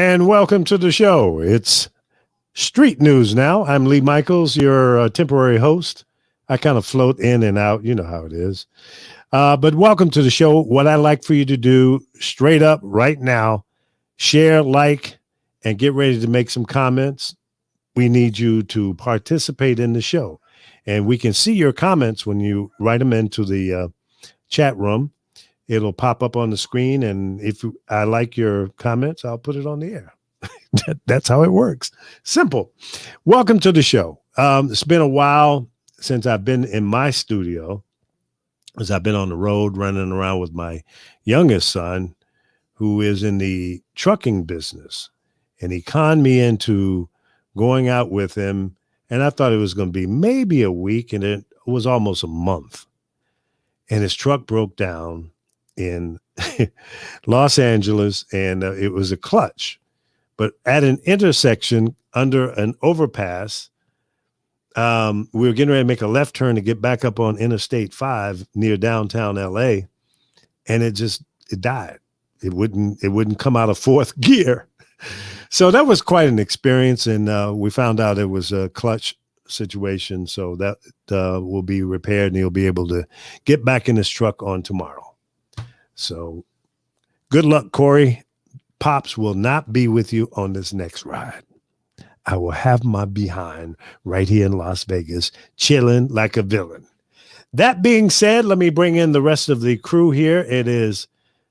And welcome to the show. It's street news now. I'm Lee Michaels, your temporary host. I kind of float in and out. You know how it is. But welcome to the show. What I'd like for you to do straight up right now, share, like, and get ready to make some comments. We need you to participate in the show. And we can see your comments when you write them into the chat room. It'll pop up on the screen. And if I like your comments, I'll put it on the air. That's how it works. Simple. Welcome to the show. It's been a while since I've been in my studio, as I've been on the road running around with my youngest son, who is in the trucking business. And he conned me into going out with him. And I thought it was going to be maybe a week, and it was almost a month. And his truck broke down in Los Angeles, and it was a clutch. But at an intersection under an overpass, we were getting ready to make a left turn to get back up on Interstate 5 near downtown LA, and it died. It wouldn't come out of fourth gear. So that was quite an experience, and we found out it was a clutch situation. So that will be repaired, and he'll be able to get back in his truck on tomorrow. So good luck, Corey. Pops will not be with you on this next ride. I will have my behind right here in Las Vegas, chilling like a villain. That being said, let me bring in the rest of the crew here. It is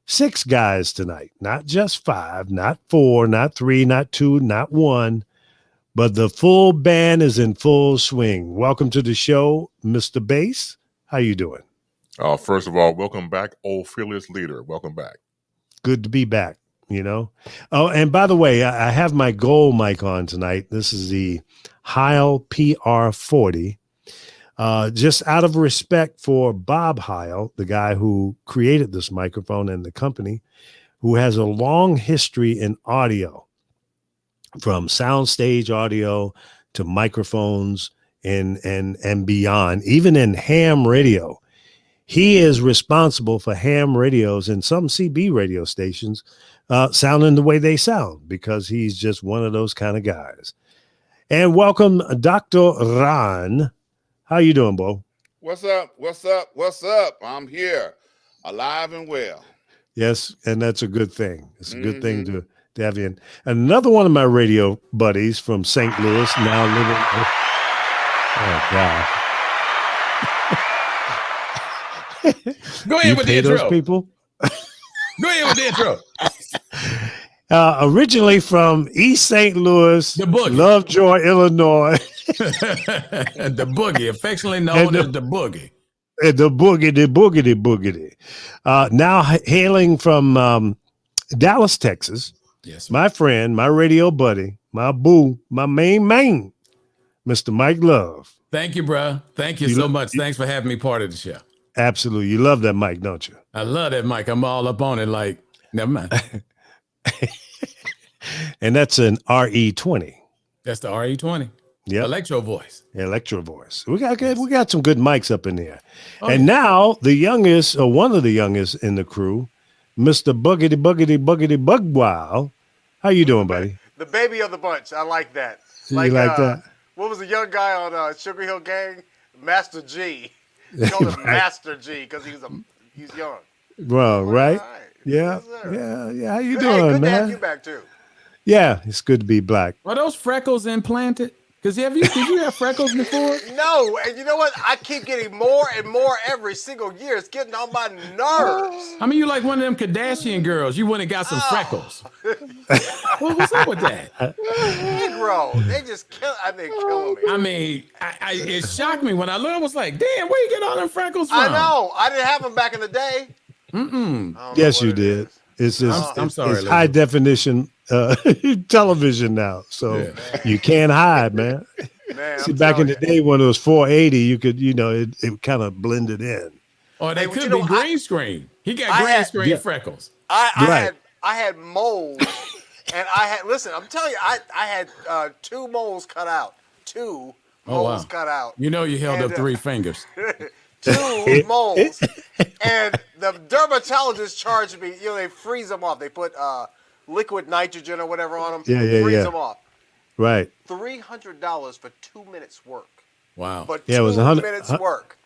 6 guys tonight, not just 5, not 4, not 3, not 2, not 1, but the full band is in full swing. Welcome to the show, Mr. Bass. How you doing? First of all, welcome back, old fearless leader. Welcome back. Good to be back, you know. Oh, and by the way, I have my gold mic on tonight. This is the Heil PR40. Just out of respect for Bob Heil, the guy who created this microphone and the company, who has a long history in audio, from soundstage audio to microphones and beyond, even in ham radio. He is responsible for ham radios and some CB radio stations sounding the way they sound, because he's just one of those kind of guys. And welcome, Dr. Ron. How you doing, Bo? What's up? What's up? What's up? I'm here, alive and well. Yes, and that's a good thing. It's a good thing to have you in. Another one of my radio buddies from St. Louis, now living. Oh, God. Go ahead with the intro. Those people? Go ahead with the intro. Originally from East St. Louis, The Boogie. Lovejoy, Illinois. The Boogie, affectionately known as the Boogie. The boogity. Now hailing from Dallas, Texas. Yes, my friend, my radio buddy, my boo, my main, Mr. Mike Love. Thank you, bro. Thank you so much. Thanks for having me part of the show. Absolutely. You love that mic, don't you? I love that mic. I'm all up on it. Like, never mind. And that's an RE20. That's the RE20. Yeah. Electro voice. We got some good mics up in there. And now the youngest, or one of the youngest in the crew, Mr. Buggity Bugwild. How you doing, buddy? The baby of the bunch. I like that. You like that? What was the young guy on Sugar Hill Gang? Master G. He called him Master G because he's young. Well, right? Yes, Yeah. How you Hey, doing, good man? to have you back too. Yeah, it's good to be black. Are those freckles implanted? Because did you have freckles before? No, and you know what? I keep getting more and more every single year. It's getting on my nerves. I mean, you like one of them Kardashian girls. You went and got some freckles. What's up with that? Negro, they just killing me. I mean, it shocked me when I learned. I was like, damn, where you get all them freckles from? I know. I didn't have them back in the day. Yes, you did. It's just I'm sorry, it's high definition television now, so you can't hide, man. See, back in the day when it was 480, you could, it kind of blended in. Or they could be green screen. He got green screen freckles. I had moles, and listen, I'm telling you, I had 2 moles cut out. 2 moles cut out. You know you held up 3 fingers. 2 moles, and the dermatologist charged me. They freeze them off. They put liquid nitrogen or whatever on them. Yeah, freeze yeah. them off. Right. $300 for 2 minutes work. Wow. But Yeah, it was 2 minutes work.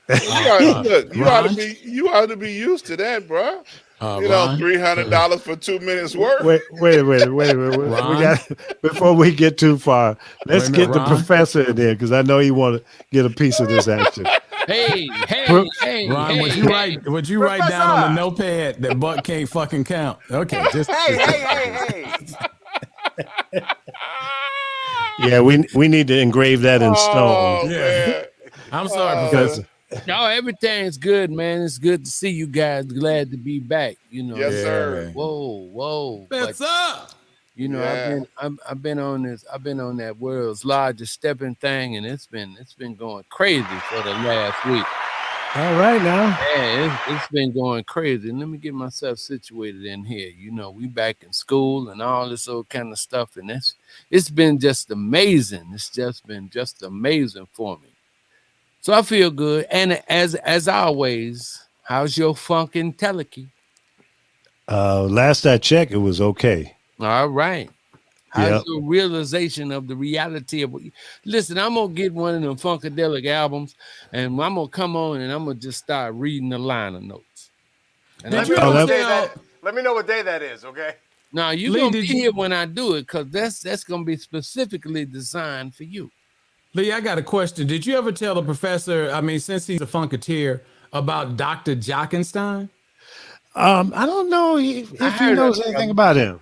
You ought to be used to that, bro. Ron? $300 for 2 minutes work. Wait a minute. We Ron? got before we get too far. Let's Wait a minute, get the Ron? professor in there because I know he want to get a piece of this action. Hey, Ron, would you write down on the notepad that Buck can't fucking count? Okay, just Hey. Yeah, we need to engrave that in stone. Man. I'm sorry, Professor. No, everything's good, man. It's good to see you guys. Glad to be back. Yes, sir. Whoa. What's up? Yeah. I've been on this. I've been on that world's largest stepping thing, and it's been going crazy for the last week. All right now. Yeah, it's been going crazy. And let me get myself situated in here. We back in school and all this old kind of stuff, and it's been just amazing. It's just been amazing for me. So I feel good. And as always, how's your funkin' teleki? Last I checked, it was okay. All right. How's Yep. your realization of the reality of listen, I'm gonna get one of them Funkadelic albums and I'm gonna come on and I'm gonna just start reading the liner notes. And Let me know what day that is, okay? now you're Lee, gonna did be you- here when I do it, because that's gonna be specifically designed for you. Lee, I got a question. Did you ever tell the professor, since he's a funketeer, about Dr. Jockenstein? I don't know if he heard knows of it, anything about him.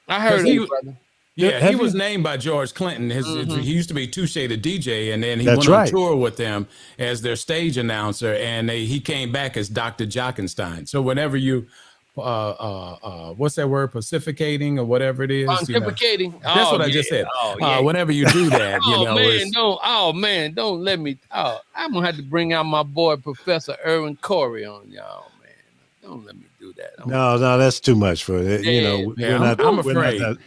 I heard 'Cause he- it, brother. Yeah, Have he was you- named by George Clinton. He used to be Touche the DJ, and then he That's went on right. tour with them as their stage announcer, and he came back as Dr. Jockenstein. So whenever you, what's that word, pacificating or whatever it is, Pontificating. that's what I just said. Oh, yeah. Whenever you do that, don't let me. I'm gonna have to bring out my boy Professor Erwin Corey on y'all, man. Don't let me do that. No, that's too much for it.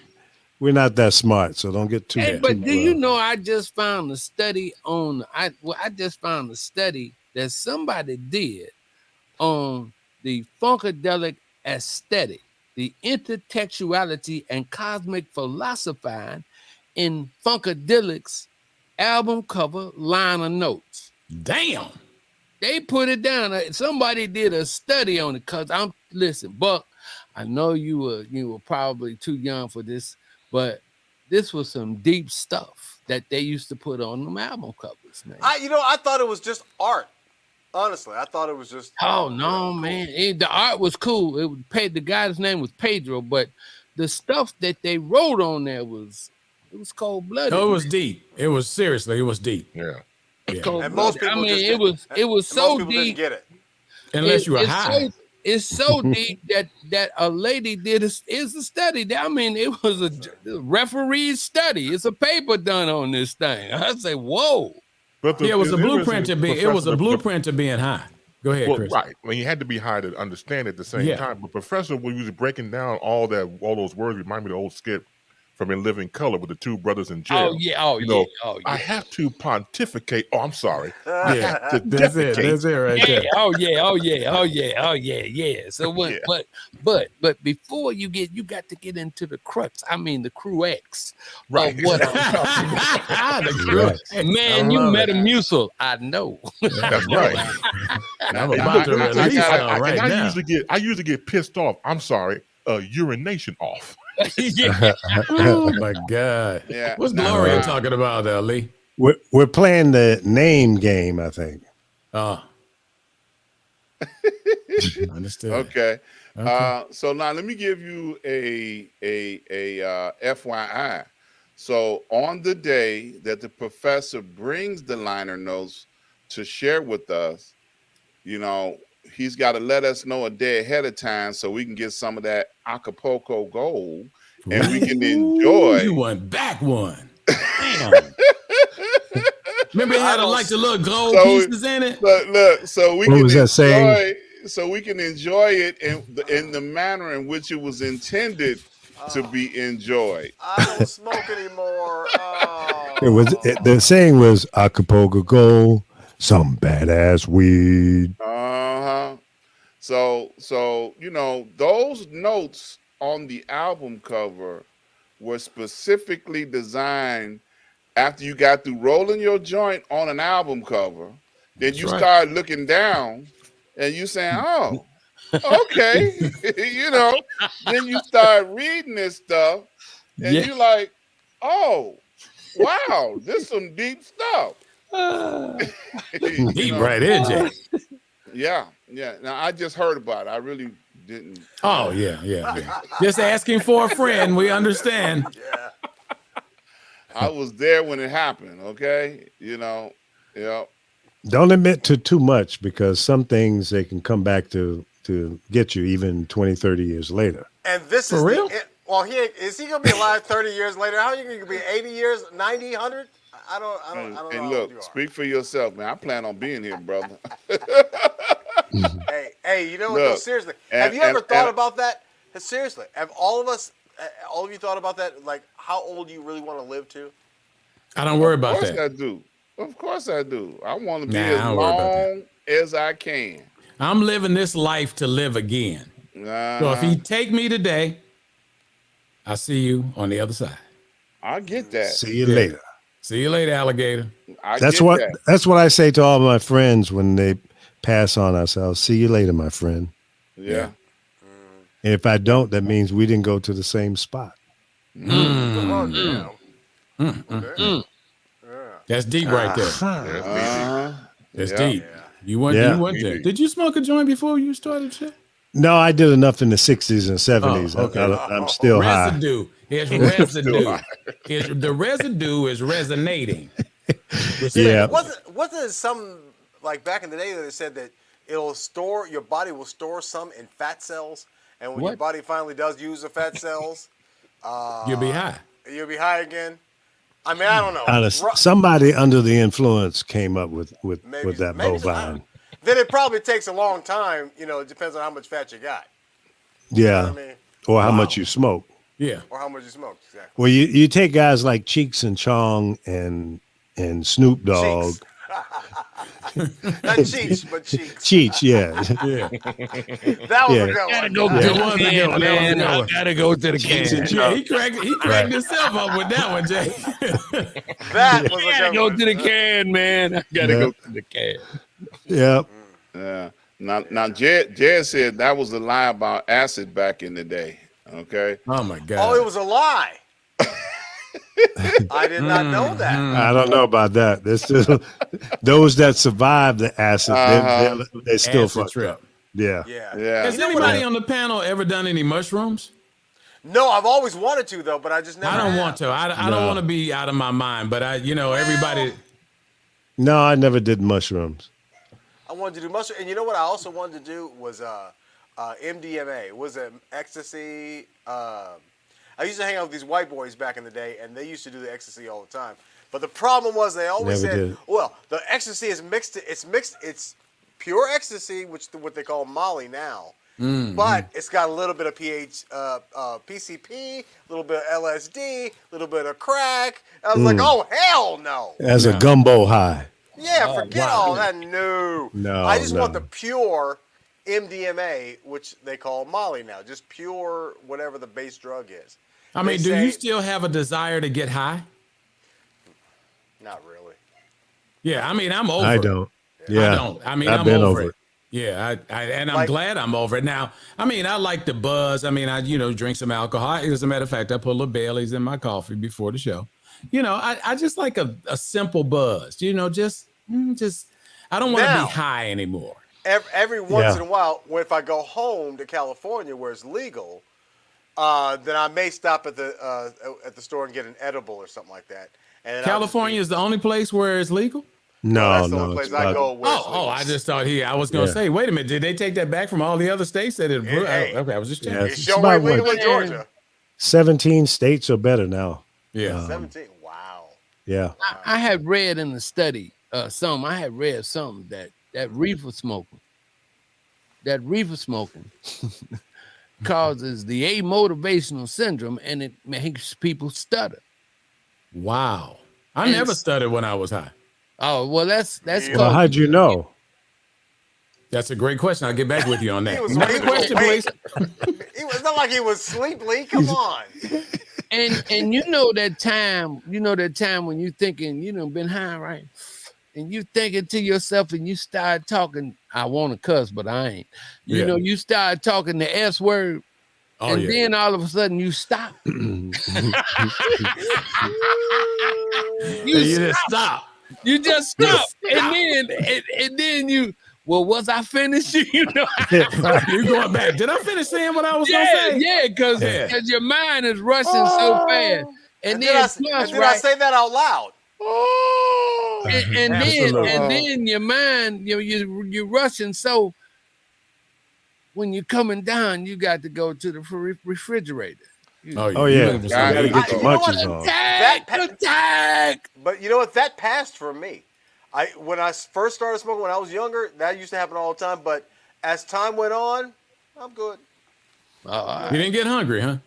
We're not that smart, so don't get too. Hey, but do you know? I just found a study on. I just found a study that somebody did on the funkadelic aesthetic, the intertextuality and cosmic philosophizing in Funkadelic's album cover liner notes. damn. They put it down. Somebody did a study on it. Listen, Buck, I know you were probably too young for this, but this was some deep stuff that they used to put on them album covers, man. I thought it was just art. Honestly, I thought it was just. Oh no, man! The art was cool. The guy's name was Pedro, but the stuff that they wrote on there was cold blooded. No, it was deep. It was deep. Yeah. And most people it was so most people deep. didn't get it. Unless you were high. It's so deep that a lady did is a study. It was a referee's study. It's a paper done on this thing. I say, whoa. But It was a blueprint Professor, to being high. Go ahead, Well, Chris. right. You had to be high to understand at the same Yeah. time. But Professor was usually breaking down all those words. Remind me of the old skit from In Living Color with the two brothers in jail. I have to pontificate. Oh, I'm sorry. I have to That's defecate. it right there. Yeah. So but before you got to get into the crux. The crux. Right. Of what I'm talking about. The crux. Man, you Metamucil. I know. That's right. I'm about to release right now. I usually get pissed off. I'm sorry. Urination off. Yeah. Oh my God. Yeah. What's Gloria talking about, Lee? We're playing the name game, I think. Understood. Okay. So now let me give you a FYI. So on the day that the professor brings the liner notes to share with us, he's got to let us know a day ahead of time so we can get some of that Acapulco gold and we can enjoy. You went back one. Damn. Remember it had the little gold pieces in it? Look, so we What can was that saying? So we can enjoy it in the manner in which it was intended to be enjoyed. I don't smoke anymore. The saying was Acapulco Gold, some badass weed. So those notes on the album cover were specifically designed after you got through rolling your joint on an album cover. Then you start looking down and you saying, oh, okay. You know, then you start reading this stuff and you like, oh, wow, this some deep stuff. Deep right in, Jay. Yeah. Now I just heard about it. I really didn't. Oh, yeah. Just asking for a friend. We understand. Yeah. I was there when it happened. Okay. You know, yeah. Don't admit to too much, because some things they can come back to get you even 20, 30 years later. And this For is real? Well, is he gonna be alive 30 years later? How are you gonna be 80 years, 90, 100? I don't know. Hey, look, speak for yourself, man. I plan on being here, brother. hey, you know what? No, seriously, have you ever thought about that? Seriously, have all of you thought about that? Like, how old you really want to live to? I don't worry about that. Of course I do. Of course I do. I want to be as long as I can. I'm living this life to live again. So if he take me today, I'll see you on the other side. I get that. See you later. See you later, alligator. That's what I say to all my friends when they pass on us. I'll see you later, my friend. Yeah. And if I don't, that means we didn't go to the same spot. That's deep right there. That's deep. You went there. Did you smoke a joint before you started shit? No, I did enough in the 60s and 70s. Okay. I'm still residue. high. It's residue. The residue is resonating. Yeah. Wasn't it some, like back in the day, that they said that your body will store some in fat cells, and when your body finally does use the fat cells, you'll be high. You'll be high again. I mean, I don't know. Somebody under the influence came up with that bovine. Then it probably takes a long time. You know, it depends on how much fat you got. Yeah. You know what I mean? Or how much you smoke. Yeah. Or how much you smoke, exactly. Well, you take guys like Cheeks and Chong and Snoop Dogg. Not Cheech, but Cheeks. Cheech, yeah. That was a good one. I gotta go to the can. Yeah, he cracked himself up with that one, Jay. That was a good one. Go to the can, man. I gotta go to the can. Yeah. Yeah. Now, Jed said that was a lie about acid back in the day. Okay. Oh my God. Oh, it was a lie. I did not know that. I don't know about that. Those that survived the acid, they still fucked up. Yeah. Has anybody on the panel ever done any mushrooms? No, I've always wanted to though, but I just never. I don't want to. I don't want to be out of my mind, but everybody. No, I never did mushrooms. I wanted to do mushrooms, and you know what I also wanted to do was MDMA. Was it ecstasy? I used to hang out with these white boys back in the day, and they used to do the ecstasy all the time. But the problem was they always said, well, the ecstasy is mixed. It's pure ecstasy, what they call Molly now. But it's got a little bit of PCP, a little bit of LSD, a little bit of crack. I was like, oh, hell no. As a gumbo high. Yeah, forget all that. No. I just want the pure MDMA, which they call Molly now. Just pure whatever the base drug is. I mean, do you still have a desire to get high? Not really. Yeah, I mean, I'm over it. I don't. Yeah. I don't. I mean, I'm over it. Yeah, I'm glad I'm over it. Now, I mean, I like the buzz. I mean, I drink some alcohol. As a matter of fact, I put a little Bailey's in my coffee before the show. I just like a simple buzz. Just I don't want to be high anymore. Every once in a while, if I go home to California where it's legal, then I may stop at the store and get an edible or something like that. And California is the only place where it's legal? No, that's the only place I go. I just thought I was going to say, wait a minute, did they take that back from all the other states that it? Okay, I was just checking. It's showing legal in Georgia. 17 states are better now. Yeah, 17. Wow. Yeah, I had read in the study something that reefer smoking causes the amotivational syndrome, and it makes people stutter. Wow. I never stuttered when I was high. Oh, well, that's well, how'd you know? That's a great question. I'll get back with you on that. Next question, please. It's not like he was asleep, Lee. Come on. And you know that time when you thinking, been high, right? And you thinking to yourself and you start talking, I want to cuss, but I ain't. You start talking the S word, and then all of a sudden you stop. You just stop. You just stop. And then you, well, was I finished? You going back. Did I finish saying what I was going to say? Yeah, because your mind is rushing so fast. And then I say that out loud? And then your mind, you're rushing. So when you're coming down, you got to go to the refrigerator. You gotta get your munchies on. Attack! But you know what? That passed for me. When I first started smoking when I was younger, that used to happen all the time. But as time went on, I'm good. You didn't get hungry, huh?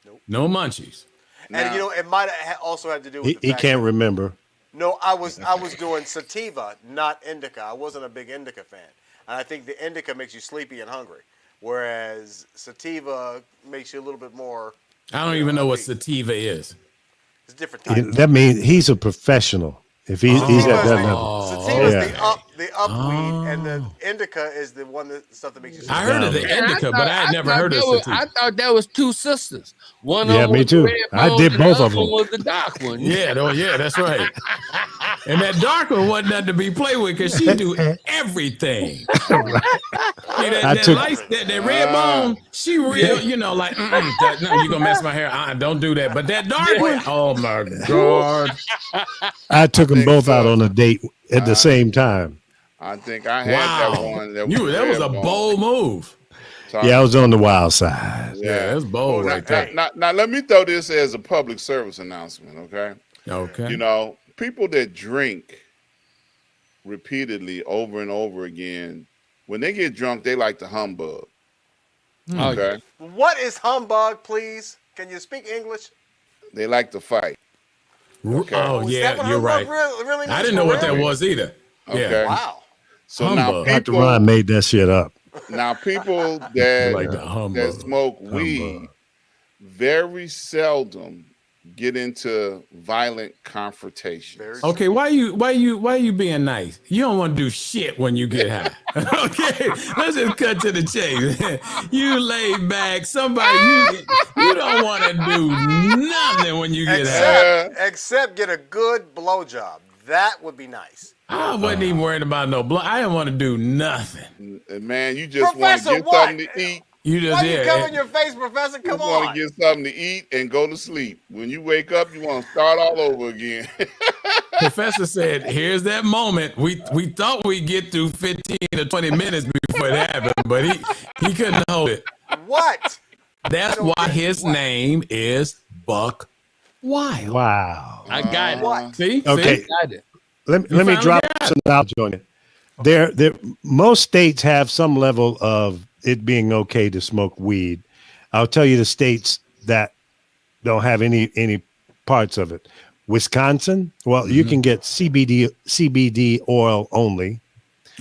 Nope. No munchies. And it might have also had to do with he can't remember. No, I was doing sativa, not indica. I wasn't a big indica fan, and I think the indica makes you sleepy and hungry, whereas sativa makes you a little bit more. I don't even know what sativa is. It's a different type. That means he's a professional. If he's at that level. Sativa is the up weed, and the indica is the stuff that makes you sleepy. I heard of the indica, but I had never heard of sativa. I thought that was two sisters. One me too. I did both of them. One was the dark one. Yeah, that's right. And that dark one wasn't nothing to be played with because she do everything. That red bone, she real, no, you're gonna mess my hair. Don't do that. But that dark one, oh my God. I took them both out on a date at the same time. I think I had that one. That was a bold move. I was on the wild side. Yeah, that's bold right there. Now, let me throw this as a public service announcement, okay? Okay. People that drink repeatedly over and over again, when they get drunk, they like to humbug. Okay? What is humbug, please? Can you speak English? They like to fight. Okay. Oh, yeah, you're right. Really I didn't know what that was either. Okay. Yeah. Wow. So humbug. now Dr. Ron made that shit up. Now people that smoke weed very seldom get into violent confrontation. Okay, why you being nice? You don't want to do shit when you get high. Okay, let's just cut to the chase. You lay back. Somebody you don't want to do nothing when you get high. Except get a good blowjob. That would be nice. I wasn't even worried about no blood. I didn't want to do nothing. Man, you just want to get something to eat. You just Why you covering your face, Professor? Come on. You want to get something to eat and go to sleep. When you wake up, you want to start all over again. Professor said, here's that moment. We thought we'd get through 15 to 20 minutes before it happened, but he couldn't hold it. What? That's why his name is Buck Wild. Wow. I got it. What? See? Okay. See? I got it. Let me drop some knowledge on it. There, most states have some level of it being okay to smoke weed. I'll tell you the states that don't have any parts of it. Wisconsin, you can get CBD oil only.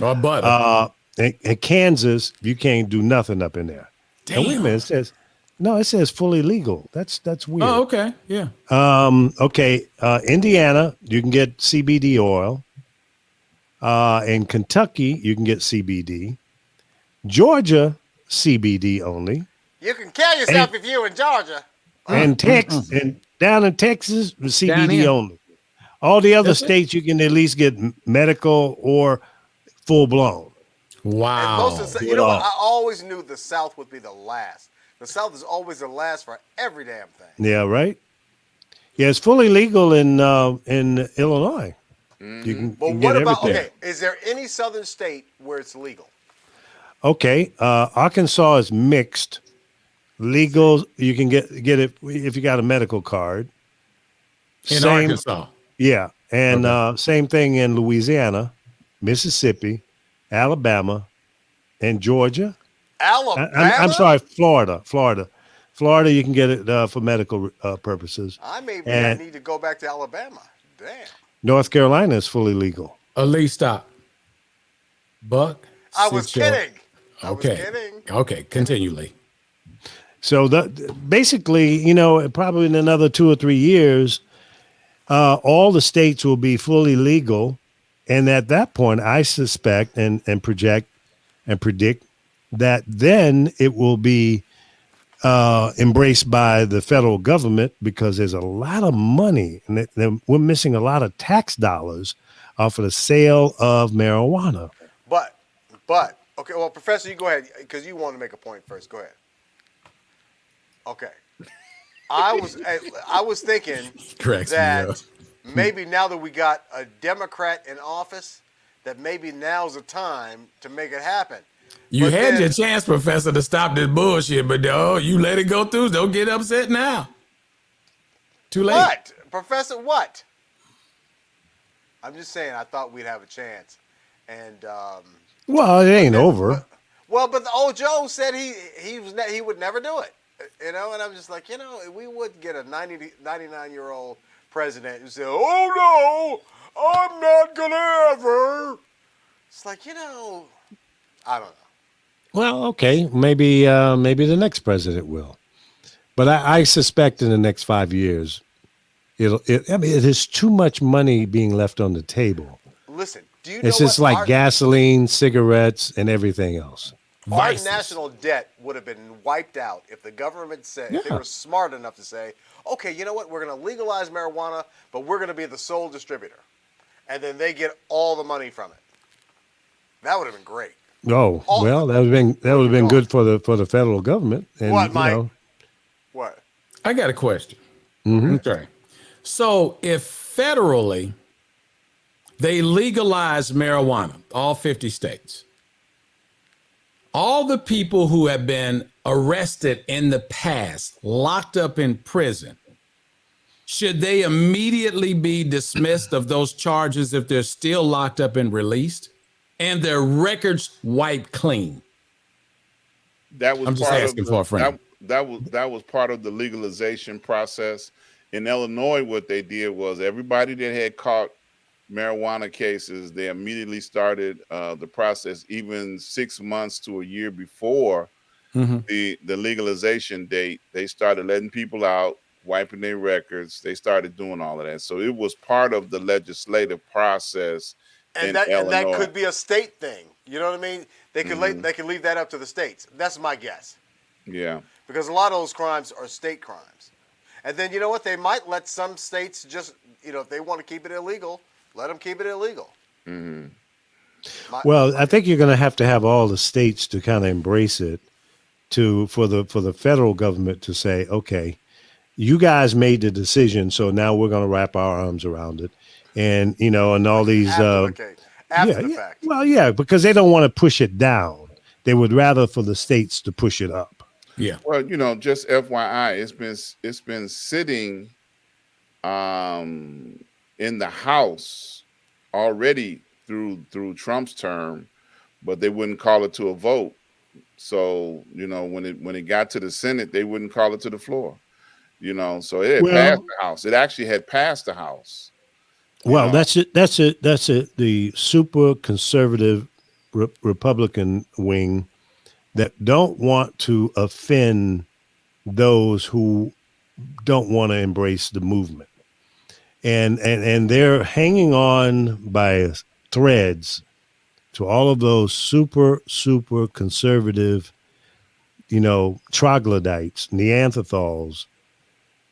Or butter. And Kansas, you can't do nothing up in there. Damn. And wait a minute, it says fully legal. That's weird. Oh, okay. Yeah. Indiana, you can get CBD oil. In Kentucky, you can get CBD. Georgia, CBD only. You can kill yourself if you're in Georgia. And Texas, and down in Texas, CBD only. All the other states, you can at least get medical or full blown. Wow. You know what? I always knew the South would be the last. The South is always the last for every damn thing. Yeah, right. Yeah, it's fully legal in Illinois. Mm-hmm. You can get everything. Okay, is there any southern state where it's legal? Okay, Arkansas is mixed. Legal, you can get it if you got a medical card. In Arkansas. Yeah, and same thing in Louisiana, Mississippi, Alabama, and Georgia. Alabama? I'm sorry, Florida. Florida, you can get it for medical purposes. I need to go back to Alabama. Damn. North Carolina is fully legal. At least stop. Buck. I was kidding. Okay, continually. So basically, probably in another 2 or 3 years, all the states will be fully legal. And at that point, I suspect and project and predict that then it will be embraced by the federal government, because there's a lot of money and we're missing a lot of tax dollars off of the sale of marijuana. But okay, well, Professor, you go ahead because you want to make a point first. Go ahead. Okay. I was thinking that maybe now that we got a Democrat in office, that maybe now's the time to make it happen. You had your chance, Professor, to stop this bullshit, but you let it go through. Don't get upset now. Too late. What? Professor, what? I'm just saying I thought we'd have a chance. And well, it ain't over. But the old Joe said he would never do it. And I'm just like, we would get a 99-year-old president who said, "Oh no, I'm not gonna ever." It's like, I don't know. Well, okay, maybe the next president will, but I suspect in the next 5 years, it is too much money being left on the table. Listen, do you know it's just like gasoline, cigarettes, and everything else. Our national debt would have been wiped out if the government said, if they were smart enough to say, okay, you know what, we're going to legalize marijuana, but we're going to be the sole distributor, and then they get all the money from it. That would have been great. Oh, well, that would have been good for the federal government. And, what, Mike? What? I got a question. Mm-hmm. Okay. So if federally they legalize marijuana, all 50 states, all the people who have been arrested in the past, locked up in prison, should they immediately be dismissed of those charges if they're still locked up and released, and their records wiped clean? I'm just asking for a friend. That was part of the legalization process. In Illinois, what they did was everybody that had caught marijuana cases, they immediately started the process even 6 months to a year before the legalization date. They started letting people out, wiping their records. They started doing all of that. So it was part of the legislative process. And that could be a state thing. You know what I mean? They could they could leave that up to the states. That's my guess. Yeah. Because a lot of those crimes are state crimes. And then you know what? They might let some states just, if they want to keep it illegal, let them keep it illegal. Mm-hmm. Well, I think you're going to have all the states to kind of embrace it, for the federal government to say, okay, you guys made the decision, so now we're going to wrap our arms around it, and and all these after the fact. Well, yeah, because they don't want to push it down. They would rather for the states to push it up. Yeah. Well, just FYI, it's been sitting in the House already through Trump's term, but they wouldn't call it to a vote. So, when it got to the Senate, they wouldn't call it to the floor. So it had passed the House. It actually had passed the House. Well, that's it. The super conservative Republican wing that don't want to offend those who don't want to embrace the movement. And they're hanging on by threads to all of those super conservative, troglodytes, Neanderthals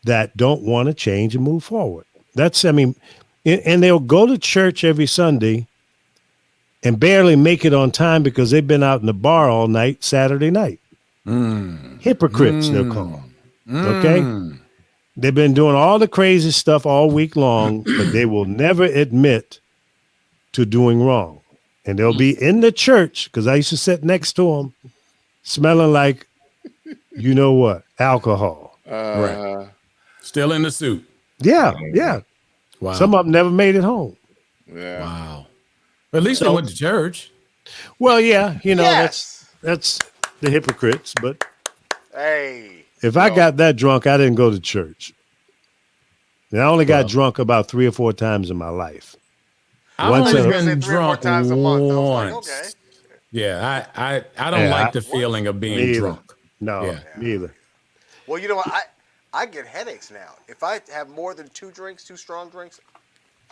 that don't want to change and move forward. And they'll go to church every Sunday and barely make it on time because they've been out in the bar all night Saturday night. Hypocrites, they'll call them. Okay? They've been doing all the crazy stuff all week long, but they will never admit to doing wrong. And they'll be in the church, because I used to sit next to them, smelling like, alcohol. Right. Still in the suit. Yeah. Wow. Some of them never made it home. Yeah. Wow. At least they went to church. Well, yeah, yes. that's the hypocrites, but hey. If I got that drunk, I didn't go to church. And I only got drunk about 3 or 4 times in my life. I've only been drunk once. Times a month. I was like, okay. Yeah, I don't like the feeling of being drunk. No, me either. Well, you know what? I get headaches now. If I have more than 2 strong drinks,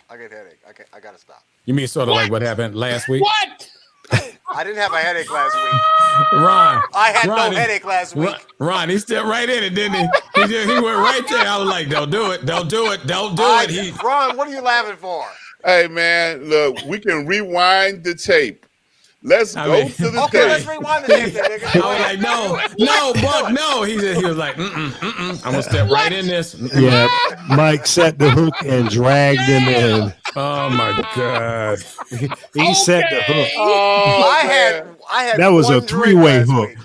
I get headache. I gotta stop. You mean sort of like what happened last week? What? I didn't have a headache last week. Ron, I had no headache last week. Ron, he stepped right in it, didn't he? He went right there. I was like, don't do it. Don't do it. Don't do it. Ron, what are you laughing for? Hey, man, look, we can rewind the tape. Let's go to the tape. Let's rewind the tape, nigga. I was like, no, Buck, no. He was like, I'm gonna step right in this. Yeah, Mike set the hook and dragged him in. Oh my God. He set the hook. Oh, I had that was a 3-way hook.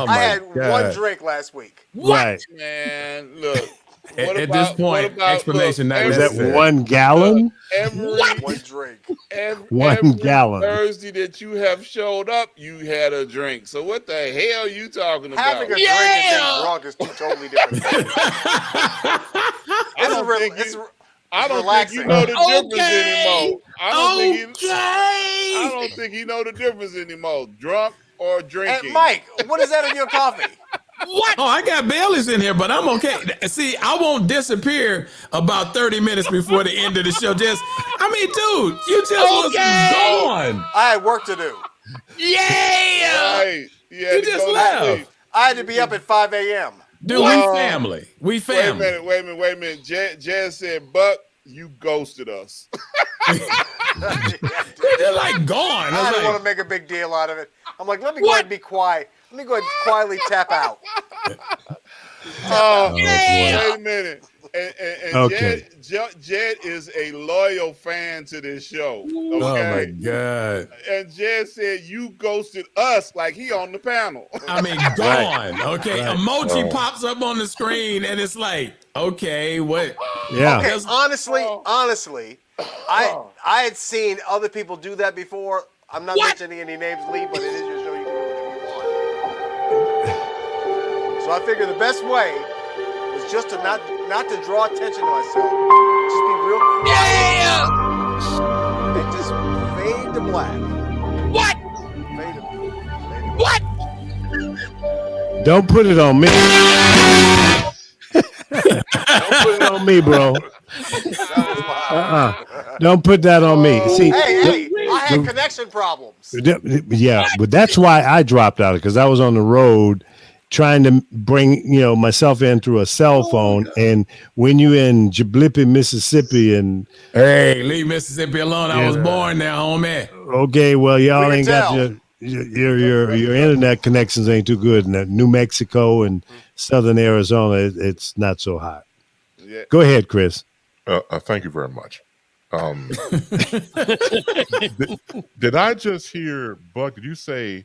I had 1 drink last week. Right. Man, look. At this point, explanation not was necessary. that 1 gallon? One drink. 1 gallon. Thursday that you have showed up, you had a drink. So what the hell are you talking about? Having a drink and being drunk is 2 totally different things. I don't think you know the difference anymore. I don't think you know the difference anymore. Drunk or drinking. And Mike, what is that in your coffee? What? Oh, I got Bailey's in here, but I'm okay. See, I won't disappear about 30 minutes before the end of the show. Dude, you just was gone. I had work to do. Yeah. Right. You just left. I had to be up at 5 a.m. Dude, we family. We family. Wait a minute. Jazz said, Buck, you ghosted us. They're like gone. I didn't want to make a big deal out of it. I'm like, let me go ahead and be quiet. Let me go ahead and quietly tap out. Wait a minute. And okay. Jed is a loyal fan to this show. Okay? Oh my God. And Jed said you ghosted us like he on the panel. I mean, gone. Okay. Right. Emoji pops up on the screen and it's like, okay, what? Yeah. Okay, honestly, I had seen other people do that before. I'm not mentioning any names, Lee, but it is your show. You can do what you want. So I figured the best way was just to not to draw attention to myself. Just be real quiet. And just fade to black. What? Fade to what? Don't put it on me. Don't put it on me, bro. Don't put that on me. See, hey, I had connection problems. Yeah, but that's why I dropped out, because I was on the road trying to bring myself in through a cell phone, and when you in Jiblipi, Mississippi, and hey, leave Mississippi alone. I was born there, homie. Okay, well, y'all ain't got your internet connections ain't too good in New Mexico and Southern Arizona. It's not so hot. Yeah. Go ahead, Chris. Thank you very much. Did I just hear, Buck, did you say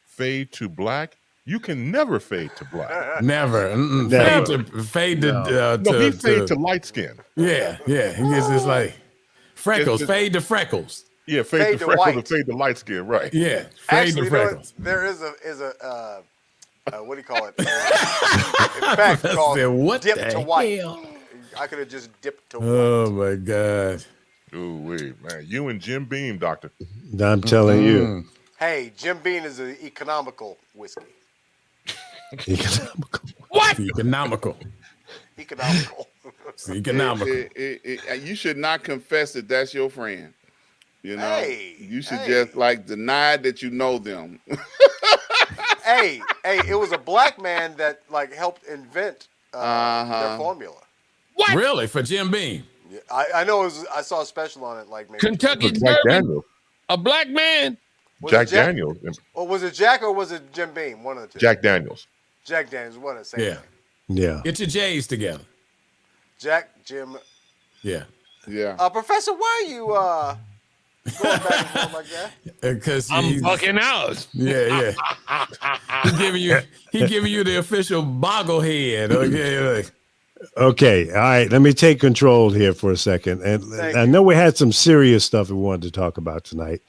fade to black? You can never fade to black. Never. Fade to light skin. Yeah. He gets this like freckles. Fade to freckles. Yeah, fade to freckles and fade to light skin, right. Yeah, fade to freckles. There is a what do you call it? In fact, called dip to white. I could have just dipped to white. Oh my God. Ooh, wait, man. You and Jim Beam, doctor. I'm telling you. Hey, Jim Beam is an economical whiskey. Economical. What? Economical. You should not confess that that's your friend. You should just deny that you know them. hey, it was a black man that helped invent their formula. What? Really? For Jim Beam? Yeah, I know. I saw a special on it, maybe Kentucky bourbon. A black man. Jack Daniels. Or was it Jack or was it Jim Beam? One of the two. Jack Daniels. Jack Daniels. One of the same thing. Yeah. Get your J's together. Jack, Jim. Yeah. Professor, why are you going back and forth like that? Because I'm fucking out. Yeah. He giving you the official bogglehead. Okay. All right. Let me take control here for a second. And I know we had some serious stuff we wanted to talk about tonight.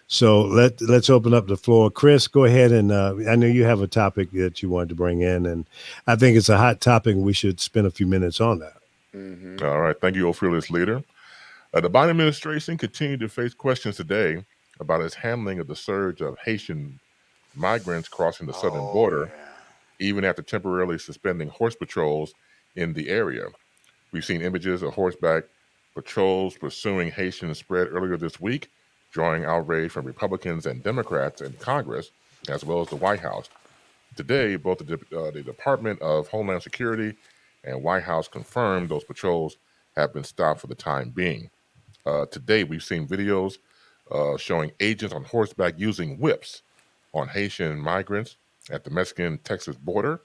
So let's open up the floor. Chris, go ahead. And I know you have a topic that you wanted to bring in, and I think it's a hot topic. We should spend a few minutes on that. Mm-hmm. All right. Thank you, O Fearless Leader. The Biden administration continued to face questions today about its handling of the surge of Haitian migrants crossing the southern border, even after temporarily suspending horse patrols in the area. We've seen images of horseback patrols pursuing Haitians spread earlier this week, drawing outrage from Republicans and Democrats in Congress, as well as the White House. Today, both the Department of Homeland Security and White House confirmed those patrols have been stopped for the time being. Today, we've seen videos showing agents on horseback using whips on Haitian migrants at the Mexican-Texas border.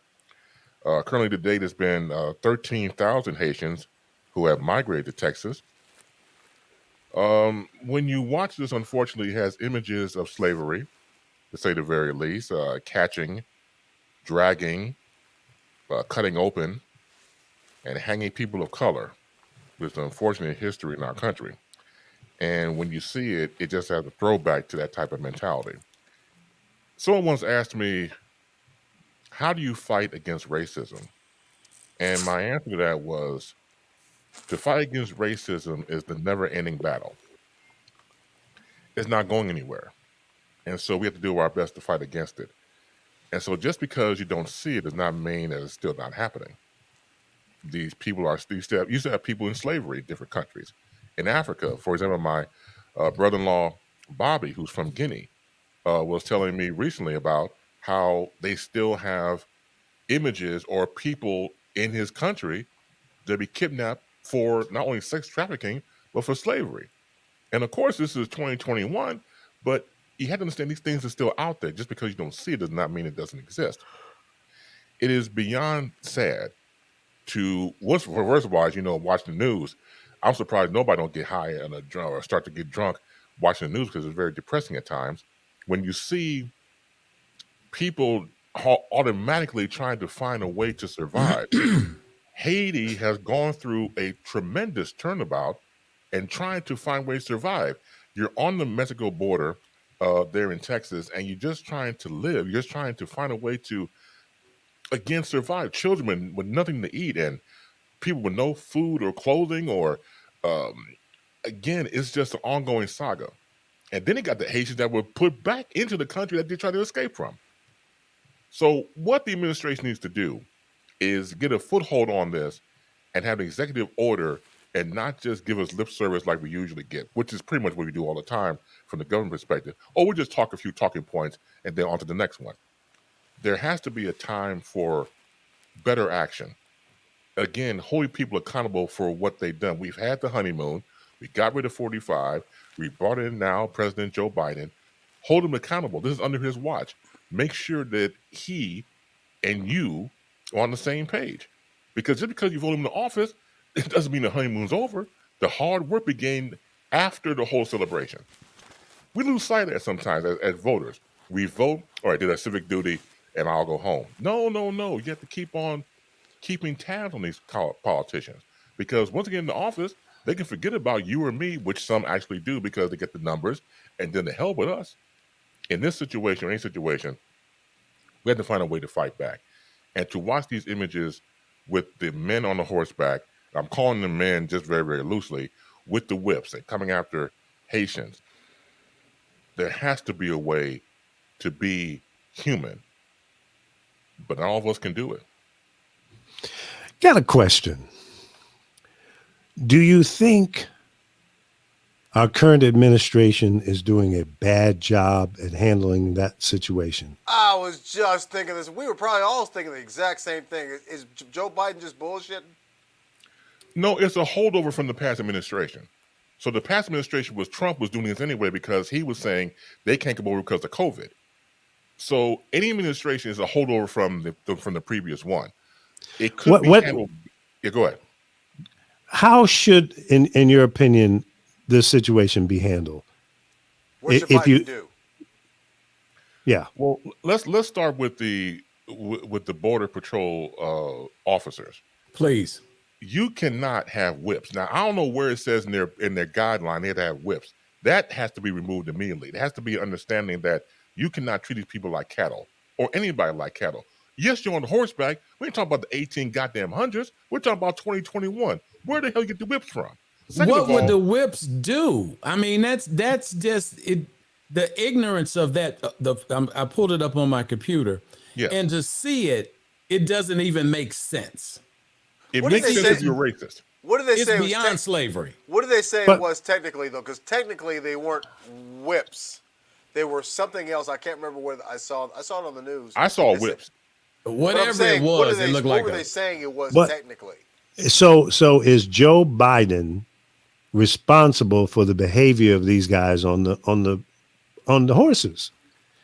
Currently, to date, there's been 13,000 Haitians who have migrated to Texas. When you watch this, unfortunately, it has images of slavery, to say the very least, catching, dragging, cutting open, and hanging people of color, which is an unfortunate history in our country. And when you see it, it just has a throwback to that type of mentality. Someone once asked me, how do you fight against racism? And my answer to that was, to fight against racism is the never-ending battle. It's not going anywhere. And so we have to do our best to fight against it. And so just because you don't see it does not mean that it's still not happening. These people you still have people in slavery in different countries. In Africa, for example, my brother-in-law, Bobby, who's from Guinea, was telling me recently about how they still have images or people in his country that be kidnapped for not only sex trafficking, but for slavery. And of course, this is 2021, but you have to understand these things are still out there. Just because you don't see it does not mean it doesn't exist. It is beyond sad to, first of all, as you know, watch the news. I'm surprised nobody don't get high on a drunk or start to get drunk watching the news, because it's very depressing at times. When you see people automatically trying to find a way to survive. Haiti has gone through a tremendous turnabout and trying to find ways to survive. You're on the Mexico border there in Texas, and you're just trying to live. You're just trying to find a way to, again, survive. Children with nothing to eat and people with no food or clothing or, again, it's just an ongoing saga. And then you got the Haitians that were put back into the country that they tried to escape from. So what the administration needs to do is get a foothold on this and have an executive order and not just give us lip service like we usually get, which is pretty much what we do all the time from the government perspective. Or we just talk a few talking points and then on to the next one. There has to be a time for better action. Again, holding people accountable for what they've done. We've had the honeymoon. We got rid of 45. We brought in now President Joe Biden. Hold him accountable. This is under his watch. Make sure that he and you are on the same page. Because just because you vote him in the office, it doesn't mean the honeymoon's over. The hard work began after the whole celebration. We lose sight of that sometimes as voters. We vote, all right, did our civic duty, and I'll go home. No. You have to keep on keeping tabs on these politicians. Because once they get in the office, they can forget about you or me, which some actually do because they get the numbers, and then the hell with us. In this situation, or any situation, we have to find a way to fight back. And to watch these images with the men on the horseback, I'm calling them men just very, very loosely, with the whips and coming after Haitians, there has to be a way to be human. But not all of us can do it. Got a question. Do you think our current administration is doing a bad job at handling that situation? I was just thinking this. We were probably all thinking the exact same thing. Is Joe Biden just bullshitting? No, it's a holdover from the past administration. So the past administration Trump was doing this anyway because he was saying they can't come over because of COVID. So any administration is a holdover from the previous one. It could be handled. Yeah, go ahead. How should, in your opinion, this situation be handled? What should Biden do? Yeah. Well, let's start with the Border Patrol officers. Please. You cannot have whips. Now, I don't know where it says in their guideline they have to have whips. That has to be removed immediately. There has to be an understanding that you cannot treat these people like cattle or anybody like cattle. Yes, you're on horseback. We ain't talking about the 18 goddamn hundreds. We're talking about 2021. Where the hell you get the whips from? What would the whips do? I mean, that's just it. the ignorance of that. I pulled it up on my computer, Yes. and to see it, it doesn't even make sense. It What did makes they sense say? if you're racist. What did they It's say? It was beyond slavery. What did they say But- it was technically though? Because technically they weren't whips. They were something else. I can't remember what I saw. I saw it on the news. I saw They said- whips. but I'm Whatever saying, it what was, did it they, looked what like were a. they saying it was But- technically? So is Joe Biden responsible for the behavior of these guys on the horses?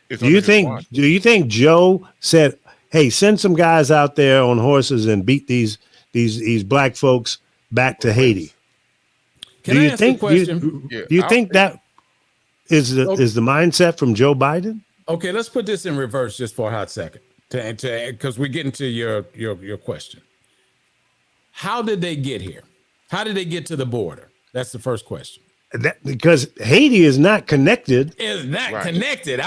It's Do you under his watch. think Joe said, "Hey, send some guys out there on horses and beat these black folks back to Haiti"? Can I ask a question? Do you think that is the mindset from Joe Biden? Okay, let's put this in reverse just for a hot second, because we're getting to your question. How did they get here? How did they get to the border? That's the first question. Because Haiti is not connected. It's not Right. connected.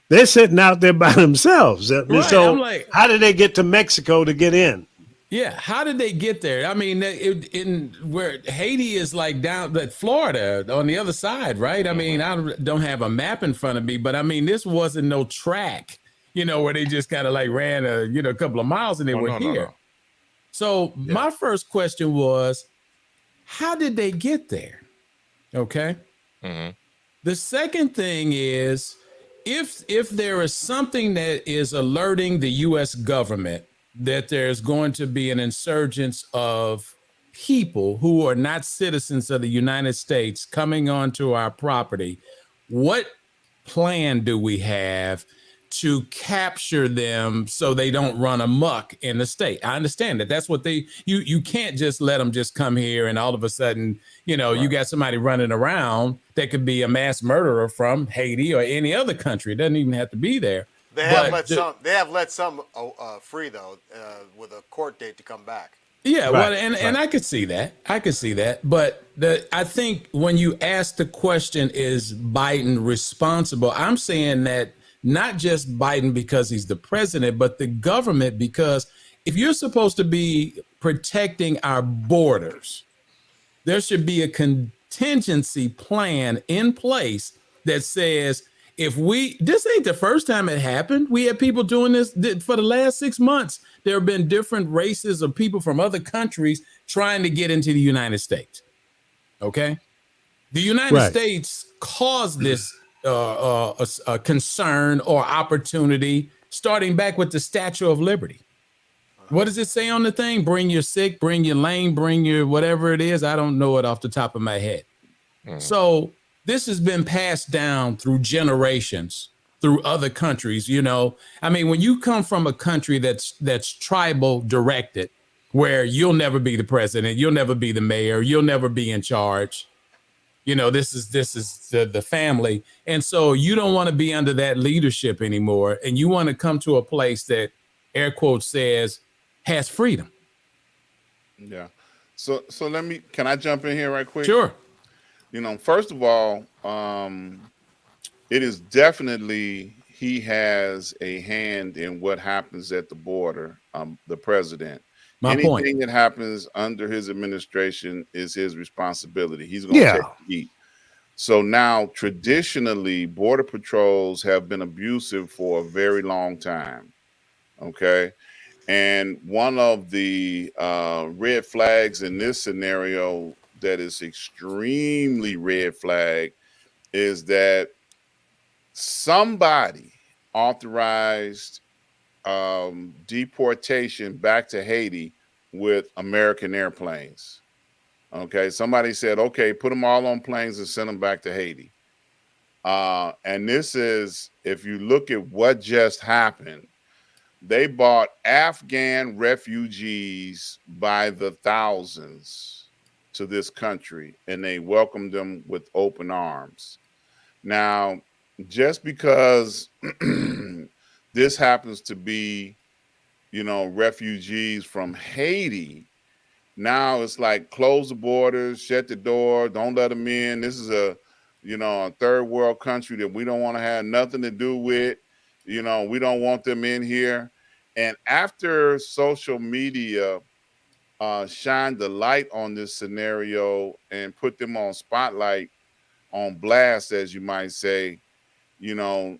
They're sitting out there by themselves. Right, So I'm like- how did they get to Mexico to get in? Yeah, how did they get there? I mean, in where Haiti is like down at Florida on the other side, right? I mean, I don't have a map in front of me, but I mean, this wasn't no track, where they just kind of like ran a couple of miles and they were here. No. So my first question was, how did they get there? Okay. Mhm. The second thing is, if there is something that is alerting the U.S. government that there's going to be an insurgence of people who are not citizens of the United States coming onto our property, what plan do we have to capture them so they don't run amok in the state? I understand that that's what you can't just let them just come here and all of a sudden, you got somebody running around that could be a mass murderer from Haiti or any other country. It doesn't even have to be there. They have let some free though, with a court date to come back. Yeah, Right, well, and I could see that. But I think when you ask the question, is Biden responsible? I'm saying that not just Biden because he's the president, but the government, because if you're supposed to be protecting our borders, there should be a contingency plan in place that says, this ain't the first time it happened. We had people doing this for the last 6 months. There have been different races of people from other countries trying to get into the United States. Okay. The United States caused this a concern or opportunity starting back with the Statue of Liberty. What does it say on the thing? Bring your sick, bring your lame, bring your whatever it is. I don't know it off the top of my head. So this has been passed down through generations, through other countries. I mean, when you come from a country that's tribal directed, where you'll never be the president, you'll never be the mayor, you'll never be in charge. This is the family. And so you don't want to be under that leadership anymore. And you want to come to a place that, air quotes, says has freedom. Yeah. So can I jump in here right quick? Sure. First of all, it is definitely, he has a hand in what happens at the border, the president. Anything that happens under his administration is his responsibility. He's going to take the heat. So now, traditionally, border patrols have been abusive for a very long time. Okay. And one of the red flags in this scenario that is extremely red flag is that somebody authorized deportation back to Haiti with American airplanes. Okay, somebody said, okay, put them all on planes and send them back to Haiti. And this is, if you look at what just happened, they bought Afghan refugees by the thousands to this country, and they welcomed them with open arms. Now, just because this happens to be, refugees from Haiti, now it's like close the borders, shut the door, don't let them in. This is a third world country that we don't want to have nothing to do with. We don't want them in here. And after social media shined the light on this scenario and put them on spotlight, on blast, as you might say, then,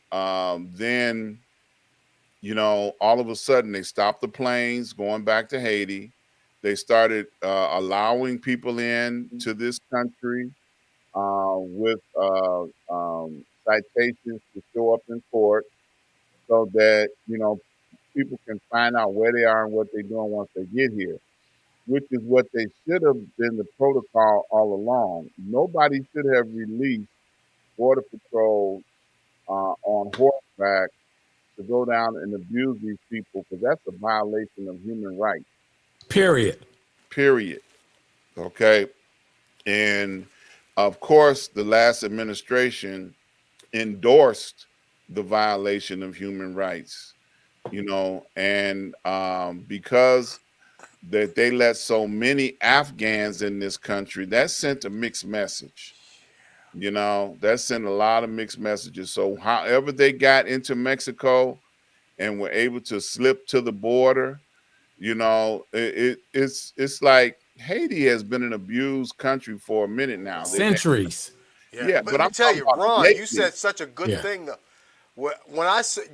all of a sudden they stopped the planes going back to Haiti. They started allowing people in to this country with citations to show up in court so that, people can find out where they are and what they're doing once they get here, which is what they should have been the protocol all along. Nobody should have released Border Patrol on horseback to go down and abuse these people, because that's a violation of human rights. Period. Okay. And of course, the last administration endorsed the violation of human rights, and because that they let so many Afghans in this country, that sent a mixed message. That sent a lot of mixed messages. So however they got into Mexico and were able to slip to the border, it's like Haiti has been an abused country for a minute now. Centuries. Yeah, but I'm telling you, Ron, you said such a good thing though. When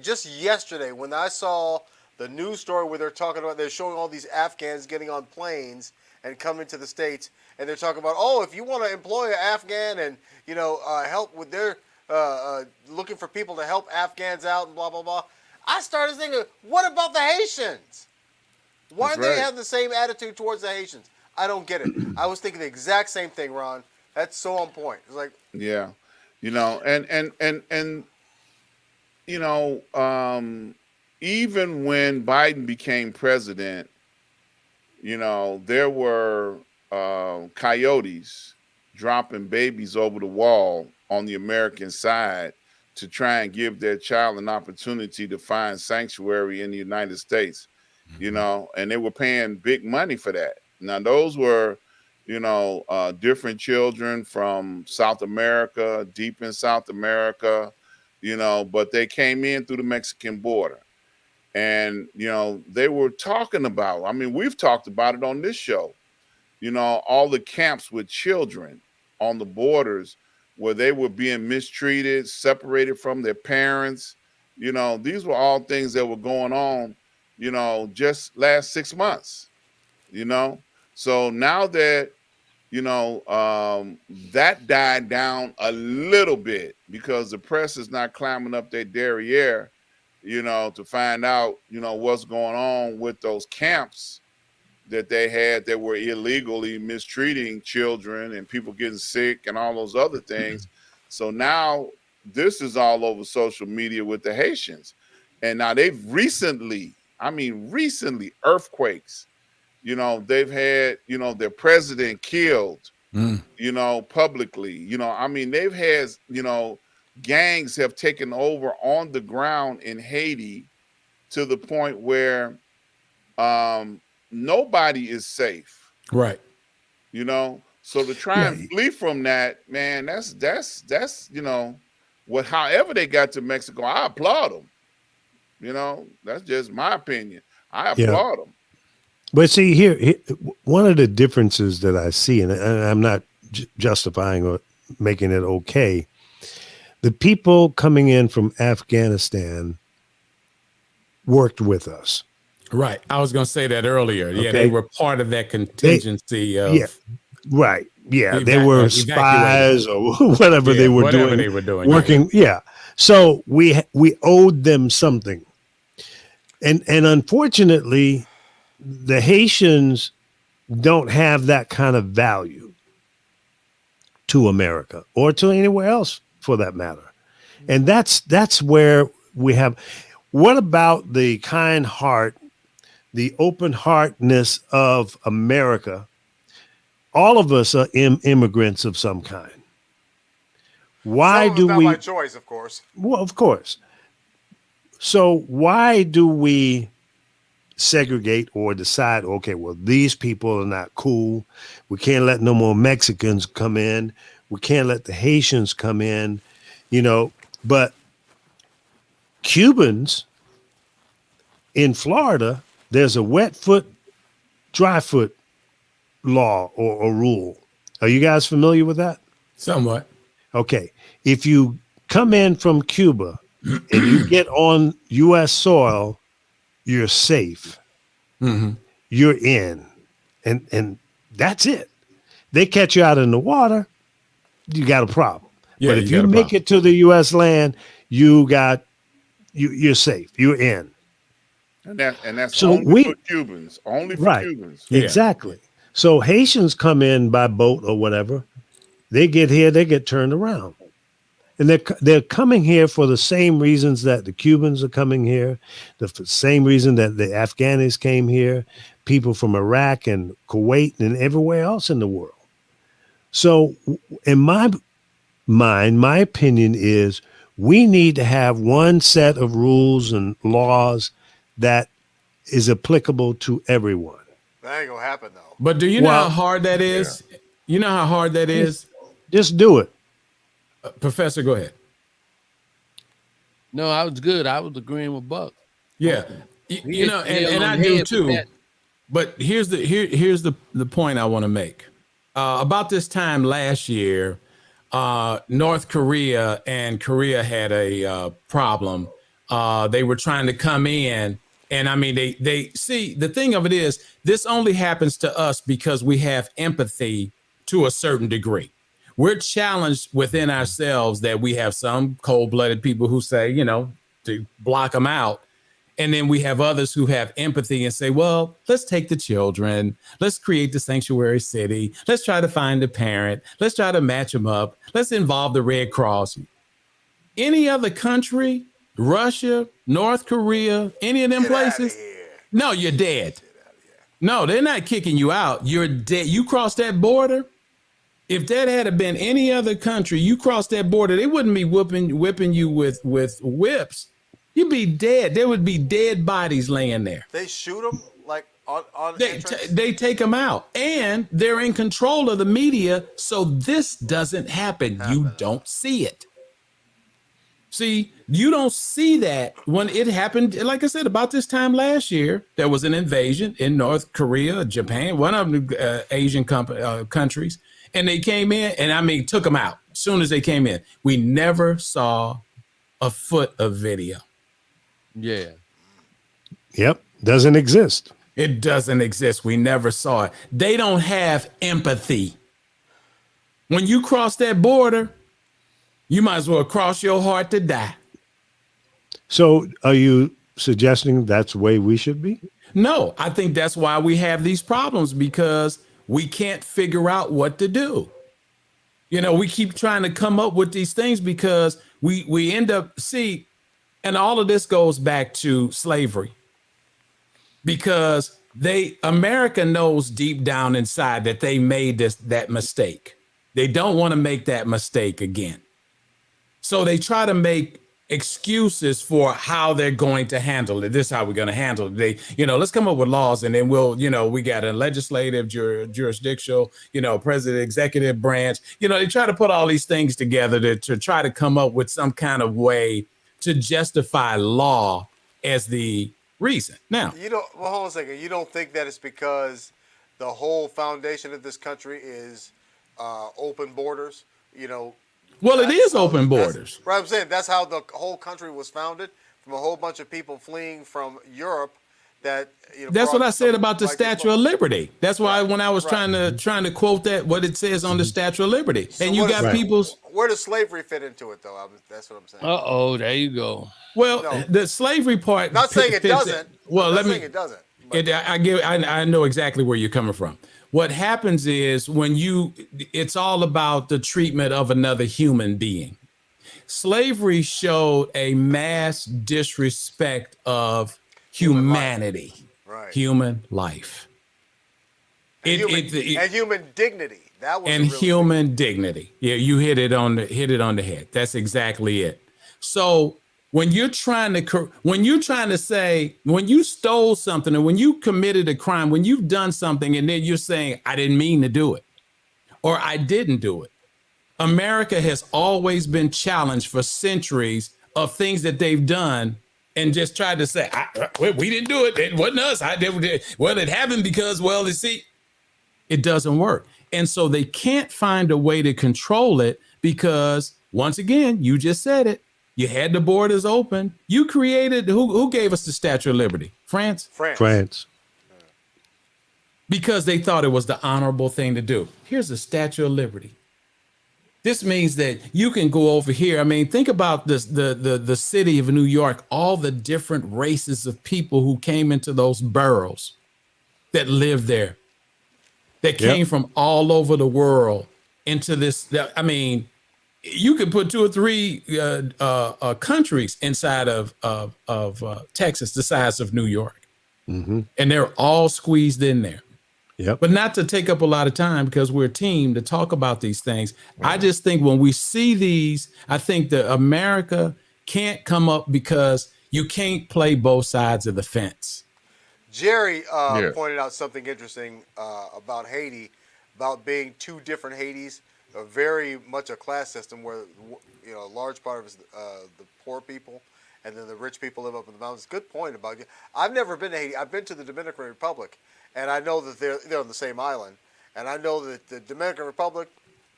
just yesterday, when I saw the news story where they're talking about, they're showing all these Afghans getting on planes and coming to the States, and they're talking about, oh, if you want to employ an Afghan and help with their looking for people to help Afghans out and blah blah blah. I started thinking, what about the Haitians? Why do they have the same attitude towards the Haitians? I don't get it. I was thinking the exact same thing, Ron. That's so on point. It's like, yeah, even when Biden became president, there were coyotes dropping babies over the wall on the American side to try and give their child an opportunity to find sanctuary in the United States, and they were paying big money for that. Now, those were, different children from South America, deep in South America, but they came in through the Mexican border. And, they were talking about, we've talked about it on this show, all the camps with children on the borders where they were being mistreated, separated from their parents. These were all things that were going on, just last 6 months, So now that, that died down a little bit because the press is not climbing up their derriere, to find out, what's going on with those camps that they had that were illegally mistreating children and people getting sick and all those other things. So now this is all over social media with the Haitians. And now they've recently, earthquakes, they've had, their president killed, publicly, they've had, gangs have taken over on the ground in Haiti to the point where nobody is safe. Right. So to try and flee from that, man, that's however they got to Mexico, I applaud them. That's just my opinion. I applaud them. But see, here, one of the differences that I see, and I'm not justifying or making it okay, the people coming in from Afghanistan worked with us. Right. I was going to say that earlier. Okay. Yeah, they were part of that contingency right. Yeah, they were spies or whatever they were doing. Working. Yeah. So we owed them something. And unfortunately, the Haitians don't have that kind of value to America or to anywhere else for that matter. And that's where we have. What about the kind heart, the open heartedness of America? All of us are immigrants of some kind. Why do we? Not by choice, of course. Well, of course. So why do we segregate or decide, okay, well, these people are not cool. We can't let no more Mexicans come in. We can't let the Haitians come in, but Cubans in Florida, there's a wet foot, dry foot law or rule. Are you guys familiar with that? Somewhat. Okay. If you come in from Cuba and you get on U.S. soil, you're safe. Mm-hmm. You're in. And that's it. They catch you out in the water, you got a problem. Yeah, but if you you got a make problem. it to the U.S. land, you're safe. You're in. And that's So only for Cubans. Only for right. Cubans. Yeah. Exactly. So Haitians come in by boat or whatever. They get here, they get turned around. And they're coming here for the same reasons that the Cubans are coming here, the same reason that the Afghanis came here, people from Iraq and Kuwait and everywhere else in the world. So in my mind, my opinion is we need to have one set of rules and laws that is applicable to everyone. That ain't gonna happen though. But do you know how hard that is? Yeah. You know how hard that is? Just do it. Professor, go ahead. No, I was good. I was agreeing with Buck. Yeah. You know, and I do too. But here's the point I want to make. About this time last year, North Korea and Korea had a problem. They were trying to come in. And I mean, they see, the thing of it is, this only happens to us because we have empathy to a certain degree. We're challenged within ourselves that we have some cold-blooded people who say, you know, to block them out. And then we have others who have empathy and say, well, let's take the children. Let's create the sanctuary city. Let's try to find a parent. Let's try to match them up. Let's involve the Red Cross. Any other country, Russia, North Korea, any of them places? No, you're dead. No, they're not kicking you out. You're dead. You cross that border. If that had been any other country, you cross that border, they wouldn't be whipping you with whips. You'd be dead. There would be dead bodies laying there. They shoot them like on they take them out, and they're in control of the media, so this doesn't happen. You don't see it. See, you don't see that when it happened. Like I said, about this time last year, there was an invasion in North Korea, Japan, one of the Asian countries, and they came in and I mean, took them out as soon as they came in. We never saw a foot of video. Yeah. Yep. Doesn't exist. It doesn't exist. We never saw it. They don't have empathy. When you cross that border, you might as well cross your heart to die. So are you suggesting that's the way we should be? No, I think that's why we have these problems, because we can't figure out what to do. You know, we keep trying to come up with these things because we end up, and all of this goes back to slavery, because America knows deep down inside that they made that mistake. They don't want to make that mistake again. So they try to make excuses for how they're going to handle it. This is how we're going to handle it. Let's come up with laws, and then we got a legislative, jurisdictional, president, executive branch. They try to put all these things together to try to come up with some kind of way to justify law as the reason. Now, hold on a second. You don't think that it's because the whole foundation of this country is open borders? Well, it is open borders. Right, I'm saying that's how the whole country was founded, from a whole bunch of people fleeing from Europe. That's what I said about the Statue of Liberty. That's why when I was trying to quote what it says on the Statue of Liberty, and you got people's. Where does slavery fit into it, though? That's what I'm saying. There you go. Well, the slavery part. Not saying it doesn't. Well, saying it doesn't. I know exactly where you're coming from. What happens is it's all about the treatment of another human being. Slavery showed a mass disrespect of humanity, right? Human life, and human dignity. That was human dignity. Yeah, you hit it on the head. That's exactly it. So when you stole something, and when you committed a crime, when you've done something, and then you're saying, I didn't mean to do it, or I didn't do it. America has always been challenged for centuries of things that they've done, and just tried to say, we didn't do it. It wasn't us. It happened because, it doesn't work. And so they can't find a way to control it because once again, you just said it. You had the borders open. You created who gave us the Statue of Liberty? France? France. Because they thought it was the honorable thing to do. Here's the Statue of Liberty. This means that you can go over here. I mean, think about this, the city of New York, all the different races of people who came into those boroughs that lived there, that came from all over the world into this. I mean, you could put 2 or 3 countries inside of Texas, the size of New York, and they're all squeezed in there. Yep. But not to take up a lot of time because we're a team to talk about these things. I just think when we see these, I think that America can't come up because you can't play both sides of the fence. Jerry pointed out something interesting about Haiti, about being 2 different Haitis, very much a class system where a large part of it is the poor people, and then the rich people live up in the mountains. Good point about you. I've never been to Haiti. I've been to the Dominican Republic, and I know that they're on the same island, and I know that the Dominican Republic,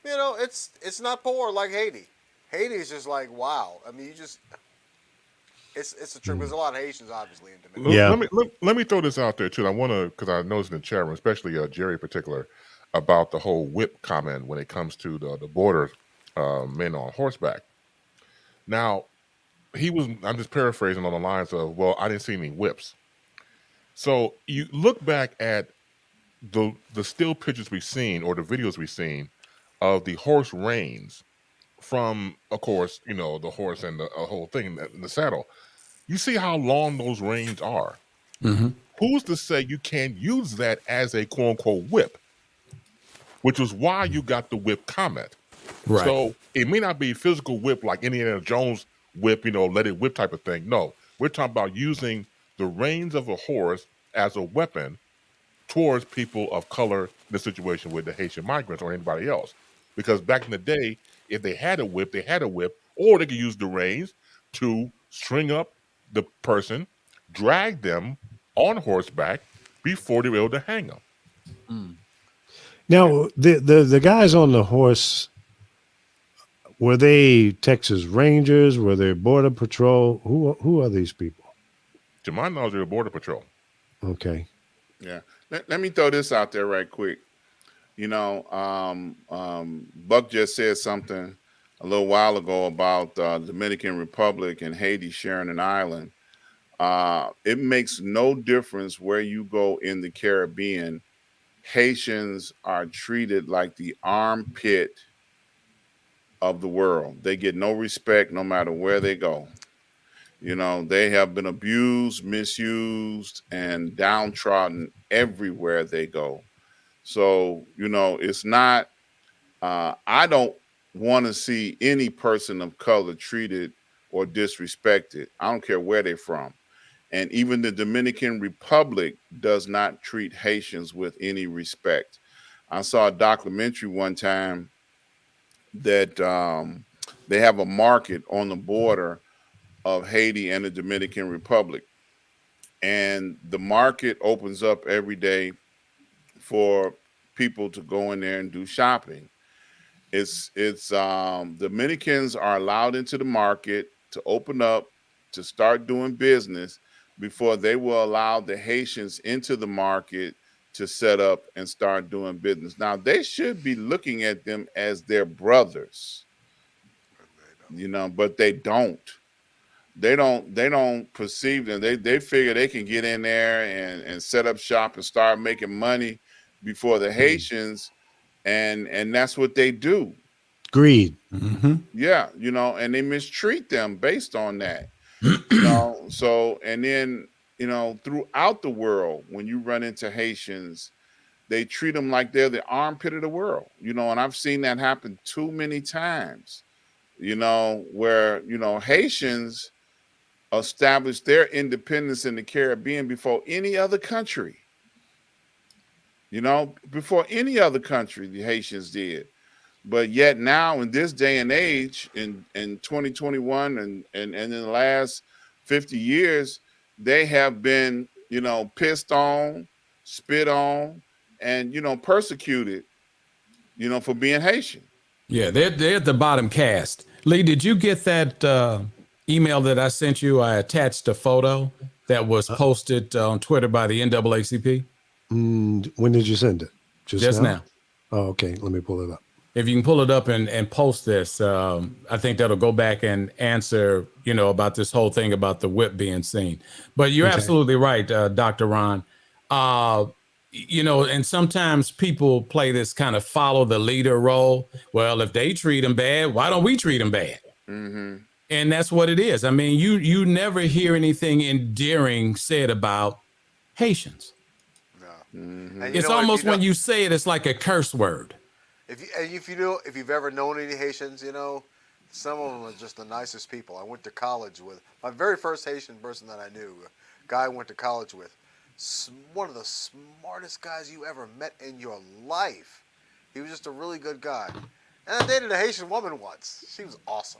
it's not poor like Haiti. Haiti is just like, wow. I mean, it's a trip. There's a lot of Haitians, obviously, in Dominican. Yeah. Let me throw this out there too. I want to, because I noticed in the chat room, especially Jerry in particular, about the whole whip comment when it comes to the border men on horseback. Now, I'm just paraphrasing on the lines of, well, I didn't see any whips. So you look back at the still pictures we've seen or the videos we've seen of the horse reins from, of course, the horse and the whole thing, the saddle. You see how long those reins are. Mm-hmm. Who's to say you can't use that as a quote unquote whip? Which was why you got the whip comment. Right. So it may not be physical whip like Indiana Jones whip, let it whip type of thing. No, we're talking about using the reins of a horse as a weapon towards people of color in the situation with the Haitian migrants or anybody else. Because back in the day, if they had a whip, or they could use the reins to string up the person, drag them on horseback before they were able to hang them. Mm. Now, the guys on the horse, were they Texas Rangers? Were they Border Patrol? Who are these people? To my knowledge, they're Border Patrol. Okay. Yeah. Let me throw this out there right quick. Buck just said something a little while ago about Dominican Republic and Haiti sharing an island. It makes no difference where you go in the Caribbean. Haitians are treated like the armpit of the world. They get no respect no matter where they go. They have been abused, misused, and downtrodden everywhere they go. So, it's not, I don't want to see any person of color treated or disrespected. I don't care where they're from. And even the Dominican Republic does not treat Haitians with any respect. I saw a documentary one time that they have a market on the border of Haiti and the Dominican Republic. And the market opens up every day for people to go in there and do shopping. It's Dominicans are allowed into the market to open up, to start doing business before they will allow the Haitians into the market to set up and start doing business. Now, they should be looking at them as their brothers, but they don't. They don't perceive them. They figure they can get in there and set up shop and start making money before the Haitians, and that's what they do. Greed. Mm-hmm. Yeah, and they mistreat them based on that. So, and then, throughout the world, when you run into Haitians, they treat them like they're the armpit of the world, and I've seen that happen too many times, where, Haitians established their independence in the Caribbean before any other country. Before any other country, the Haitians did. But yet now in this day and age, in 2021 and in the last 50 years, they have been, pissed on, spit on, and, persecuted, for being Haitian. Yeah, they're at the bottom cast. Lee, did you get that email that I sent you? I attached a photo that was posted on Twitter by the NAACP When did you send it? just now. Oh, okay. Let me pull it up. If you can pull it up and post this, I think that'll go back and answer, about this whole thing about the whip being seen. But you're absolutely right, Dr. Ron. And sometimes people play this kind of follow the leader role. Well, if they treat them bad, why don't we treat them bad? Mm-hmm. And that's what it is. I mean, you never hear anything endearing said about Haitians. No. Mm-hmm. And It's almost when you say it, it's like a curse word. If you've ever known any Haitians, some of them are just the nicest people. I went to college with my very first Haitian person that I knew, a guy I went to college with. One of the smartest guys you ever met in your life. He was just a really good guy. And I dated a Haitian woman once. She was awesome.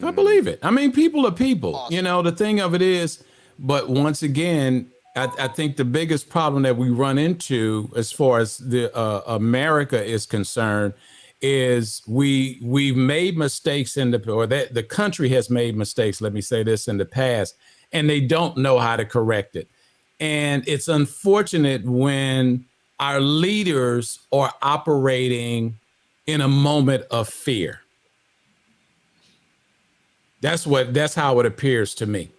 I believe it. I mean, people are people. Awesome. The thing of it is, but once again, I think the biggest problem that we run into as far as the America is concerned is we've made mistakes that the country has made mistakes, let me say this, in the past, and they don't know how to correct it. And it's unfortunate when our leaders are operating in a moment of fear. That's how it appears to me.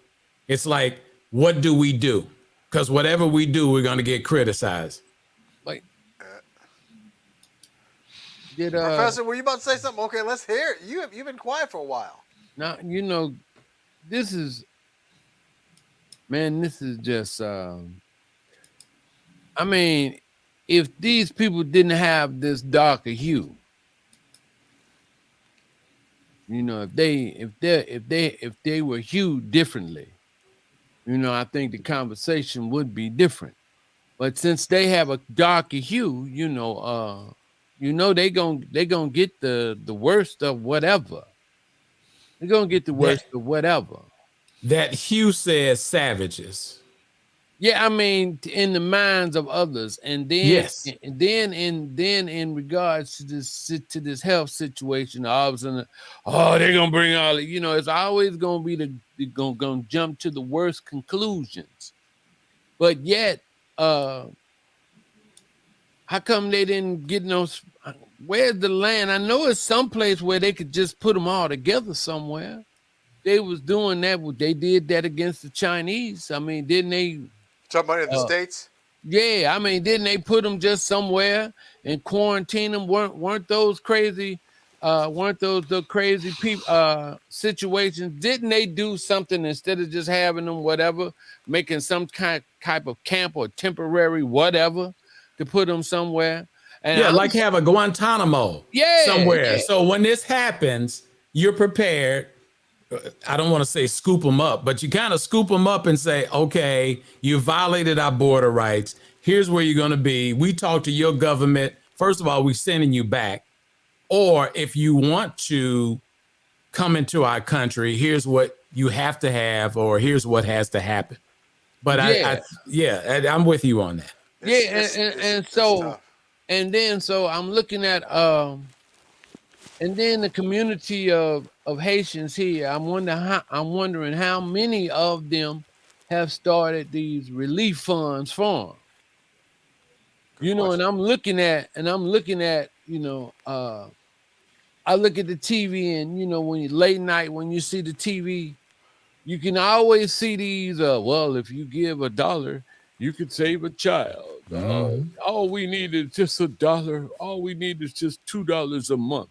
It's like, what do we do? Because whatever we do, we're going to get criticized. Like, Professor, were you about to say something? Okay, let's hear it. You've been quiet for a while. now this is just. I mean, if these people didn't have this darker hue, if they were hued differently, I think the conversation would be different. But since they have a darker hue, they gonna get the worst of whatever. They're gonna get the worst of whatever. That Hugh says savages. Yeah, I mean, in the minds of others, and then Yes. and then in regards to this health situation, all of a sudden, they're gonna bring all. It's always gonna be gonna jump to the worst conclusions. But yet, how come they didn't get no? Where's the land? I know it's someplace where they could just put them all together somewhere. They was doing that. They did that against the Chinese. I mean, didn't they? Talking about in the States? Yeah, I mean, didn't they put them just somewhere and quarantine them? Weren't those crazy? Weren't those the crazy people situations? Didn't they do something instead of just having them whatever, making some type of camp or temporary whatever to put them somewhere? And like have a Guantanamo somewhere. Yeah. So when this happens, you're prepared. I don't want to say scoop them up, but you kind of scoop them up and say, okay, you violated our border rights. Here's where you're going to be. We talk to your government. First of all, we're sending you back. Or if you want to come into our country, here's what you have to have, or here's what has to happen. But I'm with you on that. So I'm looking at and then the community of Haitians here, I'm wondering how many of them have started these relief funds for them. And I'm looking at, I look at the TV, and when you late night, when you see the TV, you can always see these. Well, if you give $1, you could save a child. All we need is just $1. All we need is just $2 a month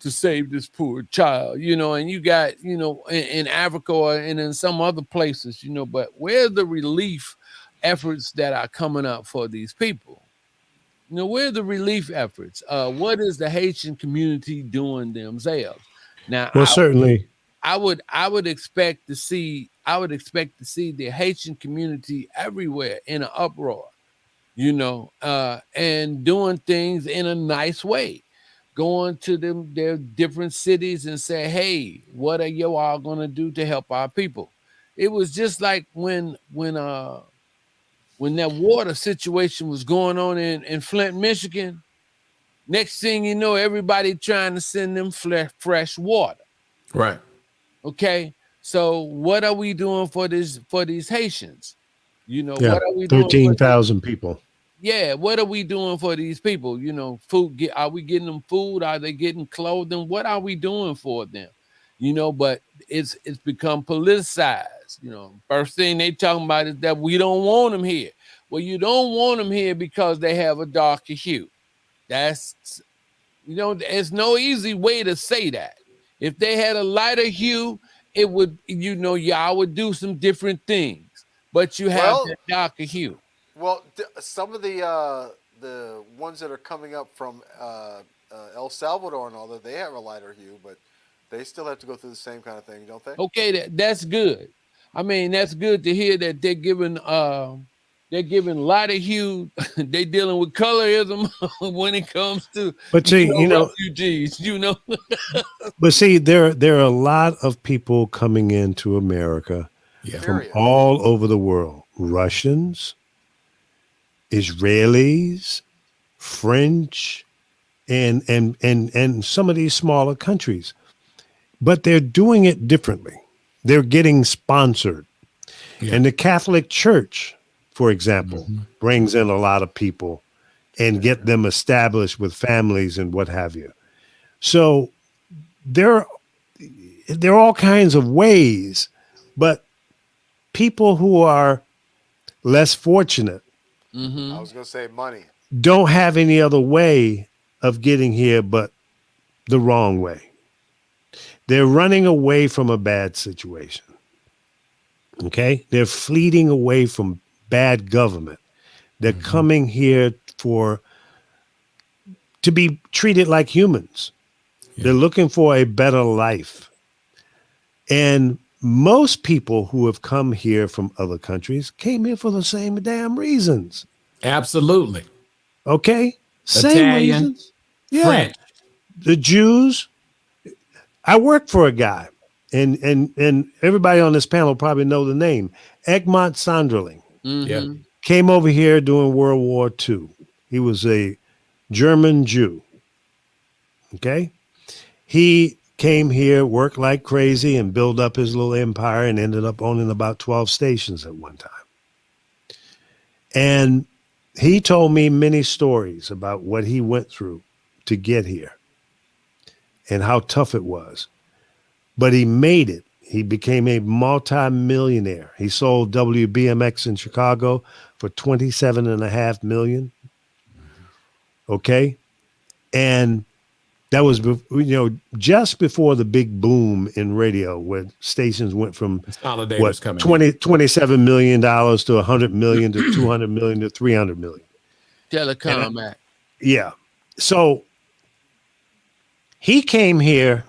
to save this poor child. And you got, in Africa and in some other places, but where's the relief efforts that are coming up for these people? Where are the relief efforts? What is the Haitian community doing themselves? Now, well, certainly, I would expect to see the Haitian community everywhere in an uproar, and doing things in a nice way, going to their different cities and say, hey, what are you all going to do to help our people? It was just like when that water situation was going on in Flint, Michigan. Next thing you know, everybody trying to send them fresh water. Right. Okay. So what are we doing for these Haitians? You know, Yeah, what are we doing for 13,000 people. Yeah, what are we doing for these people? You know, are we getting them food? Are they getting clothing? What are we doing for them? You know, but it's become politicized. You know, first thing they talking about is that we don't want them here. Well, you don't want them here because they have a darker hue. That's, there's no easy way to say that. If they had a lighter hue, it would, y'all would do some different things. But you have that darker hue. Well, some of the ones that are coming up from El Salvador and all that, they have a lighter hue, but they still have to go through the same kind of thing, don't they? Okay, that's good. I mean, that's good to hear that they're giving lighter hue. They're dealing with colorism when it comes to refugees. But see, there are a lot of people coming into America from all over the world. Russians, Israelis, French, and some of these smaller countries. But they're doing it differently. They're getting sponsored. Yeah. And the Catholic Church, for example, brings in a lot of people and get them established with families and what have you. So there are all kinds of ways, but people who are less fortunate, I was going to say money, don't have any other way of getting here but the wrong way. They're running away from a bad situation. Okay? They're fleeing away from bad government. They're coming here to be treated like humans. Yeah. They're looking for a better life. And most people who have come here from other countries came here for the same damn reasons. Absolutely. Okay? Same Italian, reasons. Yeah. French. The Jews. I worked for a guy, and everybody on this panel probably know the name, Egmont Sonderling. Yeah. Came over here during World War II. He was a German Jew. Okay? He came here, worked like crazy, and built up his little empire and ended up owning about 12 stations at one time. And he told me many stories about what he went through to get here and how tough it was. But he made it. He became a multi-millionaire. He sold WBMX in Chicago for $27.5 million. Okay? And that was, just before the big boom in radio, where stations went from $27 million to $100 million to $200 million to $300 million. Telecom Act. Yeah. So he came here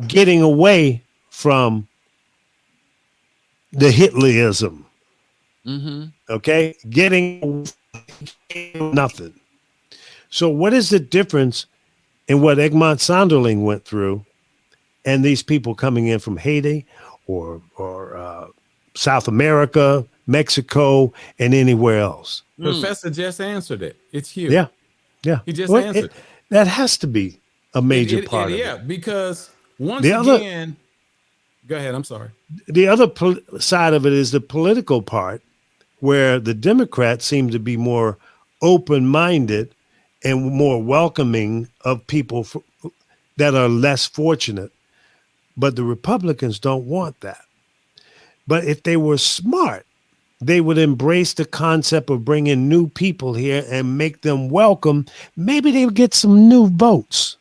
getting away from the Hitlerism. Okay? Getting nothing. So what is the difference in what Egmont Sonderling went through and these people coming in from Haiti or South America, Mexico, and anywhere else? Professor just answered it. It's huge. Yeah. Yeah. He just answered. That has to be a major part of it. Yeah, because again, go ahead. I'm sorry. The other side of it is the political part, where the Democrats seem to be more open-minded and more welcoming of people that are less fortunate. But the Republicans don't want that. But if they were smart, they would embrace the concept of bringing new people here and make them welcome. Maybe they would get some new votes.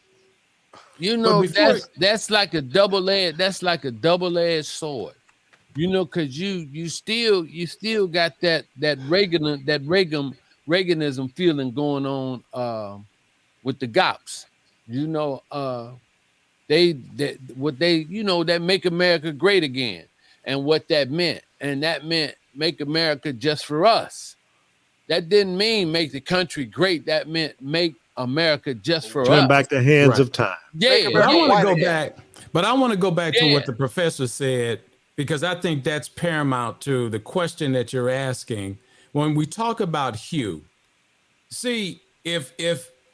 That's like a double-edged sword. Because you still got that Reaganism feeling going on with the GOPs. That Make America Great Again, and what that meant. And that meant make America just for us. That didn't mean make the country great. That meant make America just for us. Turn back the hands of time. Yeah. But I want to go back to what the professor said, because I think that's paramount to the question that you're asking. When we talk about hue, see, if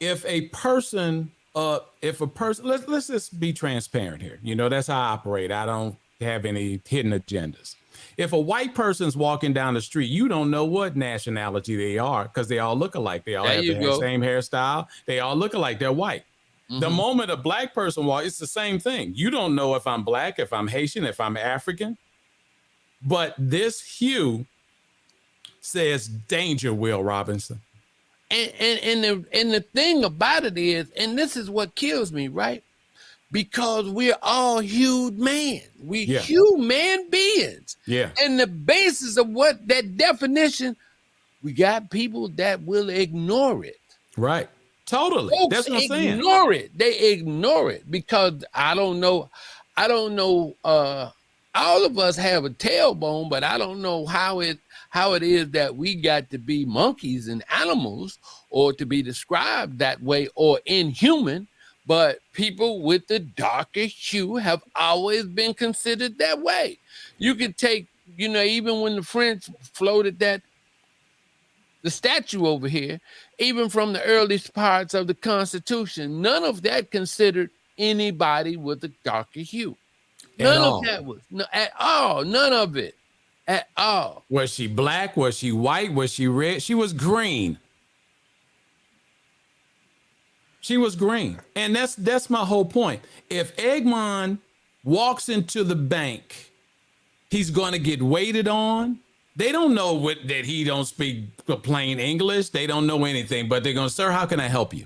if a person, let's just be transparent here. You know, that's how I operate. I don't have any hidden agendas. If a white person's walking down the street, you don't know what nationality they are because they all look alike. They all have the same hairstyle. They all look alike. They're white. The moment a black person walks, it's the same thing. You don't know if I'm black, if I'm Haitian, if I'm African. But this hue says danger, Will Robinson. And the thing about it is, and this is what kills me, right? Because we're all hued man. We human beings. Yeah. And the basis of what that definition, we got people that will ignore it. Right. Totally. Folks that's what I'm saying. Ignore it. They ignore it because I don't know. All of us have a tailbone, but I don't know how it is that we got to be monkeys and animals or to be described that way or inhuman. But people with the darker hue have always been considered that way. You could take, even when the French floated the statue over here, even from the earliest parts of the Constitution, none of that considered anybody with a darker hue. None of that was at all. None of it at all. Was she black? Was she white? Was she red? She was green. She was green. And that's my whole point. If Eggman walks into the bank, he's going to get waited on. They don't know that he don't speak plain English. They don't know anything, but they're going to, sir, how can I help you?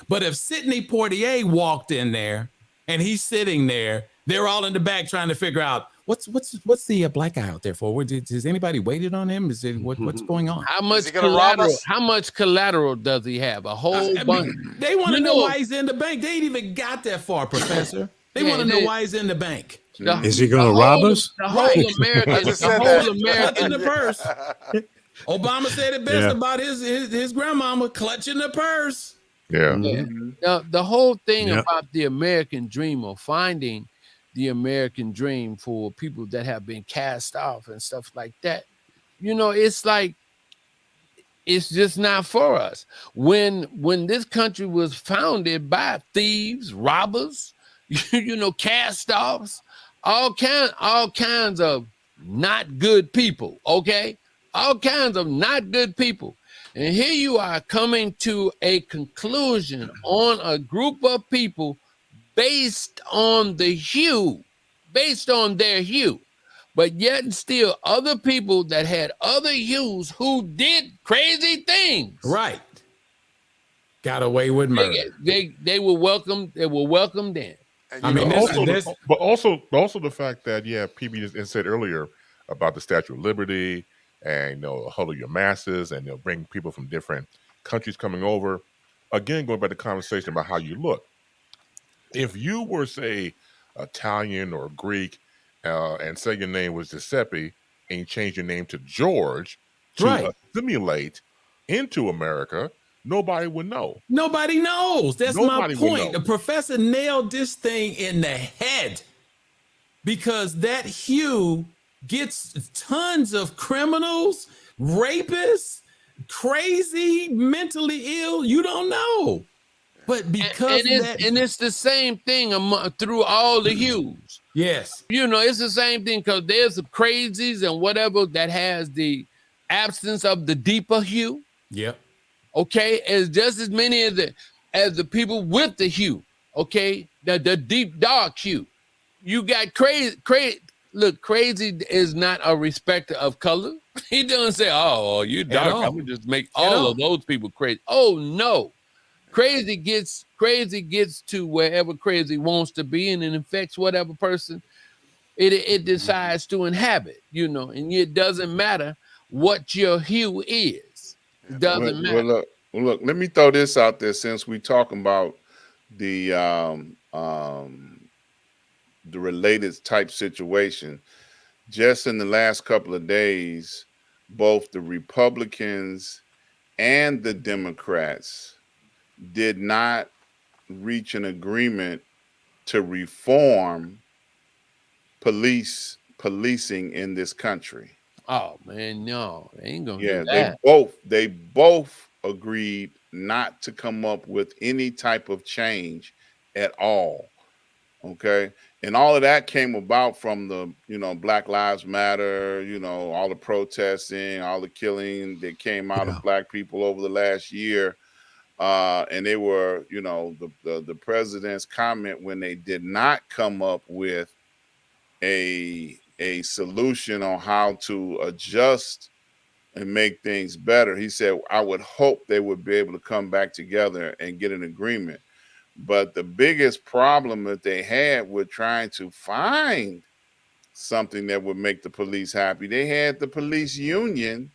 But if Sidney Poitier walked in there and he's sitting there, they're all in the back trying to figure out what's the black guy out there for? Has anybody waited on him? Is it what's going on? How much collateral? How much collateral does he have? A whole bunch. They want to know why he's in the bank. They ain't even got that far, Professor. They want to know why he's in the bank. Is he going to rob us? The whole American, in the purse. Obama said it best about his grandmama clutching the purse. Yeah. The whole thing about the American dream or finding the American dream for people that have been cast off and stuff like that, it's like it's just not for us. When this country was founded by thieves, robbers, cast-offs, all kinds of not good people, okay? All kinds of not good people. And here you are coming to a conclusion on a group of people based on their hue. But yet and still other people that had other hues who did crazy things. Right. Got away with murder. They were welcomed in. I mean, also the fact that PB just said earlier about the Statue of Liberty and huddle your masses and bring people from different countries coming over. Again, going back to the conversation about how you look. If you were, say, Italian or Greek, and say your name was Giuseppe, and you change your name to George to assimilate into America, nobody would know. Nobody knows. That's my point. The professor nailed this thing in the head because that hue gets tons of criminals, rapists, crazy, mentally ill. You don't know. But because it's the same thing through all the hues. Yes. It's the same thing because there's the crazies and whatever that has the absence of the deeper hue. Yep. Okay, it's just as many as the people with the hue. Okay, the deep dark hue. You got crazy. Look, crazy is not a respecter of color. He doesn't say, "Oh, you dark. I'm gonna just make all of those people crazy." Oh no, crazy gets to wherever crazy wants to be, and it affects whatever person it decides to inhabit. And it doesn't matter what your hue is. It doesn't matter. Look. Let me throw this out there since we're talking about the related type situation. Just in the last couple of days, both the Republicans and the Democrats did not reach an agreement to reform policing in this country. Oh man, no, they ain't gonna do Yeah, that. they both agreed not to come up with any type of change at all. Okay. And all of that came about from the, Black Lives Matter, all the protesting, all the killing that came out of Black people over the last year. And they were, the president's comment when they did not come up with a solution on how to adjust and make things better. He said, I would hope they would be able to come back together and get an agreement. But the biggest problem that they had with trying to find something that would make the police happy, they had the police union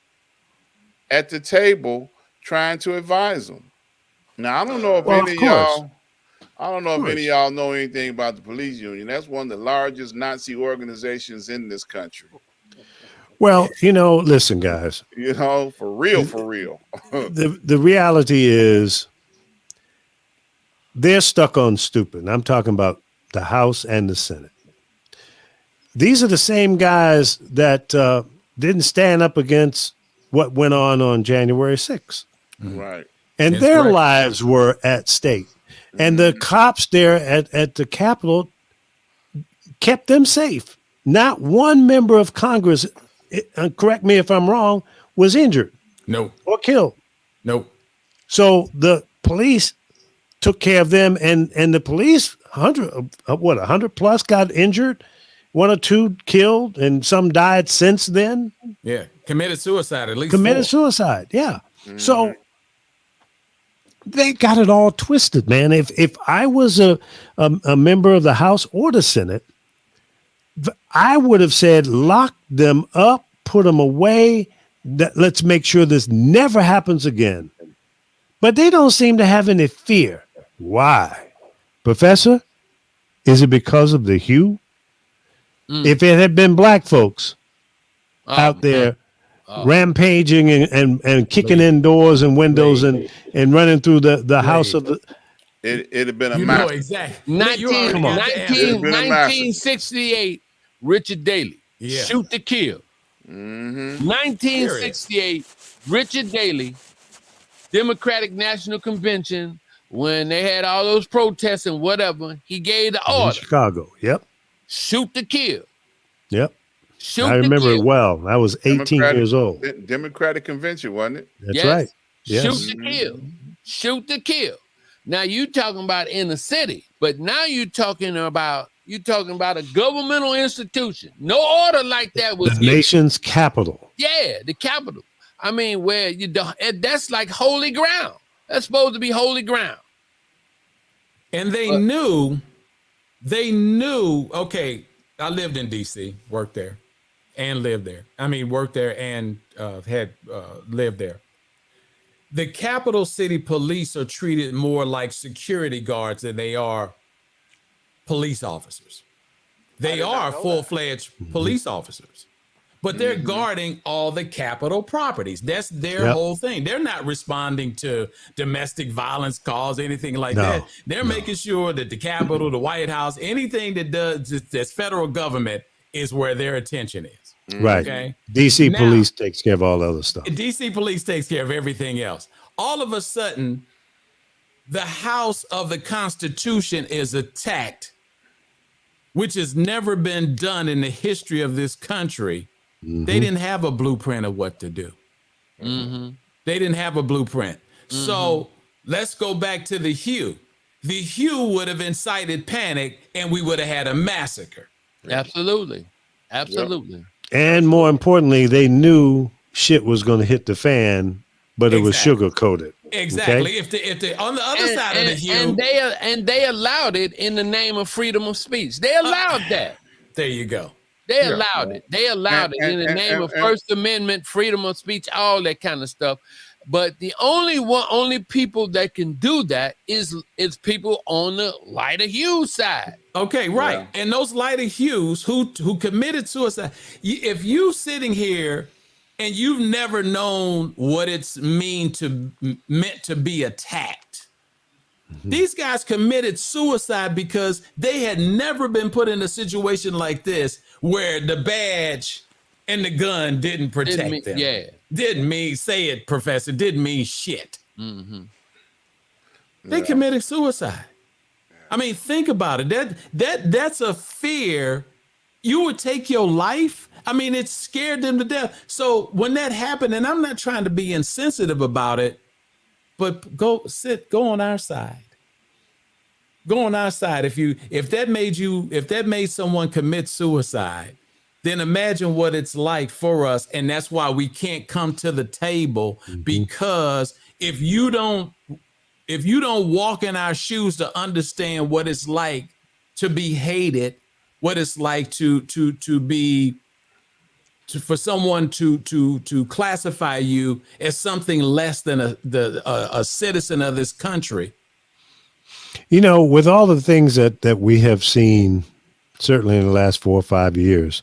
at the table trying to advise them. Now, I don't know if any of y'all know anything about the police union. That's one of the largest Nazi organizations in this country. Well, listen, guys. For real. The reality is they're stuck on stupid. I'm talking about the House and the Senate. These are the same guys that didn't stand up against what went on January 6th. Right. And their lives were at stake. And the cops there at the Capitol kept them safe. Not one member of Congress, correct me if I'm wrong, was injured. No. Or killed. No. So the police took care of them, and the police, 100 plus got injured, 1 or 2 killed, and some died since then. Yeah, committed suicide at least. Committed suicide, yeah. Mm-hmm. So they got it all twisted, man. If I was a member of the House or the Senate, I would have said, lock them up, put them away. Let's make sure this never happens again. But they don't seem to have any fear. Why? Professor, is it because of the hue? If it had been Black folks out there rampaging and kicking in doors and windows and running through the house of the... It'd have been a massacre. Exactly. 1968, Richard Daley, shoot to kill. 1968, Richard Daley, Democratic National Convention, when they had all those protests and whatever, he gave the order. In Chicago, yep. Shoot to kill. Yep. Shoot I remember it well. I was 18 years old. Democratic Convention, wasn't it? That's right. Yes. Shoot to kill. Shoot to kill. Now you talking about in the city, but now you talking about a governmental institution. No order like that was the nation's capital. Yeah, the capital. I mean, where you don't, that's like holy ground. That's supposed to be holy ground. And they knew, okay, I lived in DC, worked there and lived there. I mean, worked there and had lived there. The capital city police are treated more like security guards than they are police officers. They are full-fledged police officers, but they're guarding all the Capitol properties. That's their whole thing. They're not responding to domestic violence calls, anything like that. They're making sure that the Capitol, the White House, anything that's federal government is where their attention is. Right. Okay. DC police takes care of all the other stuff. DC police takes care of everything else. All of a sudden, the House of the Constitution is attacked, which has never been done in the history of this country. They didn't have a blueprint of what to do. They didn't have a blueprint. So let's go back to the hue. The hue would have incited panic and we would have had a massacre. Absolutely. Absolutely. Yep. And more importantly, they knew shit was going to hit the fan, but it was sugar coated. Exactly. Okay? If the on the other side of the hue, and they allowed it in the name of freedom of speech. They allowed that. There you go. They allowed it. They allowed it in the name of First Amendment, freedom of speech, all that kind of stuff. But the only people that can do that is people on the lighter hue side. Okay, right. Yeah. And those lighter hues who committed suicide. If you sitting here and you've never known what it's meant to be attacked, these guys committed suicide because they had never been put in a situation like this where the badge and the gun didn't protect them. Yeah. Didn't mean, say it, Professor, didn't mean shit. Mm-hmm. They committed suicide. I mean, think about it. That's a fear. You would take your life. I mean, it scared them to death. So when that happened, and I'm not trying to be insensitive about it, but go on our side. Go on our side. If that made someone commit suicide, then imagine what it's like for us. And that's why we can't come to the table, because if you don't walk in our shoes to understand what it's like to be hated, what it's like for someone to classify you as something less than a citizen of this country. You know, with all the things that we have seen, certainly in the last 4 or 5 years,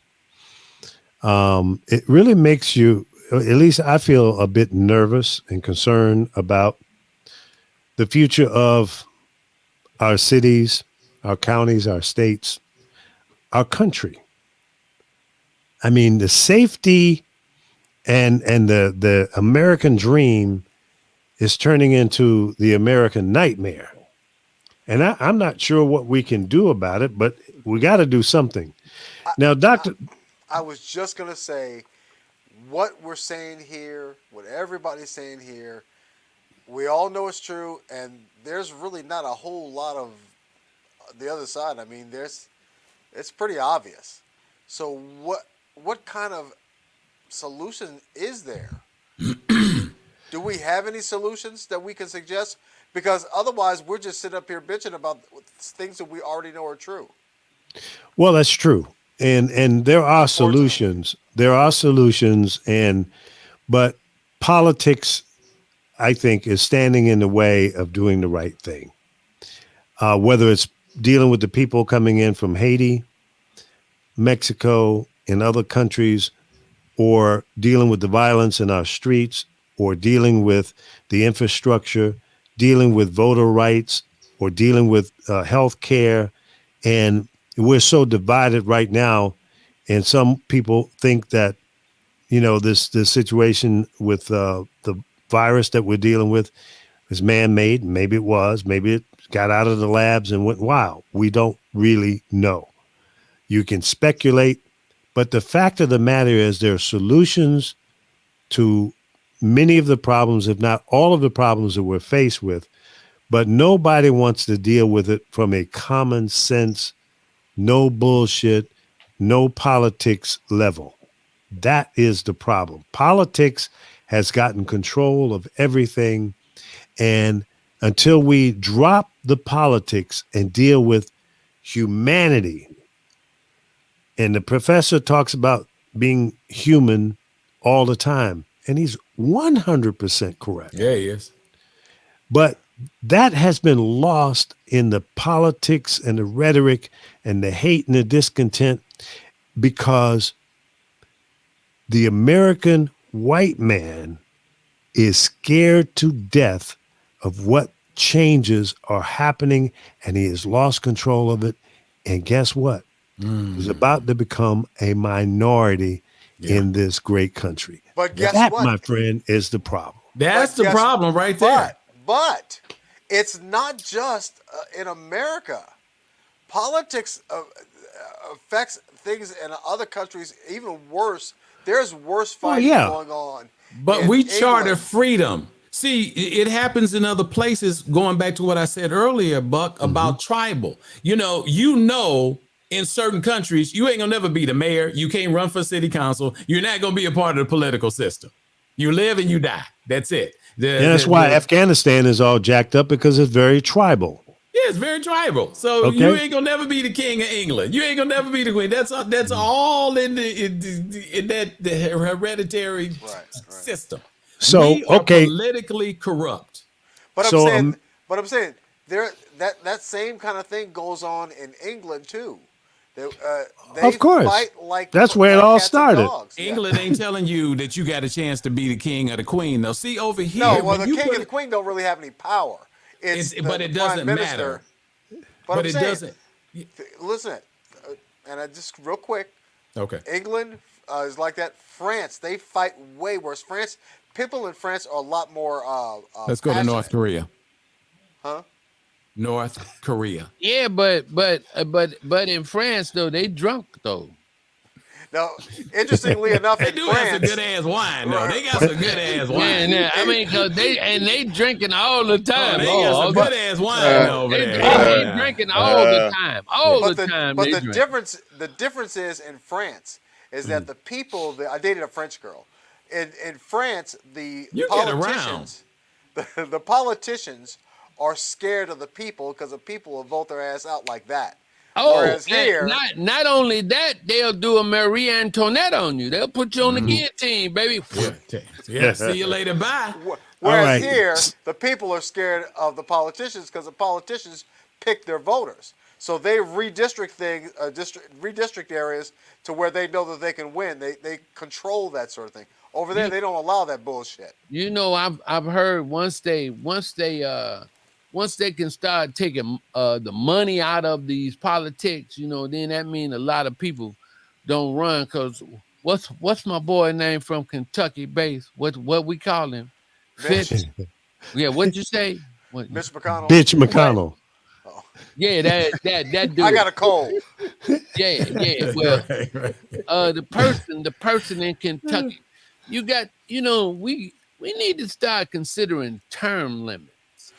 it really makes you, at least I feel, a bit nervous and concerned about the future of our cities, our counties, our states, our country. I mean, the safety and the American dream is turning into the American nightmare. And I'm not sure what we can do about it, but we got to do something. Now, Doctor, I was just going to say, what we're saying here, what everybody's saying here, we all know it's true, and there's really not a whole lot of the other side. I mean, it's pretty obvious. So what kind of solution is there? Do we have any solutions that we can suggest? Because otherwise, we're just sitting up here bitching about things that we already know are true. well, that's true. And there are solutions. There are solutions, but politics, I think, is standing in the way of doing the right thing. Whether it's dealing with the people coming in from Haiti, Mexico, and other countries, or dealing with the violence in our streets, or dealing with the infrastructure, dealing with voter rights, or dealing with health care. And we're so divided right now. And some people think that, you know, this situation with the virus that we're dealing with is man-made. Maybe it was. Maybe it got out of the labs and went wild. We don't really know. You can speculate, but the fact of the matter is there are solutions to many of the problems, if not all of the problems that we're faced with, but nobody wants to deal with it from a common sense, no bullshit, no politics level. That is the problem. Politics has gotten control of everything. And until we drop the politics and deal with humanity, and the professor talks about being human all the time, and he's 100% correct. Yeah, he is. But that has been lost in the politics and the rhetoric and the hate and the discontent, because the American white man is scared to death of what changes are happening, and he has lost control of it. And guess what? He's about to become a minority in this great country. But guess that, what? my friend, is the problem. That's the problem right there. But it's not just in America. Politics affects things in other countries even worse. There's worse fighting going on. But we charter freedom. See, it happens in other places, going back to what I said earlier, Buck, about tribal. You know, in certain countries, you ain't gonna never be the mayor. You can't run for city council. You're not gonna be a part of the political system. You live and you die. That's it. And that's why Afghanistan is all jacked up, because it's very tribal. Yeah, it's very tribal. So you ain't gonna never be the king of England. You ain't gonna never be the queen. That's all in the hereditary system. So we are politically corrupt. But I'm saying there that same kind of thing goes on in England too. They of course, fight like that's where it all started. England ain't telling you that you got a chance to be the king or the queen. Though, see over here. No, well, the king and the queen don't really have any power. But it doesn't matter. But it doesn't. Listen, and I just real quick. Okay. England is like that. France, they fight way worse. France people in France are a lot more. Let's go to passionate. North Korea. Huh? North Korea. Yeah, but in France though, they drunk though. Now, interestingly enough, They in do France, have some good ass wine though. They got some good ass wine. Yeah, I mean, cause they drinking all the time. They got some good ass wine over there. They drinking all the time, but they the drink. difference is in France is that the people. I dated a French girl. In France, the politicians, the politicians are scared of the people because the people will vote their ass out like that. Oh, whereas here, not only that, they'll do a Marie Antoinette on you. They'll put you on the guillotine, baby. Yeah, see you later. Bye. Whereas here, the people are scared of the politicians because the politicians pick their voters. So they redistrict things, redistrict areas to where they know that they can win. They control that sort of thing. Over there, they don't allow that bullshit. You know, I've heard once they can start taking the money out of these politics, you know, then that means a lot of people don't run. Cause what's my boy name from Kentucky base? What we call him? Fitz. Yeah, what'd you say? Mitch McConnell. Bitch McConnell. Oh. Yeah, that dude. I got a cold. Yeah. Well, the person in Kentucky, you got, you know, we need to start considering term limits.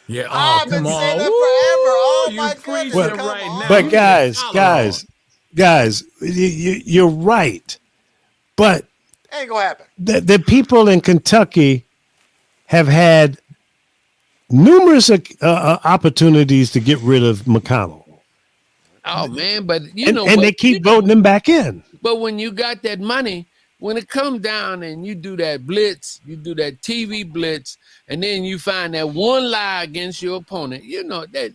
Yeah, I've been saying that forever. Oh my goodness! Well, right now. But guys, you're right. But ain't gonna happen. The people in Kentucky have had numerous opportunities to get rid of McConnell. Oh man, but they keep voting him back in. But when you got that money, when it comes down and you do that blitz, you do that TV blitz, and then you find that one lie against your opponent, you know, they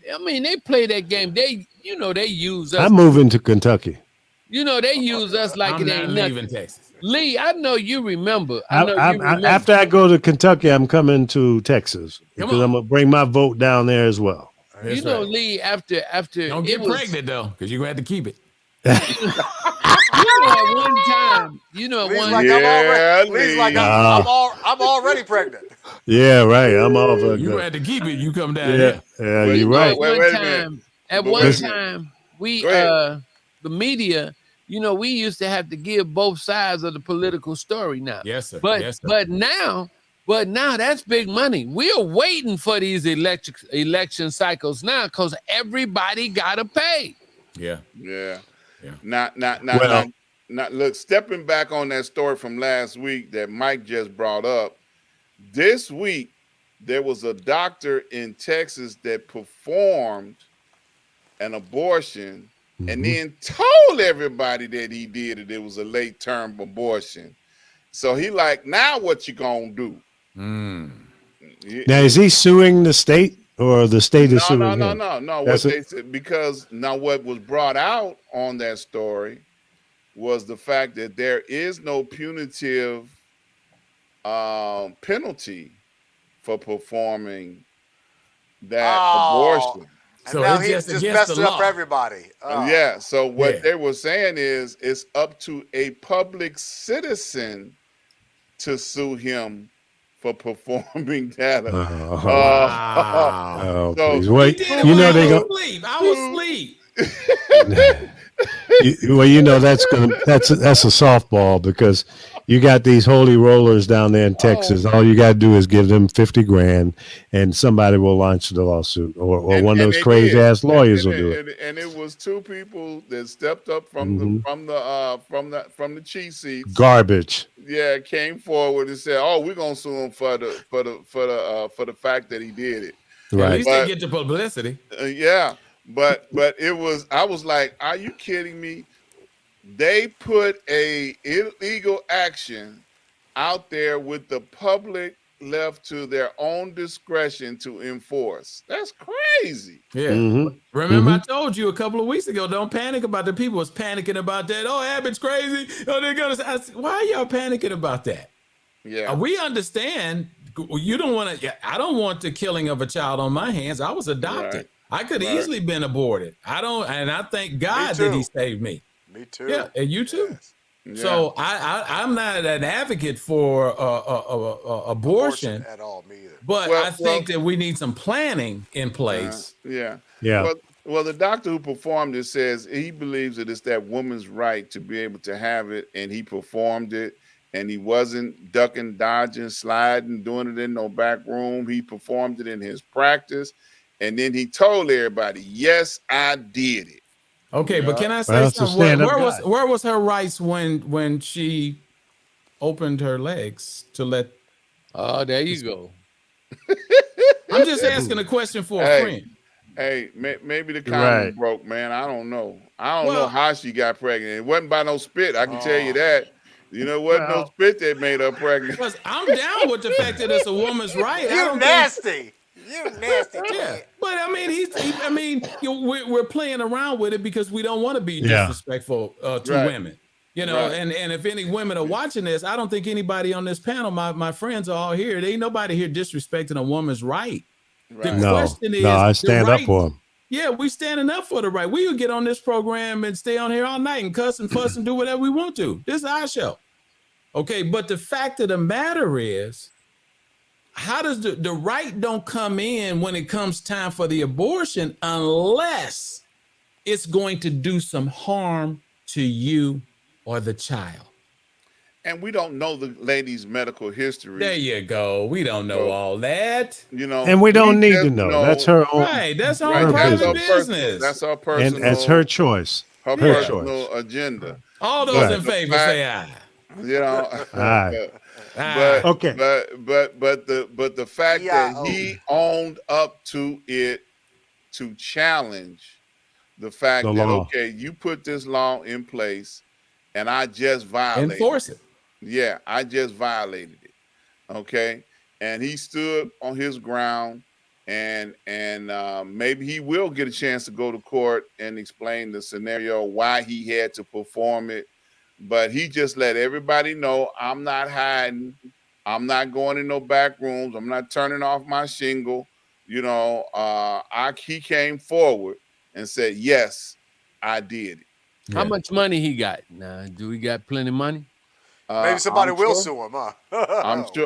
play that game. They use us. I'm moving to Kentucky. You know, they use us like it ain't nothing. Texas. Lee, I know you remember. After I go to Kentucky, I'm coming to Texas because I'm going to bring my vote down there as well. You know, right. Lee, after don't get pregnant though, because you're gonna have to keep it. At one time, I'm already pregnant. Yeah, right. I'm all for you had to keep it. You come down here. Yeah, you're right. At one time, we the media, you know, we used to have to give both sides of the political story now. Yes, sir. But now that's big money. We're waiting for these election cycles now because everybody gotta pay. Yeah. Now, look, stepping back on that story from last week that Mike just brought up, this week there was a doctor in Texas that performed an abortion and then told everybody that he did it. It was a late term abortion. So he like, now what you gonna do? Now is he suing the state or the state is suing him? No. What they said, because now what was brought out on that story was the fact that there is no punitive penalty for performing that abortion. So now he just messed it up for everybody. Yeah. So what they were saying is it's up to a public citizen to sue him for perforing that. Please. Wait, you know they go. I was asleep. Well, you know that's a softball because you got these holy rollers down there in Texas. All you got to do is give them $50,000, and somebody will launch the lawsuit, or one of those crazy ass lawyers will do it. And it was two people that stepped up from the cheat seats. Garbage. Yeah, came forward and said, "Oh, we're gonna sue him for the fact that he did it." Right. At least they get the publicity. But it was. I was like, "Are you kidding me?" They put a illegal action out there with the public left to their own discretion to enforce. That's crazy. Yeah. Remember, I told you a couple of weeks ago, don't panic about the people was panicking about that. Oh, Abbott's crazy. Oh, they're gonna say, why are y'all panicking about that? Yeah. We understand. You don't want to. I don't want the killing of a child on my hands. I was adopted. Right. I could easily been aborted. I don't, and I thank God that He saved me. Me too. Yeah, and you too. Yeah. So I'm not an advocate for abortion at all, me either. but I think that we need some planning in place. Yeah. Yeah. Well, the doctor who performed it says he believes that it's that woman's right to be able to have it, and he performed it, and he wasn't ducking, dodging, sliding, doing it in no back room. He performed it in his practice, and then he told everybody, "Yes, I did it." Okay, but can I say something? Where was her rights when she opened her legs to let? Oh, there you go. I'm just asking a question for a friend. Hey, maybe the condom broke, man. I don't know. I don't know how she got pregnant. It wasn't by no spit. I can tell you that. You know what? No spit that made her pregnant. Because I'm down with the fact that it's a woman's right. You nasty. You nasty. Yeah, but I mean, we're playing around with it because we don't want to be disrespectful to women. You know, and if any women are watching this, I don't think anybody on this panel, my friends are all here. There ain't nobody here disrespecting a woman's right. The question is, I stand up for them. Yeah, we standing up for the right. We would get on this program and stay on here all night and cuss and fuss and do whatever we want to. This is our show. Okay, but the fact of the matter is, how does the right don't come in when it comes time for the abortion unless it's going to do some harm to you or the child? And we don't know the lady's medical history. There you go. We don't know all that. You know, and we don't need to know. That's her own. Right. That's her own private business. That's her personal. And that's her choice. Her personal agenda. All those in favor say aye. You know. Aye. But the fact that he owned up to it to challenge the fact that okay, you put this law in place and I just violated enforce it. Yeah, I just violated it. Okay. And he stood on his ground and maybe he will get a chance to go to court and explain the scenario, why he had to perform it. But he just let everybody know, I'm not hiding. I'm not going in no back rooms. I'm not turning off my shingle. You know, he came forward and said, yes, I did it. Yeah. How much money he got? Now, do we got plenty of money? Maybe somebody will sue him, huh?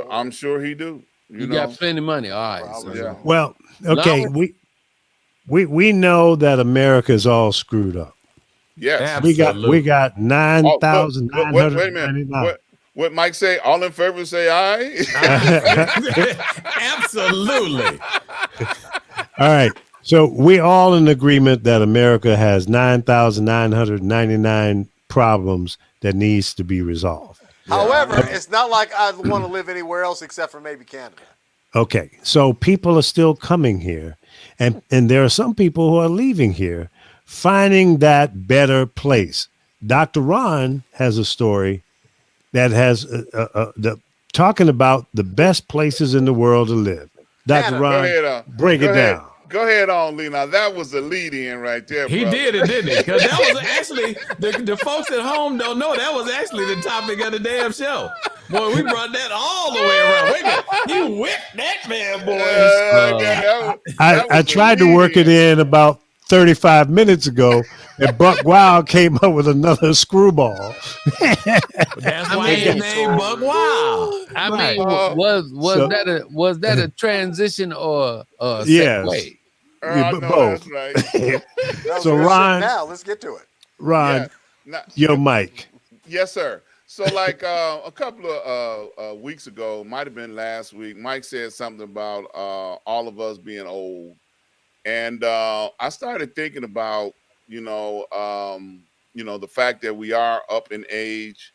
I'm sure he do. You got plenty of money. All right. So, yeah. Well, okay, we know that America is all screwed up. Yes, absolutely. we got 9,999. Wait a minute. What Mike say? All in favor say aye. Absolutely. All right. So we all in agreement that America has 9,999 problems that needs to be resolved. However, it's not like I want to live anywhere else except for maybe Canada. Okay. So people are still coming here, and there are some people who are leaving here, finding that better place. Dr. Ron has a story that has talking about the best places in the world to live. Dr. Ron, break it down. Go ahead on, Lee. Now, that was a lead-in right there, He did it, didn't he? Because that was actually, the folks at home don't know, that was actually the topic of the damn show. Boy, we brought that all the way around. Wait a minute. He whipped that man, boy. I tried to work it in about 35 minutes ago, and Buck Wild came up with another screwball. That's why his name Buck Wild. I mean, was that a transition or a segue? Both. That's right. So Ron, now let's get to it. Ron, your mic. Yes, sir. So like a couple of weeks ago, might have been last week, Mike said something about all of us being old. And I started thinking about, the fact that we are up in age,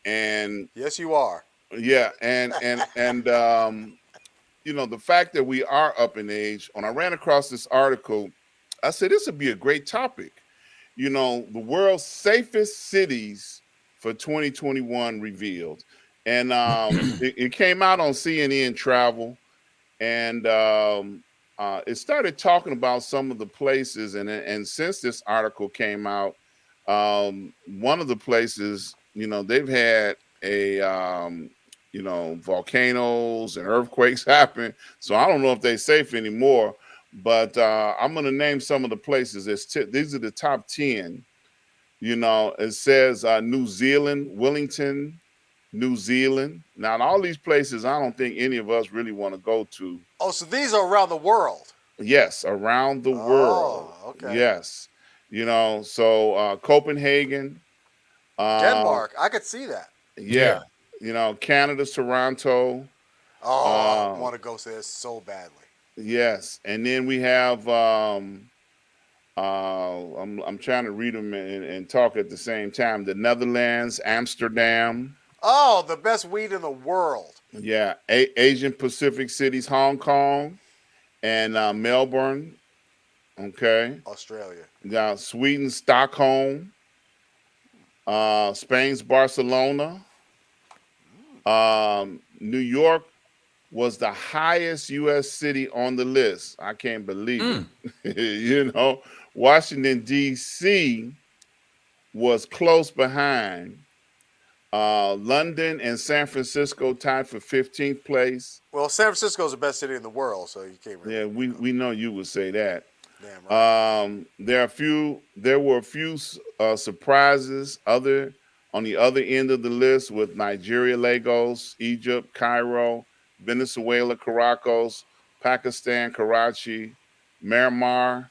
and yes, you are. Yeah, and the fact that we are up in age. When I ran across this article, I said this would be a great topic. The world's safest cities for 2021 revealed, and it came out on CNN Travel, and it started talking about some of the places, and since this article came out, one of the places, they've had volcanoes and earthquakes happen. So I don't know if they're safe anymore, but I'm going to name some of the places. These are the top 10 It says New Zealand, Wellington, New Zealand. Now, all these places, I don't think any of us really want to go to. Oh, so these are around the world. Yes, around the world. Okay. Yes. So Copenhagen. Denmark, I could see that. Yeah. Canada, Toronto. Oh, I want to go see this so badly. Yes. And then we have I'm trying to read them and talk at the same time. The Netherlands, Amsterdam. Oh, the best weed in the world. Yeah. Asian Pacific cities, Hong Kong and Melbourne. Okay. Australia. Got Sweden, Stockholm. Spain's Barcelona. New York was the highest U.S. city on the list. I can't believe it. Washington, D.C. was close behind. London and San Francisco tied for 15th place. Well, San Francisco is the best city in the world, so you can't really. Yeah, we know you would say that. Damn right. There were a few surprises on the other end of the list with Nigeria, Lagos, Egypt, Cairo, Venezuela, Caracas, Pakistan, Karachi, Myanmar,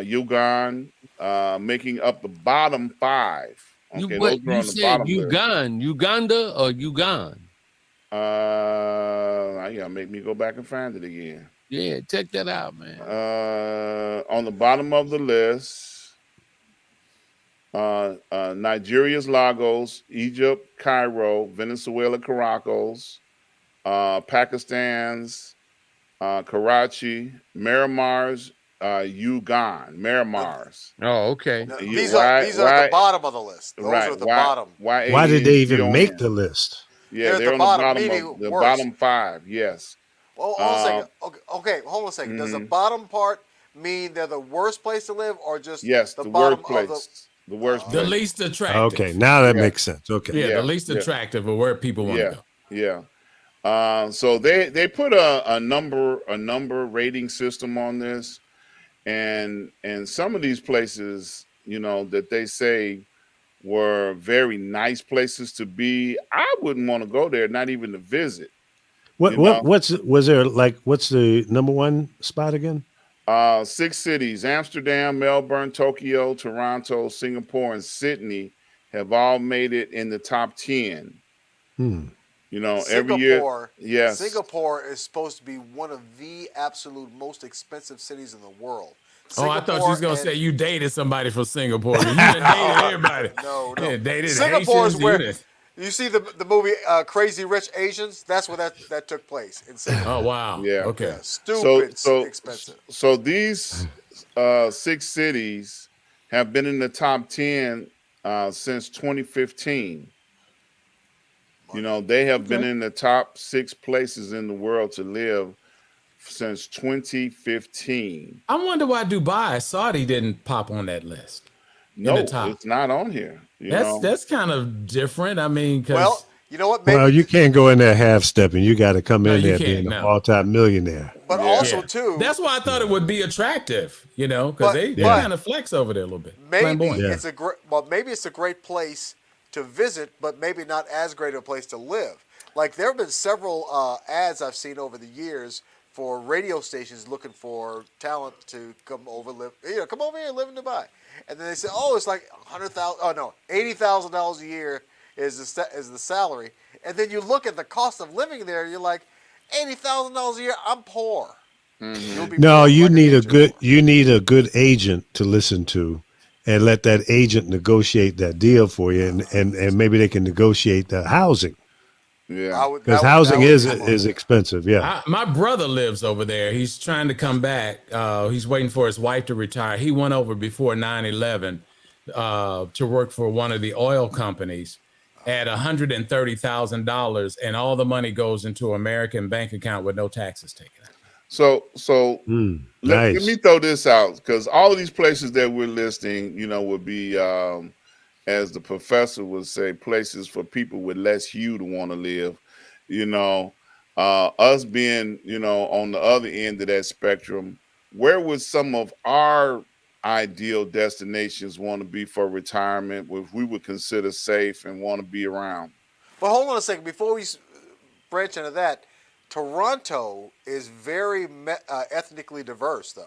Uganda, making up the bottom 5. Okay, You said Uganda or Uganda? You gotta make me go back and find it again. Yeah, check that out, man. On the bottom of the list, Nigeria's Lagos, Egypt, Cairo, Venezuela, Caracas, Pakistan's Karachi, Myanmar's Uganda, Myanmar's. Oh, okay. No, these are at the bottom of the list. Those are at the bottom. Why did they even make the list? Yeah, they're on the bottom of the bottom 5. Yes. Well, hold on a second. Okay, hold on a second. Does the bottom part mean they're the worst place to live, or just the worst place? The worst place. The least attractive. Okay, now that makes sense. Okay. Yeah, the least attractive of where people want to go. Yeah. So they put a number rating system on this, and some of these places, that they say were very nice places to be. I wouldn't want to go there, not even to visit. What's the number 1 spot again? 6 cities: Amsterdam, Melbourne, Tokyo, Toronto, Singapore, and Sydney have all made it in the top 10. Every year. Yes. Singapore is supposed to be one of the absolute most expensive cities in the world. I thought you was gonna say you dated somebody from Singapore. You dated everybody. No. Yeah, dated Singapore is Haitians, where you see the movie Crazy Rich Asians. That's where that took place in Singapore. Oh wow. Yeah. Okay. Yeah, stupid expensive. So these 6 cities have been in the top 10 since 2015. They have been in the top 6 places in the world to live since 2015. I wonder why Dubai, Saudi didn't pop on that list. No, it's not on here. That's kind of different. I mean, well, you know what? Maybe you can't go in there half stepping. You got to come in there being an multi-millionaire. But also too, that's why I thought it would be attractive. Because they kind of flex over there a little bit. Maybe it's maybe it's a great place to visit, but maybe not as great a place to live. Like there have been several ads I've seen over the years for radio stations looking for talent to come over here and live in Dubai. And then they say, it's like $80,000 a year is the salary. And then you look at the cost of living there, you're like, $80,000 a year, I'm poor. No, you need a good agent to listen to, and let that agent negotiate that deal for you, and maybe they can negotiate the housing. Yeah, because housing is expensive. Yeah, my brother lives over there. He's trying to come back. He's waiting for his wife to retire. He went over before 9/11 to work for one of the oil companies at $130,000, and all the money goes into an American bank account with no taxes taken out. So nice. Let me throw this out, because all of these places that we're listing, would be, as the professor would say, places for people with less hue to want to live. Us being, on the other end of that spectrum, where would some of our ideal destinations want to be for retirement, which we would consider safe and want to be around. But hold on a second. Before we branch into that, Toronto is very ethnically diverse, though.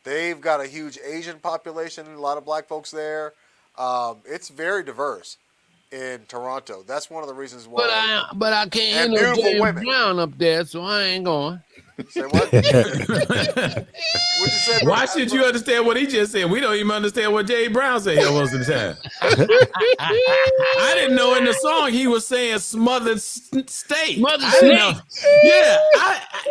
They've got a huge Asian population, a lot of black folks there. It's very diverse in Toronto. That's one of the reasons why. But I can't And no beautiful James women. Brown up there, so I ain't going. Say what? What'd you say? Why should you understand what he just said? We don't even understand what Jay Brown said here most of the time. I didn't know in the song he was saying smothered steak. Smothered I didn't know. steak. Yeah,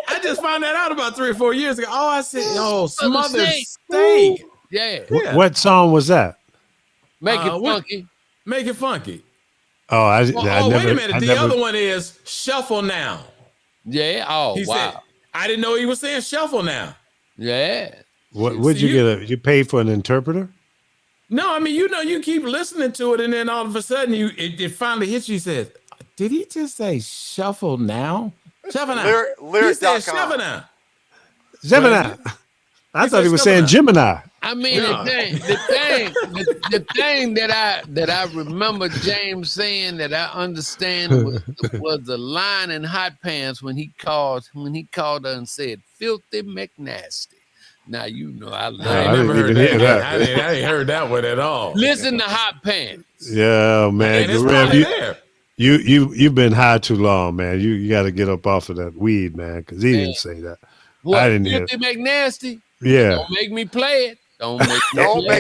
I just found that out about 3 or 4 years ago. Oh, I said, smothered steak. steak. Yeah. What song was that? Make it funky. Make it funky. Oh, I Wait never, a minute. The other one is shuffle now. Yeah. Oh, He wow. said, I didn't know he was saying shuffle now. Yeah. Would you get you paid for an interpreter? No, I mean, you keep listening to it, and then all of a sudden, it finally hits you. He says, did he just say shuffle now? Shuffle now. He said shuffle now. Gemini. I thought he was saying Gemini. I mean, the thing that I remember James saying that I understand was the line in Hot Pants when he called her and said, "Filthy McNasty." Now I love. I never heard that. I ain't heard that one at all. Listen to Hot Pants. Yeah, man. And it's you've been high too long, man. You got to get up off of that weed, man, because he didn't say that. What, I didn't hear. Filthy McNasty? Yeah. Don't make me play it. Don't make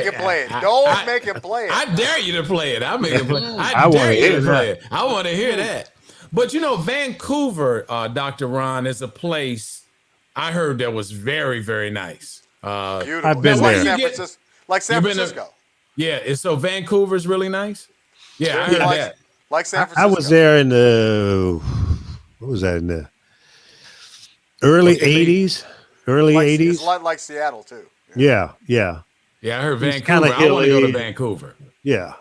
it play it. Don't make it play it. I dare you to play it. I'll make it play. I dare you to that. play it. I want to hear that. But Vancouver, Dr. Ron, is a place I heard that was very, very nice. Beautiful. I've been That's there. like San Francisco. Yeah, so Vancouver's really nice. Yeah, I heard that. Like San Francisco. I was there in the what was that in the early 80s? Early 80s. It's like Seattle too. Yeah. Yeah, I heard It's Vancouver. kinda I want to go to hilly. Vancouver. Yeah.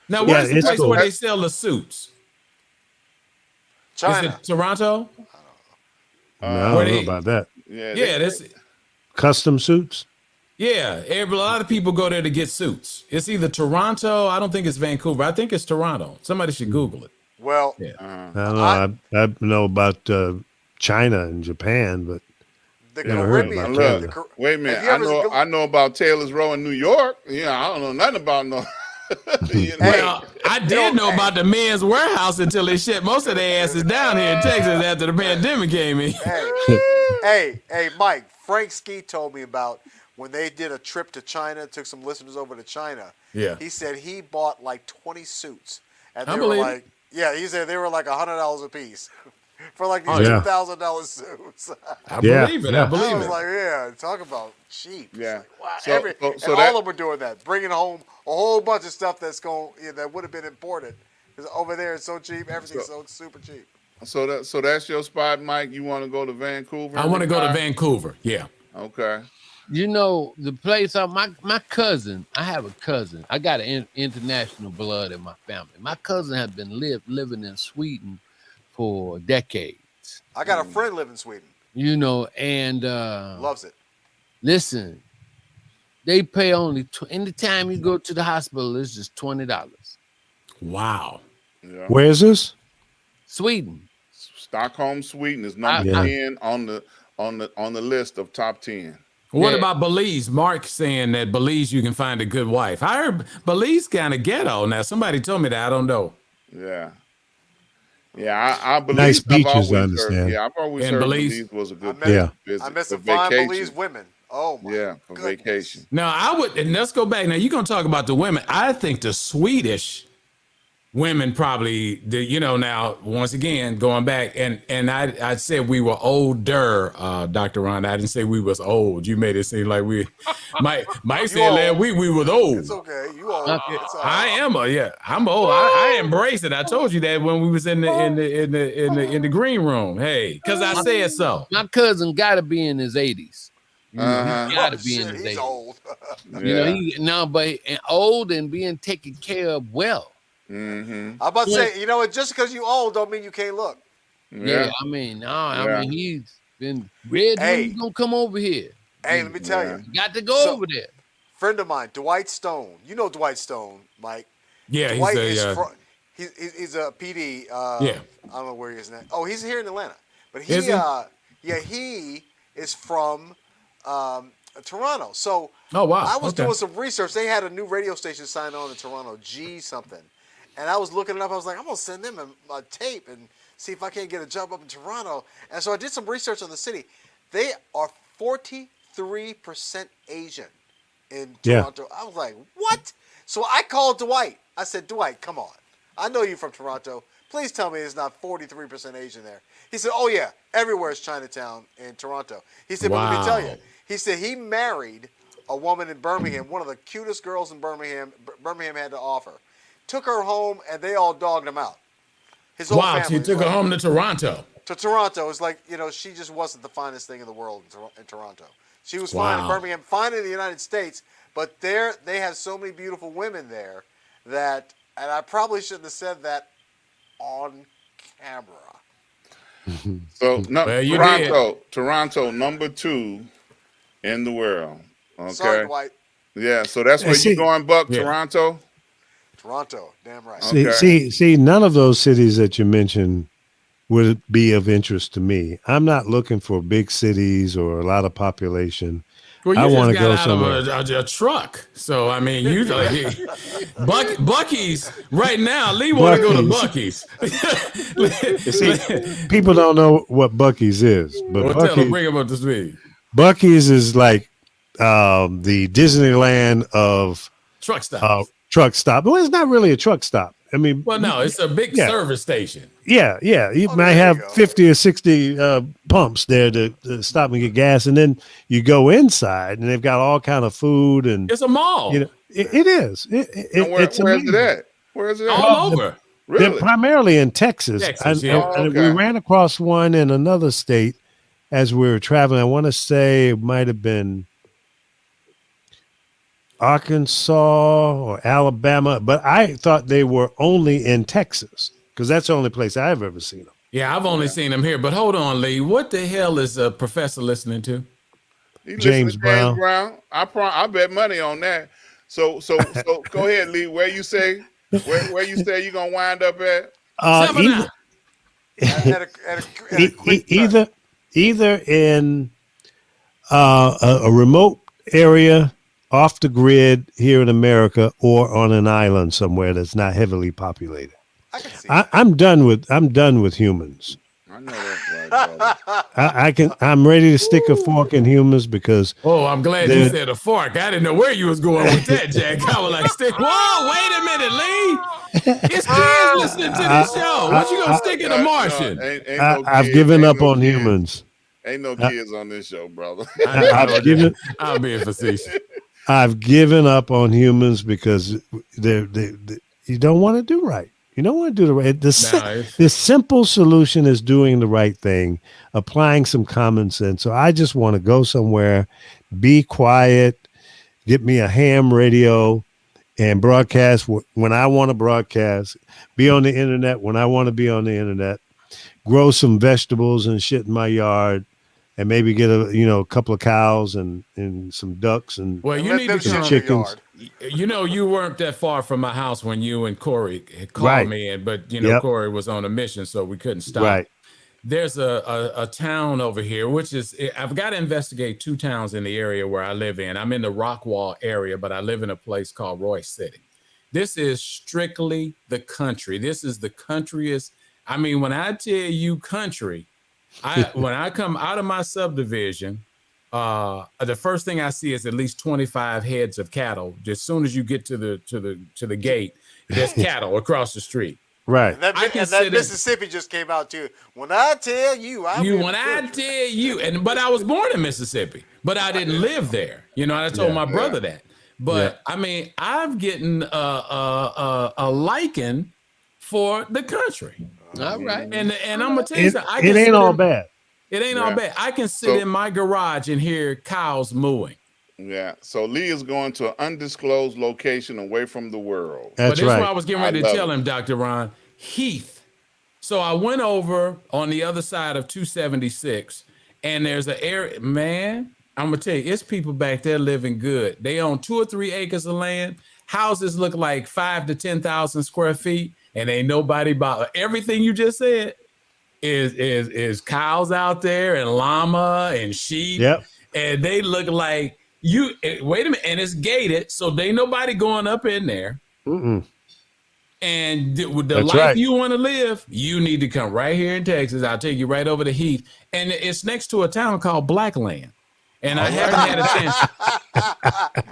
Now, where's the it's place cool. where they sell the suits? China. Is it Toronto? No, I don't know about that. Yeah, that's Custom suits. yeah. A lot of people go there to get suits. It's either Toronto. I don't think it's Vancouver. I think it's Toronto. Somebody should Google it. Well, Yeah. I don't know. I know about China and Japan, but the never heard Caribbean. about Look, wait a minute. Have you ever- I know about Taylor's Row in New York. Yeah, I don't know nothing about no. Well, I did know about the men's warehouse until they shut most of their asses down here in Texas after the pandemic came in. Hey, Mike. Frank Ski told me about when they did a trip to China. Took some listeners over to China. Yeah. He said he bought like 20 suits, and I they were believe like, he said they were like $100 a piece for like these Oh, yeah. $2,000 suits. I Yeah, believe it. yeah. I believe I was it. like, talk about cheap. It's Yeah. like, wow. So and that- all of them are doing that, bringing home a whole bunch of stuff that would have been imported. Because over there it's so cheap, everything's so super cheap. So that's your spot, Mike. You want to go to Vancouver? I want to go to Vancouver. Yeah. Okay. The place my cousin, I have a cousin. I got an international blood in my family. My cousin has been living in Sweden for decades. I got a friend live in Sweden. And Loves it. listen, they pay only anytime you go to the hospital, it's just $20. Wow. Yeah. where is this? Sweden. Stockholm, Sweden is number 10 on the list of top 10. What Yeah. about Belize? Mark saying that Belize you can find a good wife. I heard Belize kind of ghetto. Now somebody told me that. I don't know. Yeah. Yeah, I believe. Nice I've beaches, always I understand. I've always And heard Belize? was a good I place Yeah. to visit I met for some fine vacation. Belize women. Oh my Yeah, for goodness. vacation. Now I would, and let's go back. Now you're gonna talk about the women. I think the Swedish women probably, now once again going back, and I said we were older, Dr. Ron. I didn't say we was old. You made it seem like we. Mike said old. we was old. It's okay. You all. It's all I right. am I'm old. I embrace it. I told you that when we was in the green room. Hey, because I said so. My cousin got to be in his 80s. He got to Oh, be in shit, his he's 80s. old. Yeah. But old and being taken care of well. Mm-hmm. I'm about to say, just because you old don't mean you can't look. Yeah, I mean, he's been Reggie. Hey. He's gonna come over here. Hey, let me tell you. You got to go over there. friend of mine, Dwight Stone. You know Dwight Stone, Mike. Yeah, Dwight he's he's a PD. Yeah. I don't know where he is now. Oh, he's here in Atlanta. But he, Is he? he is from Toronto. So Oh, wow. I was Okay. doing some research. They had a new radio station signed on in Toronto, G something. And I was looking it up. I was like, I'm going to send them a tape and see if I can't get a job up in Toronto. And so I did some research on the city. They are 43% Asian in Toronto. I was like, what? So I called Dwight. I said, Dwight, come on. I know you're from Toronto. Please tell me it's not 43% Asian there. He said, oh, yeah, everywhere is Chinatown in Toronto. He said, but let me tell you. He said he married a woman in Birmingham, one of the cutest girls in Birmingham had to offer. Took her home, and they all dogged him out. His whole family. So he took her home to Toronto. To Toronto. It's like, she just wasn't the finest thing in the world in Toronto. She was fine in Birmingham, fine in the United States, but they have so many beautiful women there that, and I probably shouldn't have said that on camera. So well, Toronto, number 2 in the world. Okay. Sorry, Dwight. Yeah, so that's where you going, Buck. Yeah. Toronto. Toronto, damn right. See, none of those cities that you mentioned would be of interest to me. I'm not looking for big cities or a lot of population. Well, I want to go out somewhere. of a truck. So, I mean, you Buc-ee's right now. Lee want to go to Buc-ee's. See, people don't know what Buc-ee's is, but Bring him up to speed. Buc-ee's is like the Disneyland of Truck stop. Truck stop. Well, it's not really a truck stop. I mean, well, no, it's a big service station. Yeah. You might have 50 or 60 pumps there to stop and get gas, and then you go inside, and they've got all kind of food, and it's a mall. It is. It's where is it at? Where is it at? All over. Really? They're primarily in Texas. And we ran across one in another state as we were traveling. I want to say it might have been Arkansas or Alabama, but I thought they were only in Texas because that's the only place I've ever seen them. Yeah, I've only seen them here. But hold on, Lee. What the hell is a professor listening to? James Brown. I bet money on that. So go ahead, Lee. Where you say you're gonna wind up at? Either in a remote area off the grid here in America, or on an island somewhere that's not heavily populated. I can see I'm done with humans. I know that's right, brother. I'm ready to stick a fork in humans because. Oh, I'm glad you said a fork. I didn't know where you was going with that, Jack. I was like, whoa, wait a minute, Lee. It's kids listening to this show. What you gonna stick in a Martian? I've given up on humans. Ain't no kids on this show, brother. I'm being facetious. I've given up on humans because you don't want to do right. You don't want to do the right. The simple solution is doing the right thing, applying some common sense. So I just want to go somewhere, be quiet, get me a ham radio, and broadcast when I want to broadcast, be on the internet when I want to be on the internet, grow some vegetables and shit in my yard, and maybe get a couple of cows and some ducks and you need some chickens. You weren't that far from my house when you and Corey had called me in, but Corey was on a mission, so we couldn't stop. Right. There's a town over here, which is I've got to investigate 2 towns in the area where I live in. I'm in the Rockwall area, but I live in a place called Royce City. This is strictly the country. This is the countryest. I mean, when I tell you country, when I come out of my subdivision, the first thing I see is at least 25 heads of cattle. As soon as you get to the gate, there's cattle across the street. Right. And that Mississippi just came out too. When I tell you, but I was born in Mississippi, but I didn't live there. I told my brother that. But I mean, I'm getting a liking for the country. All right. Mm-hmm. And I'm gonna tell you something. It ain't all bad. It ain't all bad. I can sit in my garage and hear cows mooing. Yeah. So Lee is going to an undisclosed location away from the world. That's right. But this is right. what I was getting ready to tell him, Dr. Ron. Heath. So I went over on the other side of 276, and there's an area, man. I'm gonna tell you, it's people back there living good. They own 2 or 3 acres of land. Houses look like 5 to 10,000 square feet, and ain't nobody bother. Everything you just said is cows out there and llama and sheep, and they look like you. Wait a minute, and it's gated, so they nobody going up in there. And with the life you want to live, you need to come right here in Texas. I'll take you right over the Heath, and it's next to a town called Blackland. And I haven't had a chance.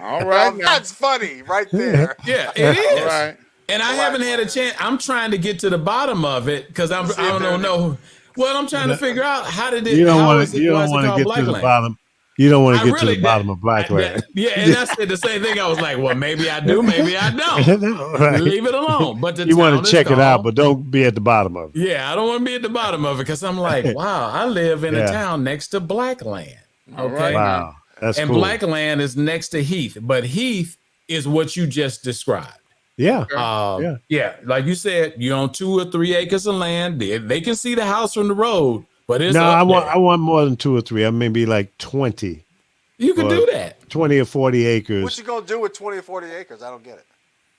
All right, well, that's funny right there. Yeah, it is. All right. And I haven't had a chance. I'm trying to get to the bottom of it because I don't know. Well, I'm trying to figure out how did it. You don't want to get to the bottom. You don't want to get to the bottom of Blackland. Yeah, and I said the same thing. I was like, well, maybe I do, maybe I don't. Right. Leave it alone. But you want to check it out, but don't be at the bottom of it. Yeah, I don't want to be at the bottom of it because I'm like, wow, I live in a town next to Blackland. Okay. Wow. That's and cool. Blackland is next to Heath, but Heath is what you just described. Yeah. Yeah. Like you said, you own 2 or 3 acres of land. They can see the house from the road, but it's I want more than 2 or 3. I mean, maybe like 20. You can do that. 20 or 40 acres. What you gonna do with 20 or 40 acres? I don't get it.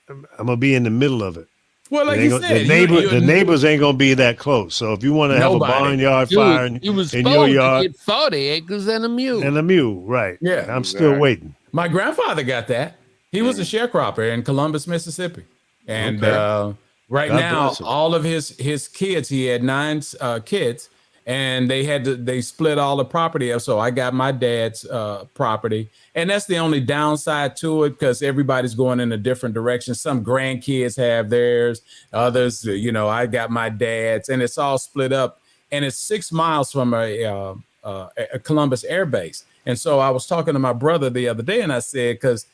I'm gonna be in the middle of it. Well, like you said, the neighbors ain't gonna be that close. So if you want to have a barnyard fire in your yard, to get 40 acres and a mule. Right? Yeah, I'm still waiting. My grandfather got that. He was a sharecropper in Columbus, Mississippi, and right now all of his kids. He had 9 kids, and they split all the property up. So I got my dad's property, and that's the only downside to it because everybody's going in a different direction. Some grandkids have theirs, others, I got my dad's, and it's all split up. And it's 6 miles from a Columbus Air Base. And so I was talking to my brother the other day, and I said, because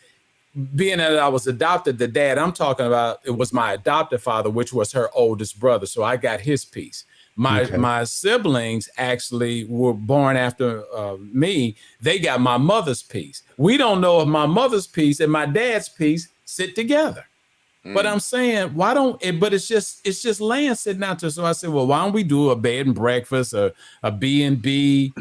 being that I was adopted, the dad I'm talking about, it was my adopted father, which was her oldest brother. So I got his piece. My siblings actually were born after me. They got my mother's piece. We don't know if my mother's piece and my dad's piece sit together. But I'm saying, why don't it? But it's just land sitting out there. So I said, well, why don't we do a bed and breakfast, or a B&B,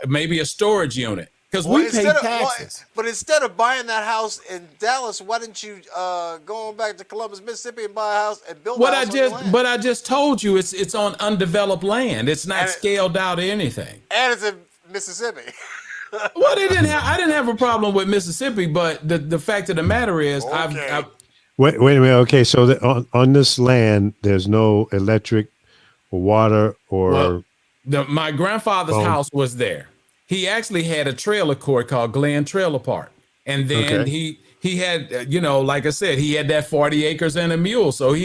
maybe a storage unit? Because we pay taxes. But instead of buying that house in Dallas, why didn't you go on back to Columbus, Mississippi, and buy a house and build a house? But I just told you it's on undeveloped land. It's not scaled out or anything. And it's in Mississippi. Well, I didn't have a problem with Mississippi, but the fact of the matter is, Wait a minute. Okay, so on this land, there's no electric or water or. My grandfather's house was there. He actually had a trailer court called Glen Trailer Park, and then he had, like I said, he had that 40 acres and a mule. So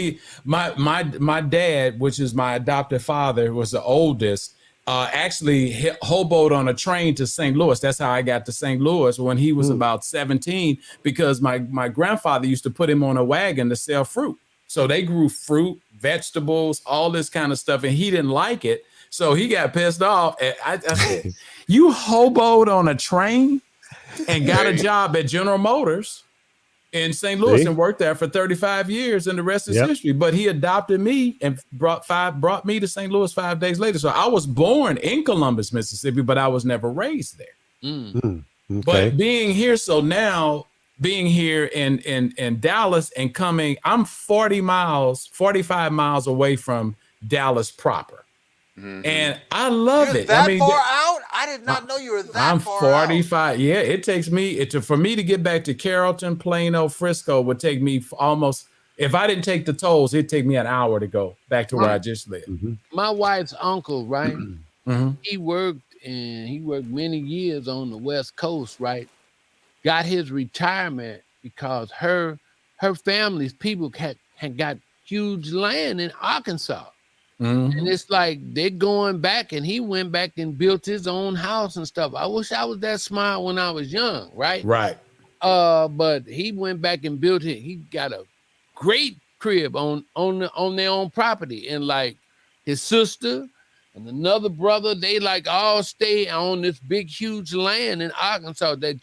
my dad, which is my adopted father, was the oldest. Actually hoboed on a train to St. Louis. That's how I got to St. Louis when he was about 17, because my grandfather used to put him on a wagon to sell fruit. So they grew fruit, vegetables, all this kind of stuff, and he didn't like it. So he got pissed off. And I said, you hoboed on a train and got a job at General Motors in St. Louis and worked there for 35 years, and the rest is history. But he adopted me and brought me to St. Louis 5 days later. So I was born in Columbus, Mississippi, but I was never raised there. But being here, so now being here in Dallas and coming, I'm 45 miles away from Dallas proper. And I love it. That far out? I did not know you were that far out. I'm 45. Yeah, it takes me for me to get back to Carrollton, Plano, Frisco would take me almost, if I didn't take the tolls, it'd take me an hour to go back to where I just lived. My wife's uncle, right? He worked many years on the West Coast, right? Got his retirement because her family's people had got huge land in Arkansas. And it's like they're going back, and he went back and built his own house and stuff. I wish I was that smart when I was young, right? Right. But he went back and built it. He got a great crib on their own property, and like his sister and another brother, they like all stay on this big huge land in Arkansas that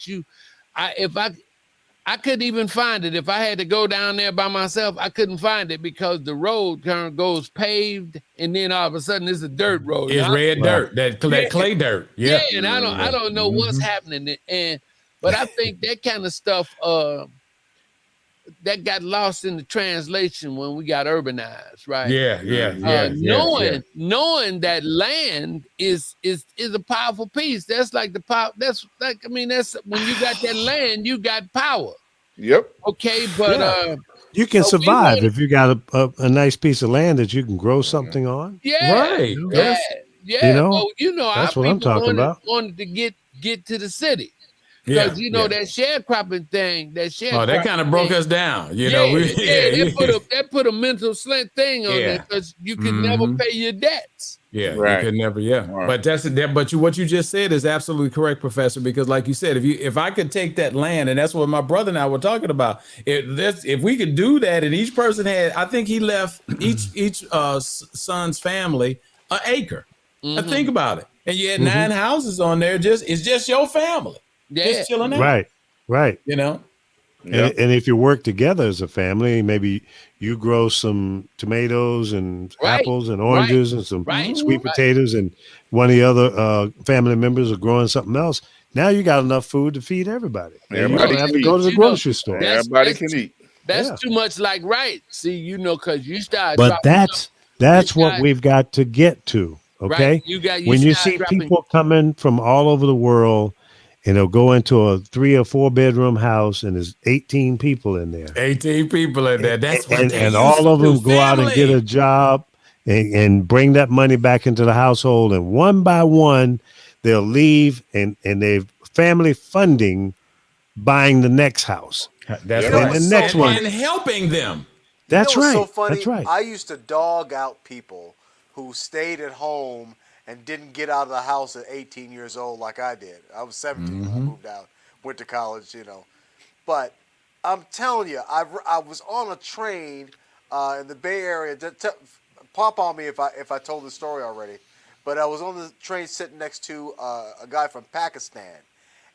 I couldn't even find it. If I had to go down there by myself, I couldn't find it because the road kind of goes paved, and then all of a sudden it's a dirt road. It's red dirt, that clay dirt. Yeah, and I don't know what's happening. But I think that kind of stuff that got lost in the translation when we got urbanized, right? Knowing that land is a powerful piece. That's like the power. That's when you got that land, you got power. Yep. Okay, but you can survive if you got a nice piece of land that you can grow something on. Yeah, right. That's what I'm talking about. Wanted to get to the city. Because that sharecropping thing, that kind of broke us down. That put a mental thing on there because you can never pay your debts. Yeah, you could never. Yeah, right. But what you just said is absolutely correct, Professor. Because like you said, if I could take that land, and that's what my brother and I were talking about. If we could do that, and each person had, I think he left each son's family an acre. Now think about it, and you had 9 houses on there. It's just your family. Just chilling out. Right. And if you work together as a family, maybe you grow some tomatoes and apples and oranges and some sweet potatoes, and one of the other family members are growing something else. Now you got enough food to feed everybody. You don't have to go to the grocery store. Everybody can eat. That's too much like See, because you start. But that's what we've got to get to. Okay. Right. When you see people coming from all over the world, and they'll go into a 3 or 4 bedroom house, and there's 18 people in there. 18 people in there. That's what and all of them go out and get a job and bring that money back into the household. And one by one, they'll leave and they've family funding buying the next house. That's right. And the next one. And helping them. That's right. So funny. That's right. I used to dog out people who stayed at home and didn't get out of the house at 18 years old like I did. I was 17 when I moved out, went to college, But I'm telling you, I was on a train in the Bay Area. Pop on me if I told the story already. But I was on the train sitting next to a guy from Pakistan.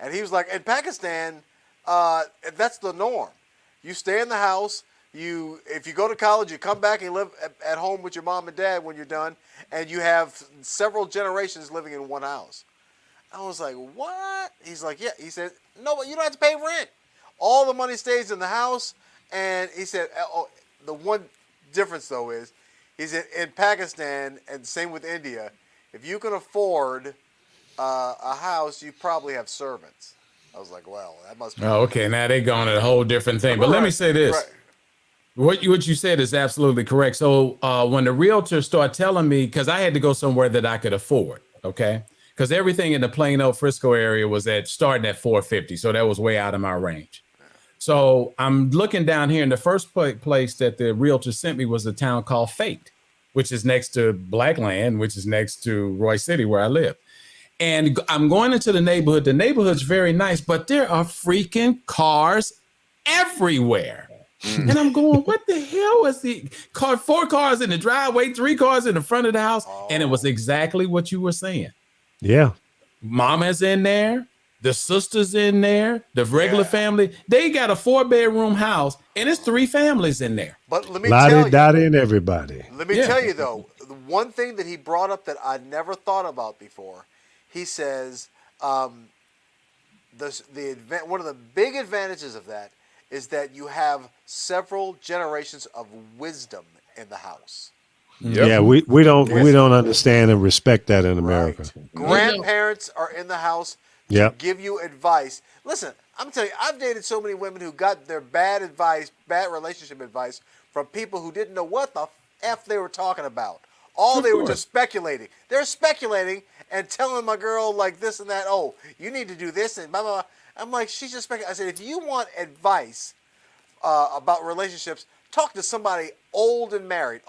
And he was like, in Pakistan, that's the norm. You stay in the house. If you go to college, you come back and live at home with your mom and dad when you're done, and you have several generations living in one house. I was like, what? He's like, yeah. He said, no, but you don't have to pay rent. All the money stays in the house. And he said, the one difference, though, is he said in Pakistan, and same with India, if you can afford a house, you probably have servants. I was like, well, that must be. Oh, okay. Now they're going to a whole different thing. But let me say this. Right. What you said is absolutely correct. So when the realtors start telling me, because I had to go somewhere that I could afford, okay? Because everything in the Plano, Frisco area was starting at $450. So that was way out of my range. So I'm looking down here, and the first place that the realtor sent me was a town called Fate, which is next to Blackland, which is next to Roy City, where I live. And I'm going into the neighborhood. The neighborhood's very nice, but there are freaking cars everywhere. And I'm going, what the hell was the car? 4 cars in the driveway, 3 cars in the front of the house. And it was exactly what you were saying. Yeah. Mama's in there. The sister's in there. The regular family. They got a 4-bedroom house, and it's 3 families in there. But let me tell you. Lottie and everybody. Let me tell you, though, the one thing that he brought up that I never thought about before, he says one of the big advantages of that is that you have several generations of wisdom in the house. Yep. Yeah, we don't understand and respect that in America. Right. Grandparents are in the house to give you advice. Listen, I'm telling you, I've dated so many women who got their bad relationship advice from people who didn't know what the F they were talking about. They were just speculating. They're speculating and telling my girl like this and that, oh, you need to do this and blah, blah, blah. I'm like, she's just speculating. I said, if you want advice about relationships, talk to somebody old married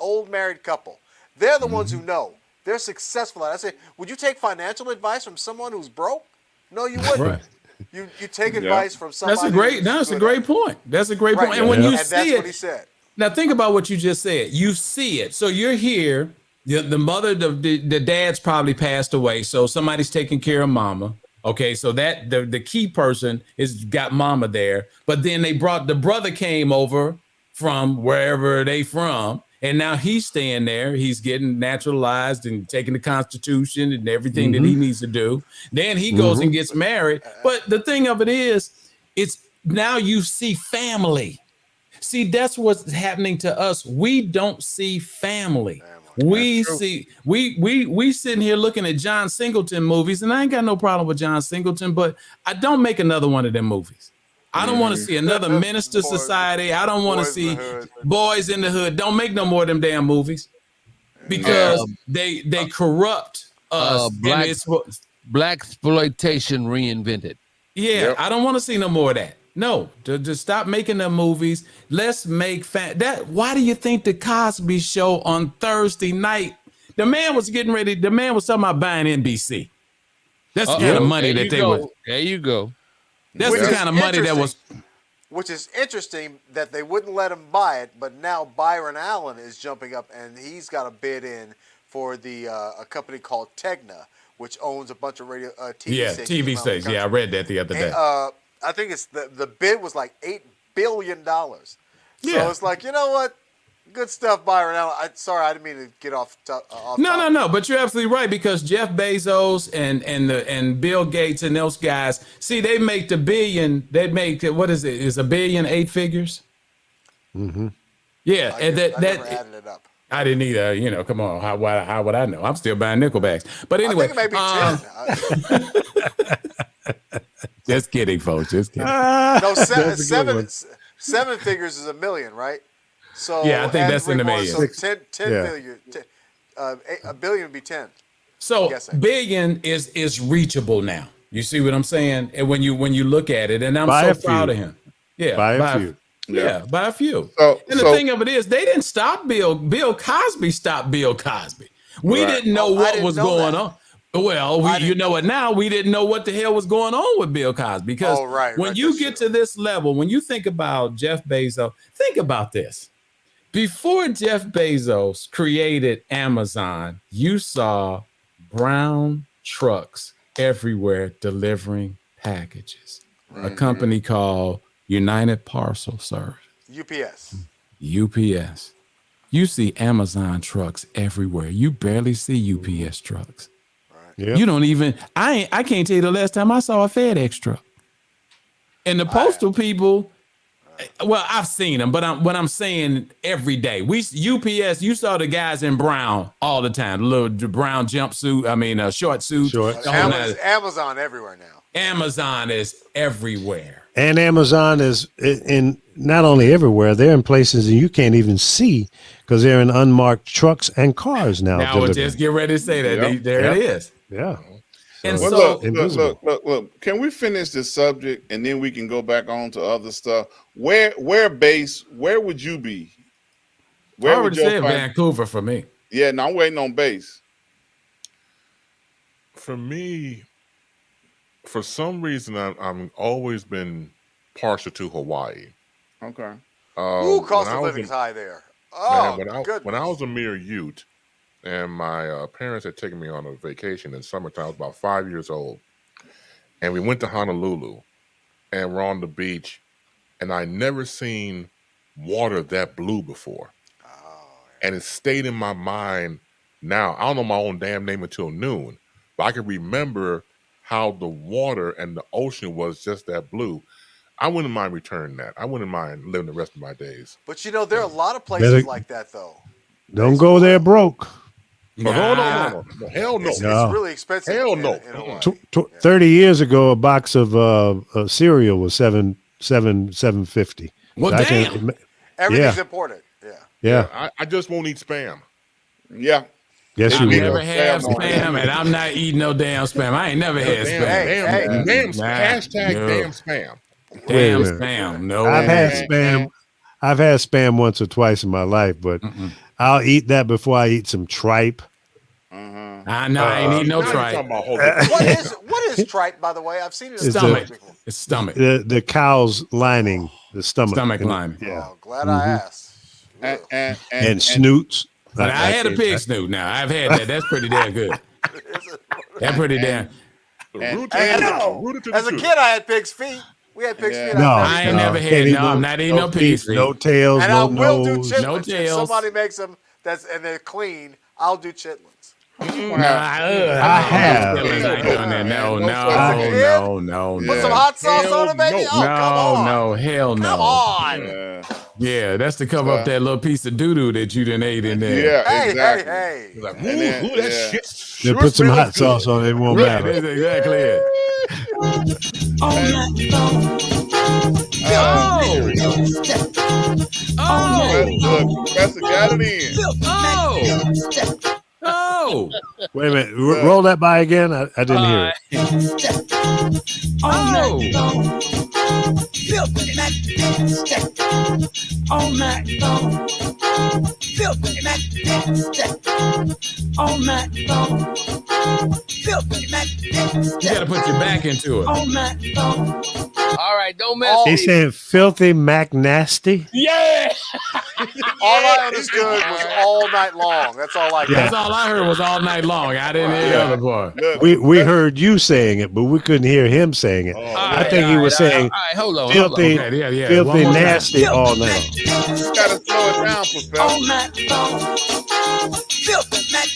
couple. They're the ones who know. They're successful. I say, would you take financial advice from someone who's broke? No, you wouldn't. Right. You take advice from somebody. That's a great point. That's a great point. And when you see that's it, what he said. Now think about what you just said. You see it. So you're here. The mother, the dad's probably passed away. So somebody's taking care of mama. Okay, so that the key person is got mama there, but then the brother came over from wherever they from, and now he's staying there. He's getting naturalized and taking the Constitution and everything that he needs to do. Then he goes and gets married. But the thing of it is, it's now you see family. See, that's what's happening to us. We don't see family. We see we sitting here looking at John Singleton movies, and I ain't got no problem with John Singleton, but I don't make another one of them movies. I don't want to see another Minister Society. I don't want to see Boys in the Hood. Don't make no more of them damn movies because they corrupt us. Black exploitation reinvented. Yeah, I don't want to see no more of that. No, to stop making the movies. Let's make that. Why do you think the Cosby Show on Thursday night? The man was getting ready. The man was talking about buying NBC. That's the kind of money that they were. There you go. That's the kind of money that was. Which is interesting that they wouldn't let him buy it, but now Byron Allen is jumping up and he's got a bid in for the a company called Tegna, which owns a bunch of radio TV stations. TV stations. Yeah, I read that the other day. I think it's the bid was like $8 billion. So it's like, you know what? Good stuff, Byron Allen. Sorry, I didn't mean to get off. No. But you're absolutely right because Jeff Bezos and Bill Gates and those guys, see, they make the billion. They make what is it? Is $1 billion 8 figures? Mm-hmm. Yeah, I never added it up. I didn't either. Come on, how would I know? I'm still buying Nickelbacks. But anyway, I think it may be 10. Just kidding, folks. Just kidding. No, seven figures is $1 million, right? So yeah, I think that's in the millions. So 10 million, $1 billion would be 10. So billion is reachable now. You see what I'm saying? And when you look at it, and I'm so proud of him. Yeah, by a few. Yeah, by a few. And the thing of it is, they didn't stop Bill Cosby. Stopped Bill Cosby. We didn't know what was going on. Well, you know it now. We didn't know what the hell was going on with Bill Cosby because when you get to this level, when you think about Jeff Bezos, think about this. Before Jeff Bezos created Amazon, you saw brown trucks everywhere delivering packages. A company called United Parcel Service. UPS. You see Amazon trucks everywhere. You barely see UPS trucks. Yep. You don't even. I can't tell you the last time I saw a FedEx truck. And the postal people. Well, I've seen them, but I'm saying every day. UPS. You saw the guys in brown all the time. The little brown jumpsuit. I mean, short suit. Amazon everywhere now. Amazon is everywhere. And Amazon is in not only everywhere, they're in places that you can't even see because they're in unmarked trucks and cars now. Now, just get ready to say that. It is. Yeah. And so look. Can we finish this subject and then we can go back on to other stuff? Where would you be? I already said Vancouver for me. Yeah, now I'm waiting on base. For me, for some reason, I'm always been partial to Hawaii. Okay. Cost of living's high there. Oh, man, when I was a mere youth, and my parents had taken me on a vacation in summertime. I was about 5 years old. And we went to Honolulu and we're on the beach. And I never seen water that blue before. And it stayed in my mind now. I don't know my own damn name until noon. But I can remember how the water and the ocean was just that blue. I wouldn't mind returning that. I wouldn't mind living the rest of my days. But there are a lot of places like that, though. Don't go there broke. No. Hell no. It's really expensive. Hell no. 30 years ago, a box of cereal was $7.50. Well, damn. Everything's important. Yeah. I just won't eat Spam. Yeah. Yes, you will. I never had Spam, and I'm not eating no damn Spam. I ain't never had Spam. Damn Spam. Damn Spam. No. I've had Spam. I've had Spam once or twice in my life, but I'll eat that before I eat some tripe. I know I ain't eating no tripe. What is tripe, by the way? I've seen it in stomach. It's stomach. The cow's lining, the stomach. Stomach lining. Yeah. Oh, glad I asked. And snoots. But I had a pig snoot now. I've had that. That's pretty damn good. That's pretty damn. As a kid, I had pig's feet. We had pig's feet. No, I ain't never had. No, I'm not eating no pig's feet. No tails, and no I will do nose. chitlins. No If tails. somebody makes them and they're clean, I'll do chitlins. I have. I ain't doing that. No. Put some hot sauce on it, baby. Oh, come on. No, hell no. Come on. Yeah, that's to cover up that little piece of doo-doo that you done ate in there. Yeah, exactly. Hey. Like, ooh, that shit. They put some hot sauce on it, it won't matter. That's exactly it. Professor got it in. Oh! Wait a minute. Roll that by again. I didn't hear it. All night long. Filthy Mac. All night long. Filthy Mac. You gotta put your back into it. All night long. All right, don't mess. He said filthy Mac nasty. Yeah. All I understood was all night long. That's all I got. That's all I heard was all night long. I didn't hear the other part. We heard you saying it, but we couldn't hear him saying it. I think he was saying hold on. filthy, Yeah. filthy nasty all night. You gotta slow it down, Professor. All night long. Filthy Mac.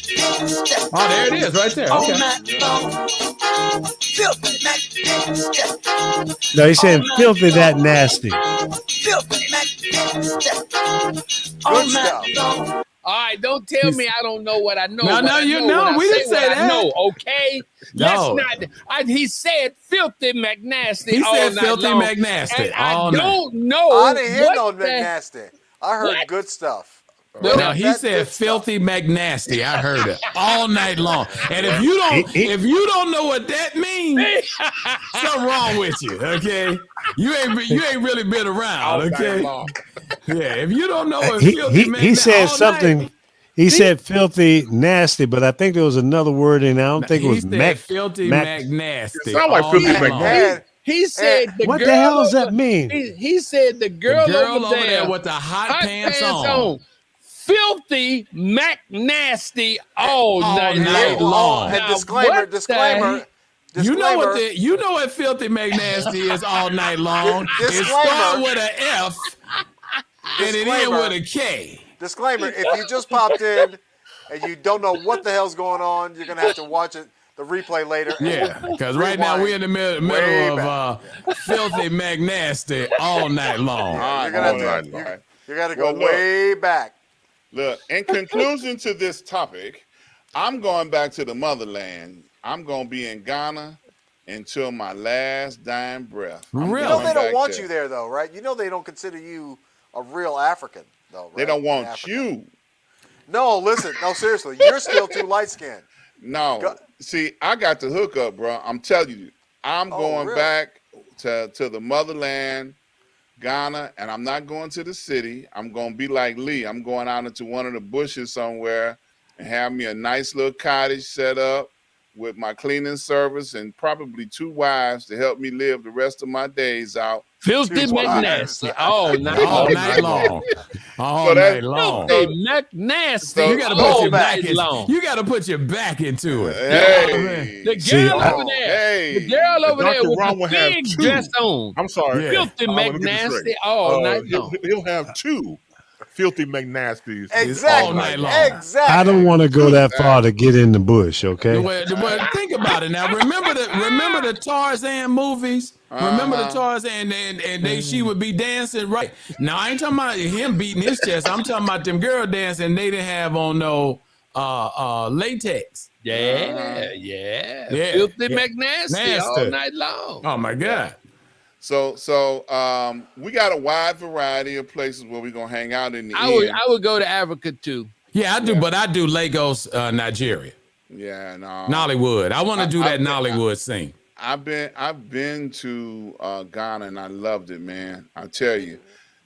Oh, there it is, right there. All Okay. night long. Filthy Mac. No, he's saying filthy that nasty. Filthy Mac. Good stuff. Long. All right, don't tell me I don't know what I know. No, you know. We didn't say that. No, okay. No. Let's not. He said filthy McNasty. He all said night filthy long. McNasty And all I night. don't know. I didn't hear no what the- McNasty. I heard What? good stuff. No, he That's said good stuff. filthy McNasty. I heard it all night long. And if you don't know what that means, something wrong with you. Okay, you ain't really been around. Okay, yeah. If you don't know what filthy McNasty, He said all something. night, He said filthy nasty, but I think there was another word in. I don't think it he was said filthy McNasty. It sound like all filthy night long. McNasty. He said the What girl the hell does that over- mean? He said the girl, over there with the hot pants on. Filthy McNasty all night night long. And Now, disclaimer. You know what filthy McNasty is all night long. It Disclaimer. starts with an F and it ends with a K. Disclaimer: if you just popped in and you don't know what the hell's going on, you're gonna have to watch the replay later. Yeah, because right now we're in the middle of filthy McNasty all night long. You're gonna you got to go way back. Look, in conclusion to this topic, I'm going back to the motherland. I'm going to be in Ghana until my last dying breath. Really? You know they don't want you there, though, right? You know they don't consider you a real African, though, right? They don't want you. No, listen. No, seriously. You're still too light-skinned. No. See, I got the hookup, bro. I'm telling you. I'm going back to the motherland, Ghana, and I'm not going to the city. I'm going to be like Lee. I'm going out into one of the bushes somewhere and have me a nice little cottage set up with my cleaning service and probably 2 wives to help me live the rest of my days out. Filthy McNasty all night long. All night long. Filthy McNasty. So, You got to put your back in. long. You got to put your back into it. Hey. The girl over there. The girl over there Dr. with Ron will the have big 2. dress on. I'm sorry. Yeah. Filthy Let me get this McNasty straight. all night long. He'll have 2 filthy McNasties Exactly. all night long. Exactly. I don't want to go that far to get in the bush. Okay. Well, think about it now. Remember the Tarzan movies. Remember the Tarzan and she would be dancing right. Now I ain't talking about him beating his chest. I'm talking about them girl dancing. They didn't have on no latex. Yeah. Filthy McNasty all night long. Oh my God. So we got a wide variety of places where we're gonna hang out in the end. I would go to Africa too. Yeah, I do, but I do Lagos, Nigeria. Yeah, no. Nollywood. I want to do that Nollywood scene. I've been to Ghana and I loved it, man. I tell you,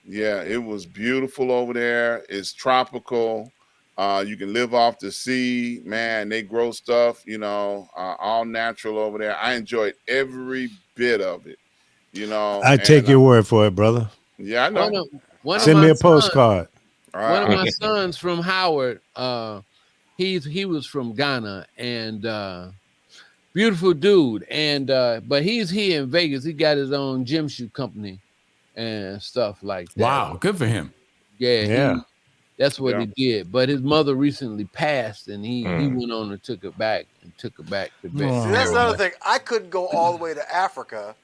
yeah, it was beautiful over there. It's tropical. You can live off the sea, man. They grow stuff, all natural over there. I enjoyed every bit of it. I take your word for it, brother. Yeah, I know. Send me a postcard. One of my sons from Howard, he was from Ghana, and beautiful dude. And but he's here in Vegas. He got his own gym shoe company and stuff like that. Wow, good for him. Yeah, Yeah. that's what Yeah. he did. But his mother recently passed, and he Mm. went on and took it back to Vegas. Oh. See, that's another thing. I couldn't go all the way to Africa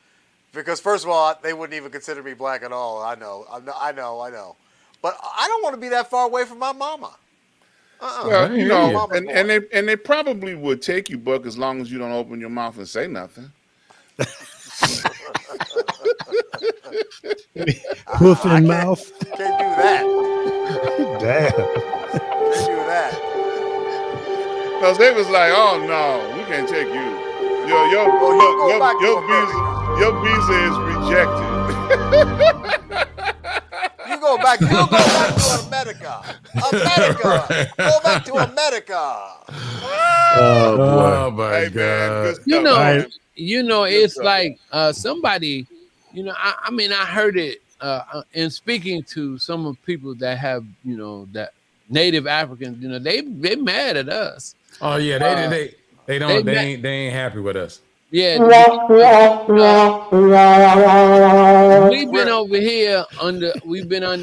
because, first of all, they wouldn't even consider me black at all. I know. But I don't want to be that far away from my mama. Well, I you hear know, you. and they probably would take you, Buck, as long as you don't open your mouth and say nothing. Hoof in mouth. Can't do that. Damn. Can't do that. Because they was like, "Oh no, we can't take you. Your visa is rejected." You'll go back to America. Right. Go back to America. Oh boy. Oh my Hey man, God. good stuff. You know, Right. It's stuff. like somebody, I mean, I heard it in speaking to some of people that have, that native Africans, they mad at us. Oh yeah, they ain't happy with us. Yeah. We've been under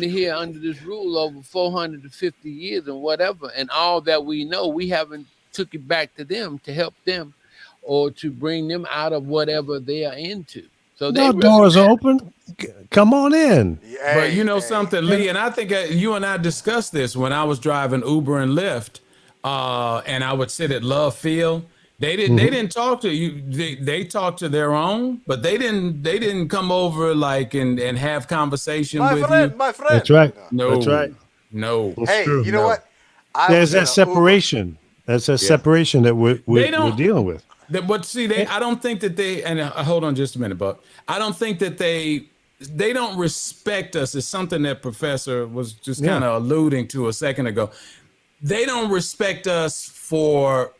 here under this rule over 450 years and whatever, and all that we know, we haven't took it back to them to help them or to bring them out of whatever they are into. So No doors are open. Come on in. But you know something, Lee, and I think you and I discussed this when I was driving Uber and Lyft, and I would sit at Love Field. They didn't talk to you. They talked to their own, but they didn't come over like and have conversation with you. My friend. That's right. No, That's right. No. That's Hey, true. you know what? There's that separation. That's a separation that we're dealing with. But see, I don't think that they. And hold on just a minute, Buck. I don't think that they don't respect us. It's something that Professor was just kind of alluding to a second ago. They don't respect us for,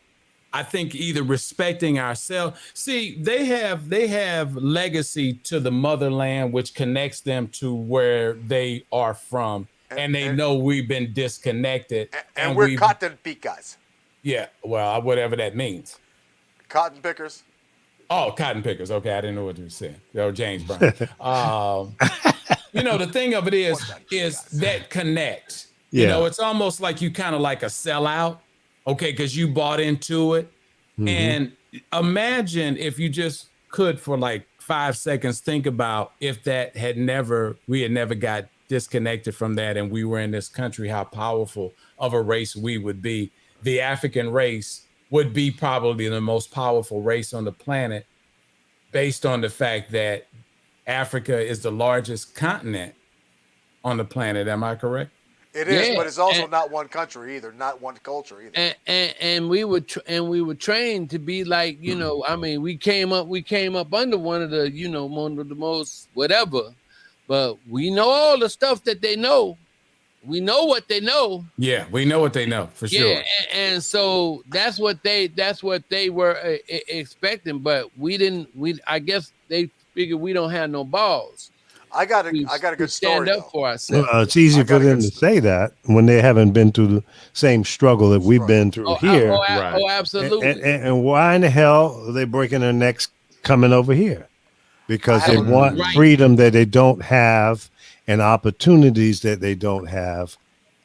I think, either respecting ourselves. See, they have legacy to the motherland, which connects them to where they are from, and they know we've been disconnected, and we're cotton picas. Yeah, well, whatever that means. Cotton pickers. Oh, cotton pickers. Okay, I didn't know what you were saying. Oh, James Brown. The thing of it is that connects. You know, it's almost like you kind of like a sellout, okay, because you bought into it. Mm-hmm. And imagine if you just could, for like 5 seconds, think about if we had never got disconnected from that and we were in this country, how powerful of a race we would be. The African race would be probably the most powerful race on the planet based on the fact that Africa is the largest continent on the planet. Am I correct? It is, but it's also not one country either, not one culture either. And we were trained to be like, I mean, we came up under one of the, one of the most whatever, but we know all the stuff that they know. We know what they know. Yeah, we know what they know for sure. Yeah, and so that's what they were expecting, but we didn't. I guess they figured we don't have no balls. I got a good story. Stand up for ourselves. It's easy for them to say that when they haven't been through the same struggle that we've been through here. Oh, absolutely. And why in the hell are they breaking their necks coming over here? Because they want freedom that they don't have and opportunities that they don't have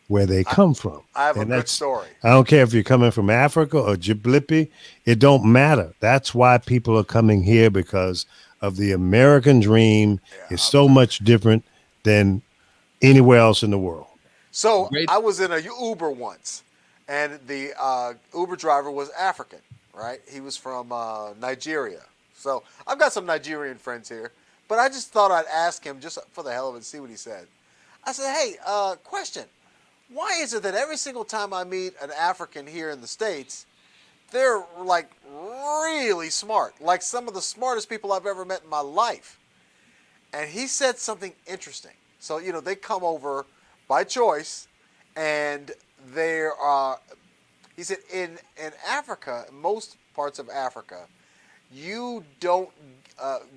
where they come from. I have a good story. I don't care if you're coming from Africa or Djibouti. It don't matter. That's why people are coming here, because of the American dream is so much different than anywhere else in the world. So I was in a Uber once, and the Uber driver was African, right? He was from Nigeria. So I've got some Nigerian friends here, but I just thought I'd ask him just for the hell of it and see what he said. I said, hey, question. Why is it that every single time I meet an African here in the States, they're like really smart, like some of the smartest people I've ever met in my life? And he said something interesting. So, they come over by choice, and he said, in Africa, most parts of Africa, you don't,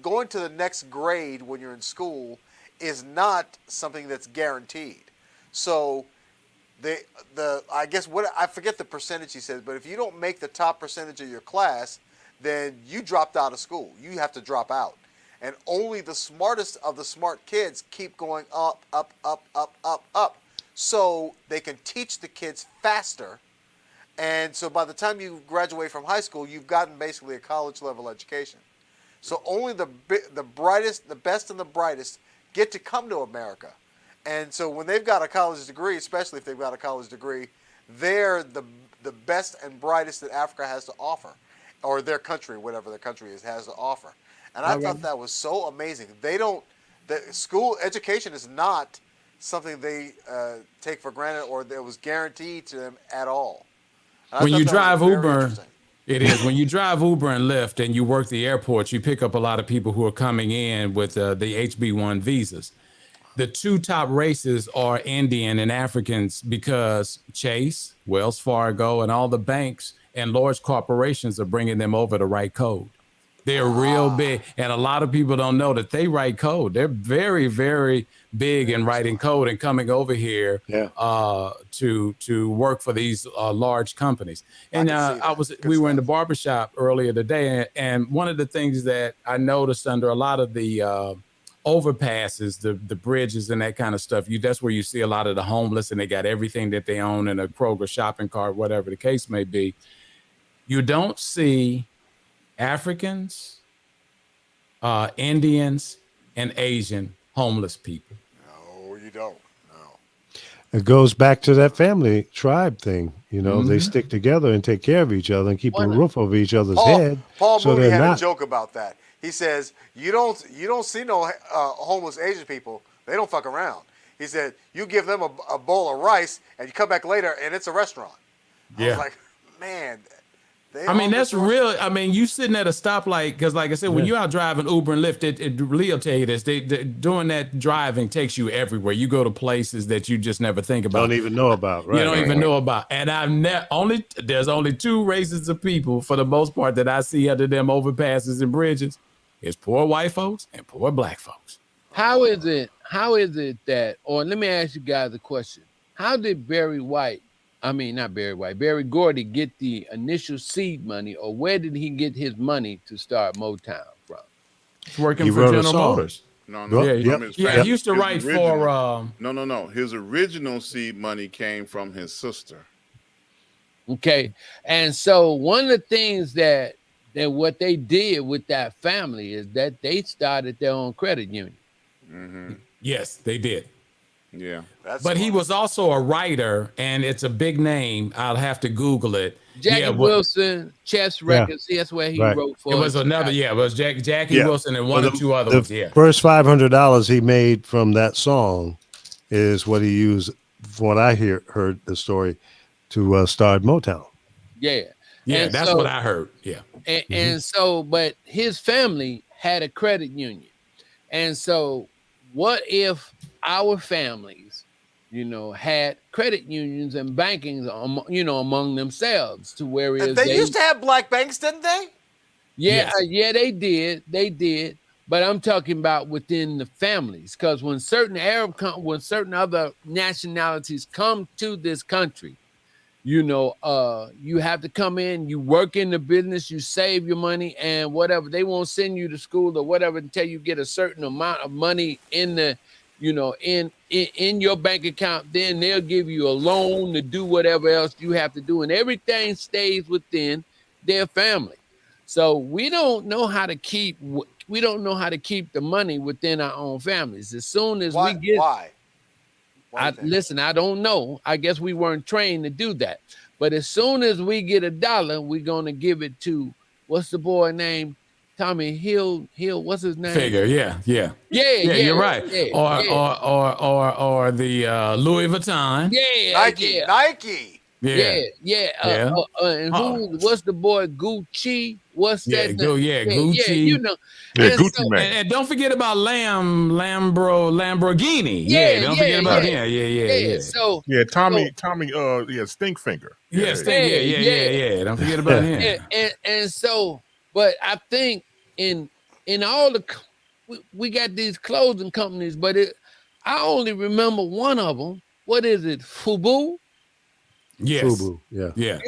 going to the next grade when you're in school is not something that's guaranteed. So I guess I forget the percentage he says, but if you don't make the top percentage of your class, then you dropped out of school. You have to drop out. And only the smartest of the smart kids keep going up, up, up, up, up, up. So they can teach the kids faster. And so by the time you graduate from high school, you've gotten basically a college level education. So only the brightest, the best and the brightest get to come to America. And so when they've got a college degree, especially if they've got a college degree, they're the best and brightest that Africa has to offer, or their country, whatever their country is, has to offer. And I thought that was so amazing. The school education is not something they take for granted or that was guaranteed to them at all. When you drive Uber, it is. When you drive Uber and Lyft and you work the airports, you pick up a lot of people who are coming in with the HB1 visas. The two top races are Indian and Africans because Chase, Wells Fargo, and all the banks and large corporations are bringing them over to write code. They're real big. And a lot of people don't know that they write code. They're very, very big in writing code and coming over here to work for these large companies. And we were in the barbershop earlier today. And one of the things that I noticed under a lot of the overpasses, the bridges and that kind of stuff, that's where you see a lot of the homeless, and they got everything that they own in a Kroger shopping cart, whatever the case may be. You don't see Africans, Indians, and Asian homeless people. No, you don't. No. It goes back to that family tribe thing. You know, they stick together and take care of each other and keep a roof over each other's head. Paul Mooney had a joke about that. He says, you don't see no homeless Asian people. They don't fuck around. He said, you give them a bowl of rice and you come back later and it's a restaurant. I was like, man. That's real. You sitting at a stoplight, because like I said, when you're out driving Uber and Lyft, Leo tell you this, they doing that driving takes you everywhere. You go to places that you just never think about. Don't even know about, right? You don't even know about. And there's only two races of people for the most part that I see under them overpasses and bridges. It's poor white folks and poor black folks. How is it that, or let me ask you guys a question. How did Barry Gordy get the initial seed money, or where did he get his money to start Motown from? He's working for General Motors. No. He used to write for. No. His original seed money came from his sister. Okay, and so one of the things that what they did with that family is that they started their own credit union. Mm-hmm. Yes, they did. Yeah. But he was also a writer, and it's a big name. I'll have to Google it. Jackie Wilson, Chess Records. That's where he wrote for. It was another, it was Jackie Wilson and one or two other ones. Yeah. First $500 he made from that song is what he used, from what I heard the story, to start Motown. Yeah. Yeah, that's what I heard. Yeah. And so, but his family had a credit union. And so what if our families, had credit unions and bankings, among themselves, to where they used to have black banks, didn't they? Yeah, yes. They did. They did. But I'm talking about within the families, because when certain other nationalities come to this country, you have to come in, you work in the business, you save your money and whatever. They won't send you to school or whatever until you get a certain amount of money in the, in your bank account. Then they'll give you a loan to do whatever else you have to do, and everything stays within their family. So we don't know how to keep the money within our own families. As soon as we get why? Listen, I don't know. I guess we weren't trained to do that. But as soon as we get $1, we're going to give it to, what's the boy name? Tommy Hill, what's his name? Figure, yeah. Yeah, you're right. Or the Louis Vuitton. Yeah, Nike. And what's the boy Gucci? What's that? Gucci. Gucci man. And don't forget about Lamborghini. Don't forget about him. Yeah. So Tommy, Stink Finger. Yeah. Don't forget about him. And so, but I think in all we got these clothing companies, but I only remember one of them. What is it? Fubu? Yes. Fubu. Yeah.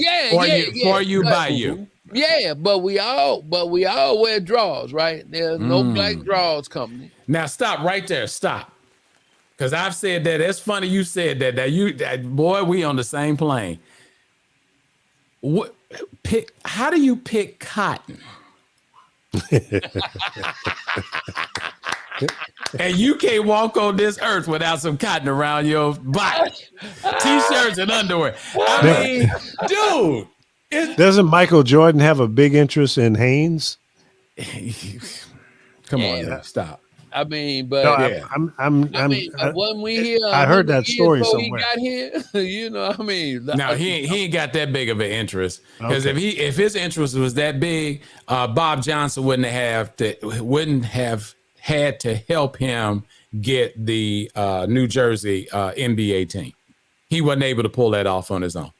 For you, by you. Yeah, but we all wear drawers, right? There's no black drawers company. Now stop right there. Stop. Because I've said that. It's funny you said that. Boy, we on the same plane. How do you pick cotton? And you can't walk on this earth without some cotton around your body. T-shirts and underwear. I mean, dude. Doesn't Michael Jordan have a big interest in Hanes? Come on, now, stop. I mean, but no, when we hear, I heard that story somewhere. He got here, you know, I mean, no, he ain't got that big of an interest, because if his interest was that big, Bob Johnson wouldn't have had to help him get the New Jersey NBA team. He wasn't able to pull that off on his own.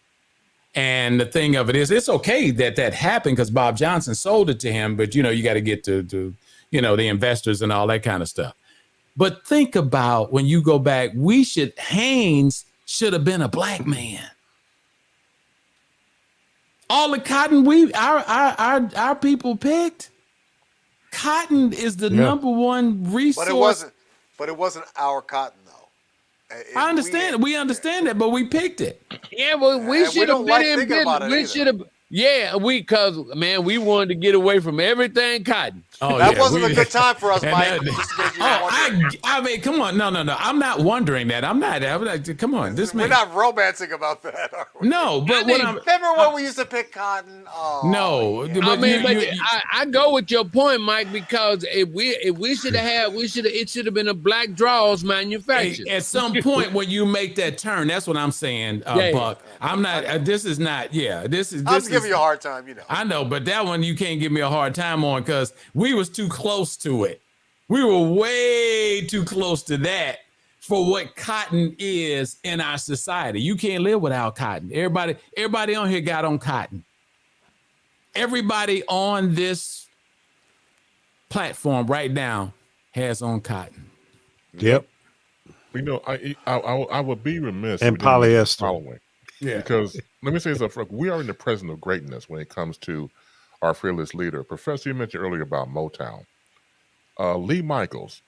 And the thing of it is, it's okay that happened because Bob Johnson sold it to him, but you got to get to the investors and all that kind of stuff. But think about when you go back, Hanes should have been a black man. All the cotton our people picked. Cotton is the number one resource. But it wasn't our cotton though. I understand. We understand that, but we picked it. Yeah, well, we should have been in business. We should have. Yeah, because we wanted to get away from everything cotton. Oh, that wasn't a good time for us, Mike. I mean, come on, no. I'm not wondering that. I'm not. Come on, we're not romancing about that, are we? No, but remember when we used to pick cotton? Oh, no, yeah. I go with your point, Mike, because if we should have it should have been a black draws manufactured. At some point when you make that turn, that's what I'm saying, Buck. I'm not. This is not. Yeah, this is. I'm giving you a hard time, I know, but that one you can't give me a hard time on because we was too close to it. We were way too close to that for what cotton is in our society. You can't live without cotton. Everybody on here got on cotton. Everybody on this platform right now has on cotton. Yep. I would be remiss and polyester following. Yeah. Because let me say this up front. We are in the presence of greatness when it comes to our fearless leader. Professor, you mentioned earlier about Motown. Lee Michaels,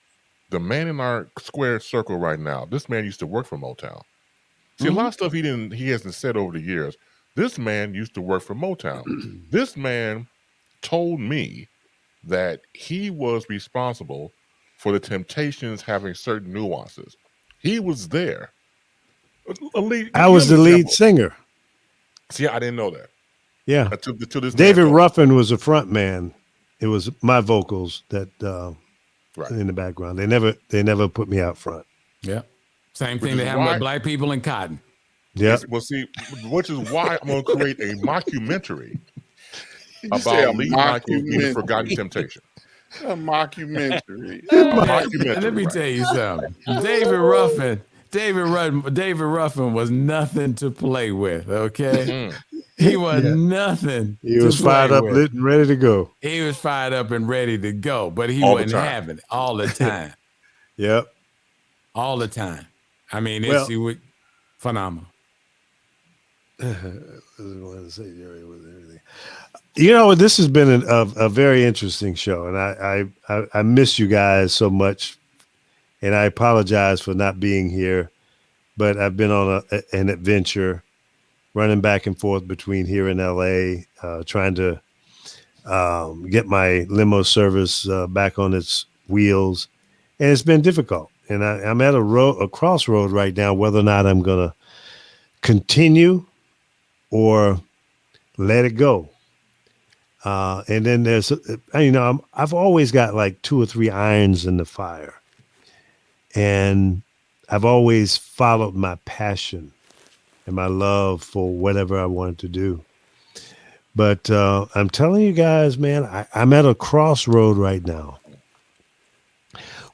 the man in our square circle right now, this man used to work for Motown. See, a lot of stuff he hasn't said over the years. This man used to work for Motown. This man told me that he was responsible for the Temptations having certain nuances. He was there. I was the lead singer. See, I didn't know that. Yeah. To this David Ruffin was a front man. It was my vocals that in the background. They never put me out front. Yeah. Same thing they have with black people in cotton. Yeah. Well, see, which is why I'm going to create a mockumentary about Lee Michaels being the Forgotten Temptation. A mockumentary. Let me tell you something. David Ruffin was nothing to play with, okay? He was nothing. He was fired up, lit, and ready to go. He was fired up and ready to go, but he wasn't having it all the time. Yep. All the time. I mean, phenomenal. This has been a very interesting show, and I miss you guys so much, and I apologize for not being here, but I've been on an adventure, running back and forth between here and LA, trying to get my limo service back on its wheels, and it's been difficult. And I'm at a crossroad right now, whether or not I'm going to continue or let it go. And then there's, I've always got like 2 or 3 irons in the fire, and I've always followed my passion and my love for whatever I wanted to do. But I'm telling you guys, man, I'm at a crossroad right now.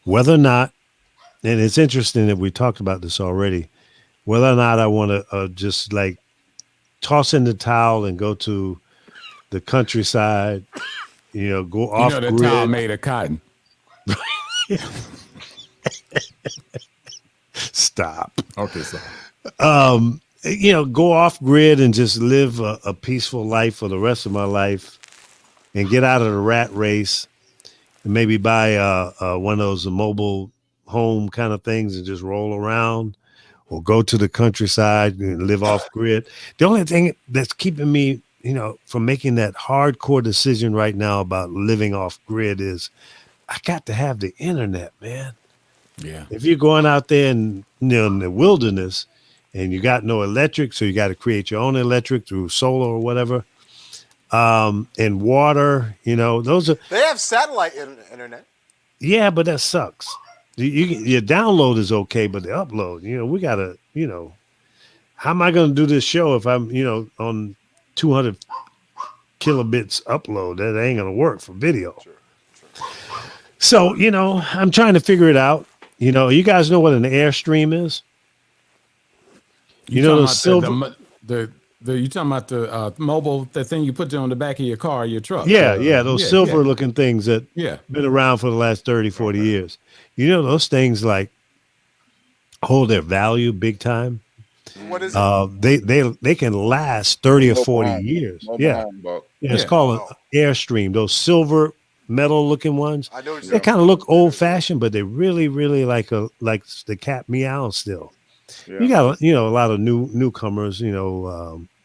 Whether or not, and it's interesting that we talked about this already, whether or not I want to just like toss in the towel and go to the countryside, go off grid. The towel made of cotton. Stop. Okay, so go off grid and just live a peaceful life for the rest of my life and get out of the rat race and maybe buy one of those mobile home kind of things and just roll around, or go to the countryside and live off grid. The only thing that's keeping me, from making that hardcore decision right now about living off grid is I got to have the internet, man. Yeah. If you're going out there in the wilderness and you got no electric, so you got to create your own electric through solar or whatever, and water, those are. They have satellite internet. Yeah, but that sucks. Your download is okay, but the upload, we got to, how am I going to do this show if I'm, on 200 kilobits upload? That ain't going to work for video. Sure. So, I'm trying to figure it out. You guys know what an Airstream is? The silver. You talking about the mobile, the thing you put on the back of your car, your truck? Yeah, those silver looking things that been around for the last 30, 40 years. Those things like hold their value big time. What is it? They can last 30 or 40 years. It's called an Airstream. Those silver metal looking ones. I know they kind of look old fashioned, but they really, really like the cat meow still. Yeah. You got a lot of newcomers.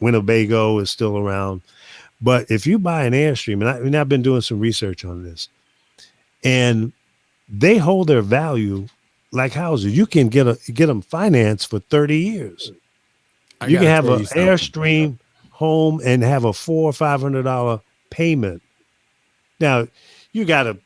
Winnebago is still around, but if you buy an Airstream, and I've been doing some research on this, and they hold their value like houses. You can get them financed for 30 years. You can have an Airstream home and have a $400 or $500 payment. Now you got to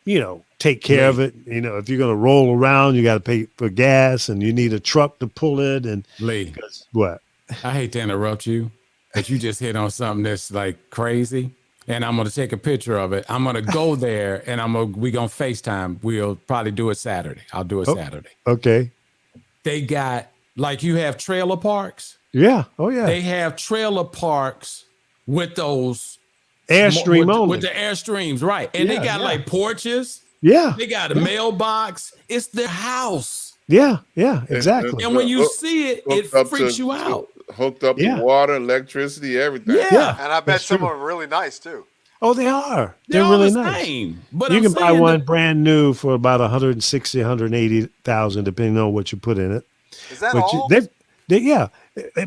take care of it. If you're going to roll around, you got to pay for gas, and you need a truck to pull it. And Lee, what? I hate to interrupt you, but you just hit on something that's like crazy. And I'm going to take a picture of it. I'm going to go there, and we're going to FaceTime. We'll probably do it Saturday. I'll do it Saturday. Okay. They got, like, you have trailer parks. Yeah. Oh, yeah. They have trailer parks with those Airstream only. With the Airstreams, right. And they got like porches. Yeah. They got a mailbox. It's their house. Yeah, exactly. And when you see it, it freaks you out. Hooked up to water, electricity, everything. Yeah. And I bet some are really nice too. Oh, they are. They're all really the nice. same. But you can buy one brand new for about 160, 180,000, depending on what you put in it. Is that but all?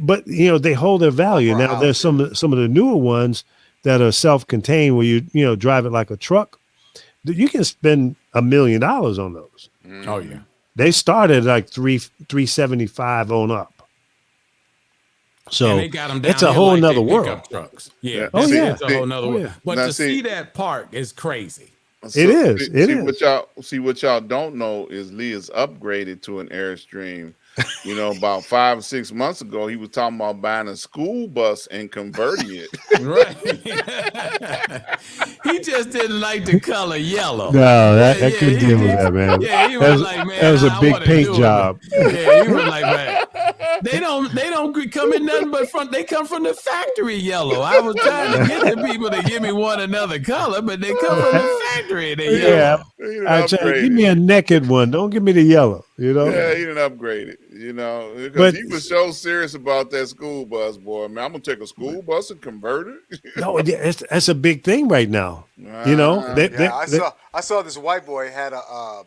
But they hold their value. Now there's some of the newer ones that are self-contained, where you drive it like a truck. You can spend $1 million on those. Oh yeah. They started like 375 on up. So and they got them down it's a whole nother world. Trucks. Yeah. Oh yeah. It's a whole nother world. But now to see that park is crazy. So it is. What y'all don't know is Lee is upgraded to an Airstream. About 5 or 6 months ago, he was talking about buying a school bus and converting it. Right. He just didn't like the color yellow. No, I couldn't deal with that, man. Yeah, he was like, man, that was a big paint job. Yeah, he was like, man, they don't come in nothing but they come from the factory yellow. I was trying to get the people to give me one another color, but they come from the factory. Yeah, I tell you, give me a naked one. Don't give me the yellow. Yeah, he didn't upgrade it. Because he was so serious about that school bus, boy. Man, I'm gonna take a school bus and convert it. No, that's a big thing right now. I saw this white boy had a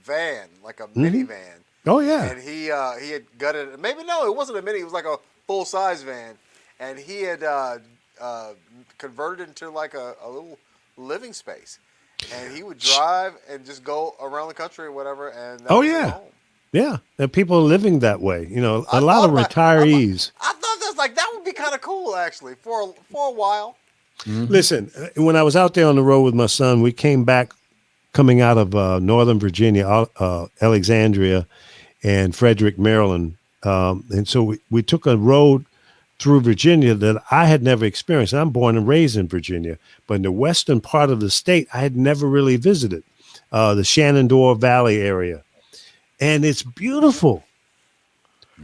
van, like a minivan. Oh yeah, and he had gutted. Maybe no, it wasn't a mini. It was like a full size van, and he had converted into like a little living space, and he would drive and just go around the country or whatever. And home. Yeah, there are people living that way. A lot of retirees. I thought that would be kind of cool, actually, for a while. Mm-hmm. Listen, when I was out there on the road with my son, we came back coming out of Northern Virginia, Alexandria, and Frederick, Maryland. And so we took a road through Virginia that I had never experienced. I'm born and raised in Virginia, but in the western part of the state, I had never really visited the Shenandoah Valley area. And it's beautiful.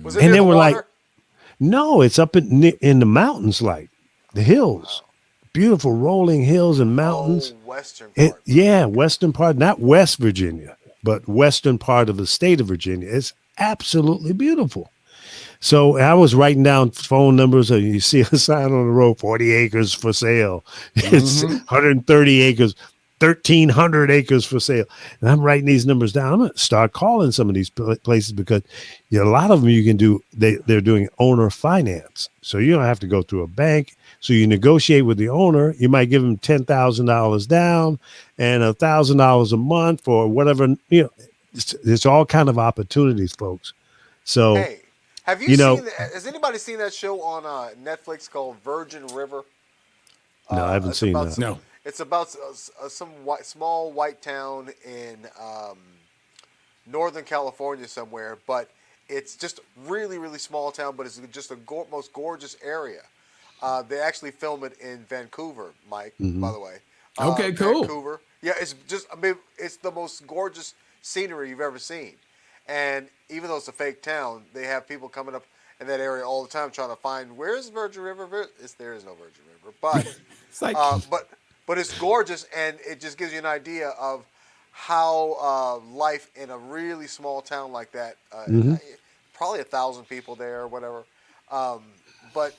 Was it near the water? Like, no, it's up in the mountains, like the hills. Wow. Beautiful rolling hills and mountains. Western part. Western part, not West Virginia, but western part of the state of Virginia. It's absolutely beautiful. So I was writing down phone numbers. And you see a sign on the road, 40 acres for sale. It's 130 acres, 1,300 acres for sale. And I'm writing these numbers down. I'm going to start calling some of these places because a lot of them you can do, they're doing owner finance. So you don't have to go through a bank. So you negotiate with the owner. You might give them $10,000 down and $1,000 a month for whatever, it's all kind of opportunities, folks. So, Hey, have you seen? Has anybody seen that show on Netflix called Virgin River? No, I haven't seen that. No. It's about some small white town in Northern California somewhere, but it's just really, really small town, but it's just the most gorgeous area. They actually film it in Vancouver, Mike, by the way. Okay, cool. Vancouver. Yeah, it's just, it's the most gorgeous scenery you've ever seen. And even though it's a fake town, they have people coming up in that area all the time trying to find, where's Virgin River? There is no Virgin River. But, It's like, but it's gorgeous, and it just gives you an idea of how life in a really small town like that, probably 1,000 people there or whatever. But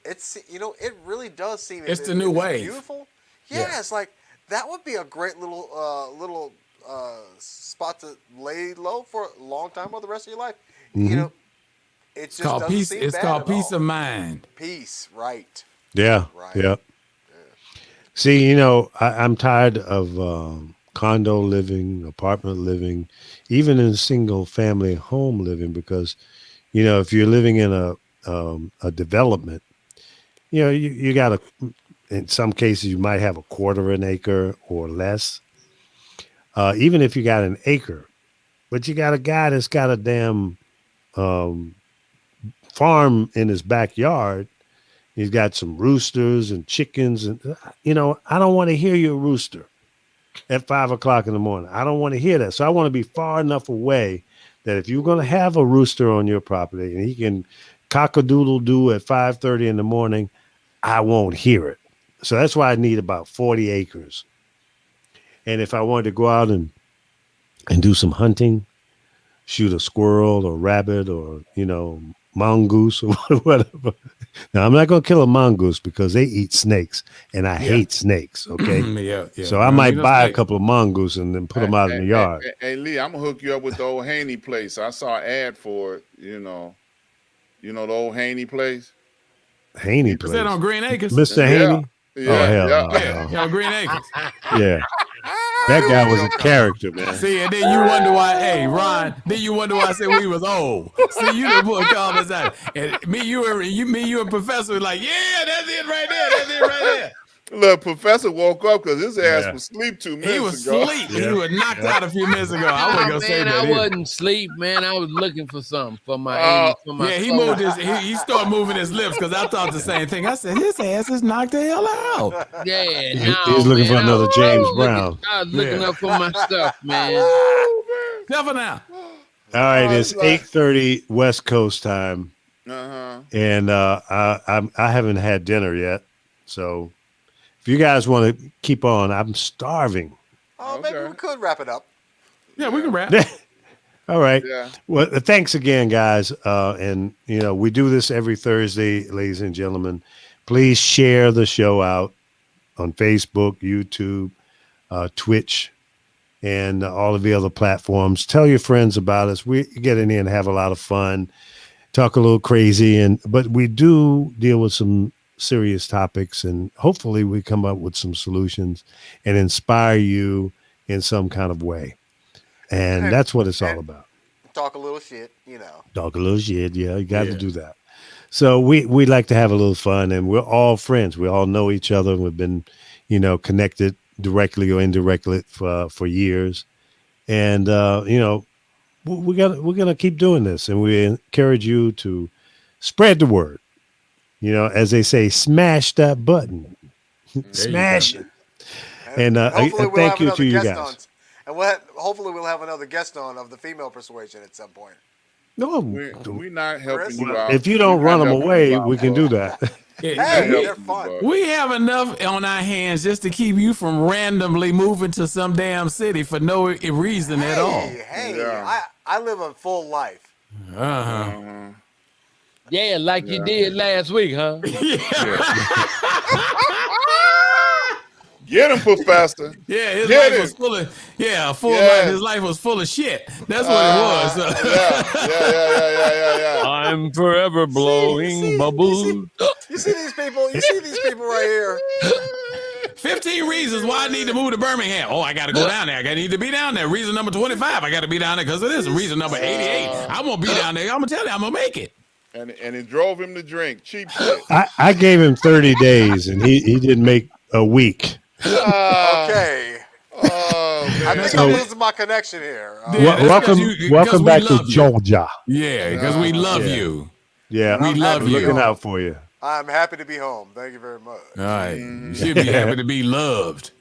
it's, it really does seem It's the new wave. Beautiful. Yeah, it's like that would be a great little spot to lay low for a long time or the rest of your life. It just called doesn't peace. seem It's bad called at peace all. of mind. Peace, right? Yeah. Right. Yeah. See, I'm tired of condo living, apartment living, even in single family home living, because, if you're living in a development, you got in some cases, you might have a quarter of an acre or less. Even if you got an acre, but you got a guy that's got a damn farm in his backyard. He's got some roosters and chickens, and I don't want to hear your rooster at 5 o'clock in the morning. I don't want to hear that. So I want to be far enough away that if you're going to have a rooster on your property and he can cock-a-doodle-doo at 5:30 in the morning, I won't hear it. So that's why I need about 40 acres. And if I wanted to go out and do some hunting, shoot a squirrel or rabbit or, mongoose or whatever. Now, I'm not going to kill a mongoose because they eat snakes, and I hate snakes, okay? Yeah. So I might buy a couple of mongoose and then put them out in the yard. Hey, Lee, I'm going to hook you up with the old Haney place. I saw an ad for it, the old Haney place? Haney Is place. that on Green Acres? Mr. Haney? Yeah. Oh, hell no. Yeah, on Green Acres. Yeah. That guy was a character, man. See, and then you wonder why, hey, Ron, then you wonder why I said we was old. See, you done put comments out. And you and Professor were like, yeah, that's it right there. That's it right there. Look, Professor woke up because his ass was asleep 2 minutes ago. He was asleep. He was knocked out a few minutes ago. I wasn't gonna say that. I wasn't asleep, man. I was looking for something for my he moved he started moving his lips because I thought the same thing. I said, his ass is knocked the hell out. Yeah, he's looking for another James Brown. I was looking up for my stuff, man. Never now. All right, it's 8:30 West Coast time, and I haven't had dinner yet, so if you guys want to keep on, I'm starving. Oh, maybe we could wrap it up. Yeah, we can wrap. All right. Yeah. Well, thanks again, guys. And we do this every Thursday, ladies and gentlemen. Please share the show out on Facebook, YouTube, Twitch, and all of the other platforms. Tell your friends about us. We get in here and have a lot of fun, talk a little crazy, but we do deal with some serious topics, and hopefully we come up with some solutions and inspire you in some kind of way. And that's what it's all about. Talk a little shit, Talk a little shit. Yeah, you got to do that. So we like to have a little fun, and we're all friends. We all know each other. We've been, connected directly or indirectly for years. And, we're going to keep doing this, and we encourage you to spread the word. As they say, smash that button. Smash it. And thank you to you guys. And hopefully we'll have another guest on of the female persuasion at some point. No, we're not helping you out. If you don't run them away, we can do that. Hey, they're fun. We have enough on our hands just to keep you from randomly moving to some damn city for no reason at all. Hey, I live a full life. Yeah, like you did last week, huh? Get him, Professor. Yeah, his Get life him. was full of full Yes. life. His life was full of shit. That's what it was. Yeah. I'm forever blowing bubbles. You see these people? You see these people right here? 15 reasons why I need to move to Birmingham. Oh, I got to go down there. I need to be down there. Reason number 25, I got to be down there because of this. And reason number 88, I'm going to be down there. I'm going to tell you, I'm going to make it. And it drove him to drink cheap shit. I gave him 30 days, and he didn't make a week. Okay. Oh, I man. think So- I'm losing my connection here. Welcome back to Georgia. Yeah, because we love you. Yeah, We love you. looking out for you. I'm happy to be home. Thank you very much. All right. You should be happy to be loved.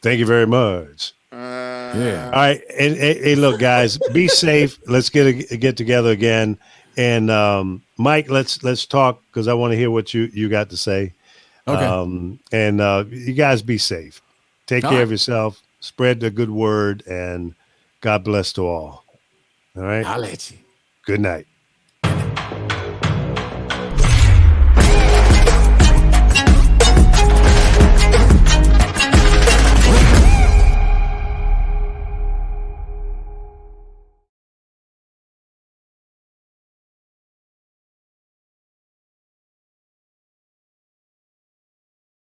Thank you very much. Yeah. All right, and hey, look, guys, be safe. Let's get together again, and Mike, let's talk because I want to hear what you got to say. Okay. And you guys be safe. Take All care right. of yourself. Spread the good word, and God bless to all. All right. I'll let you. Good night.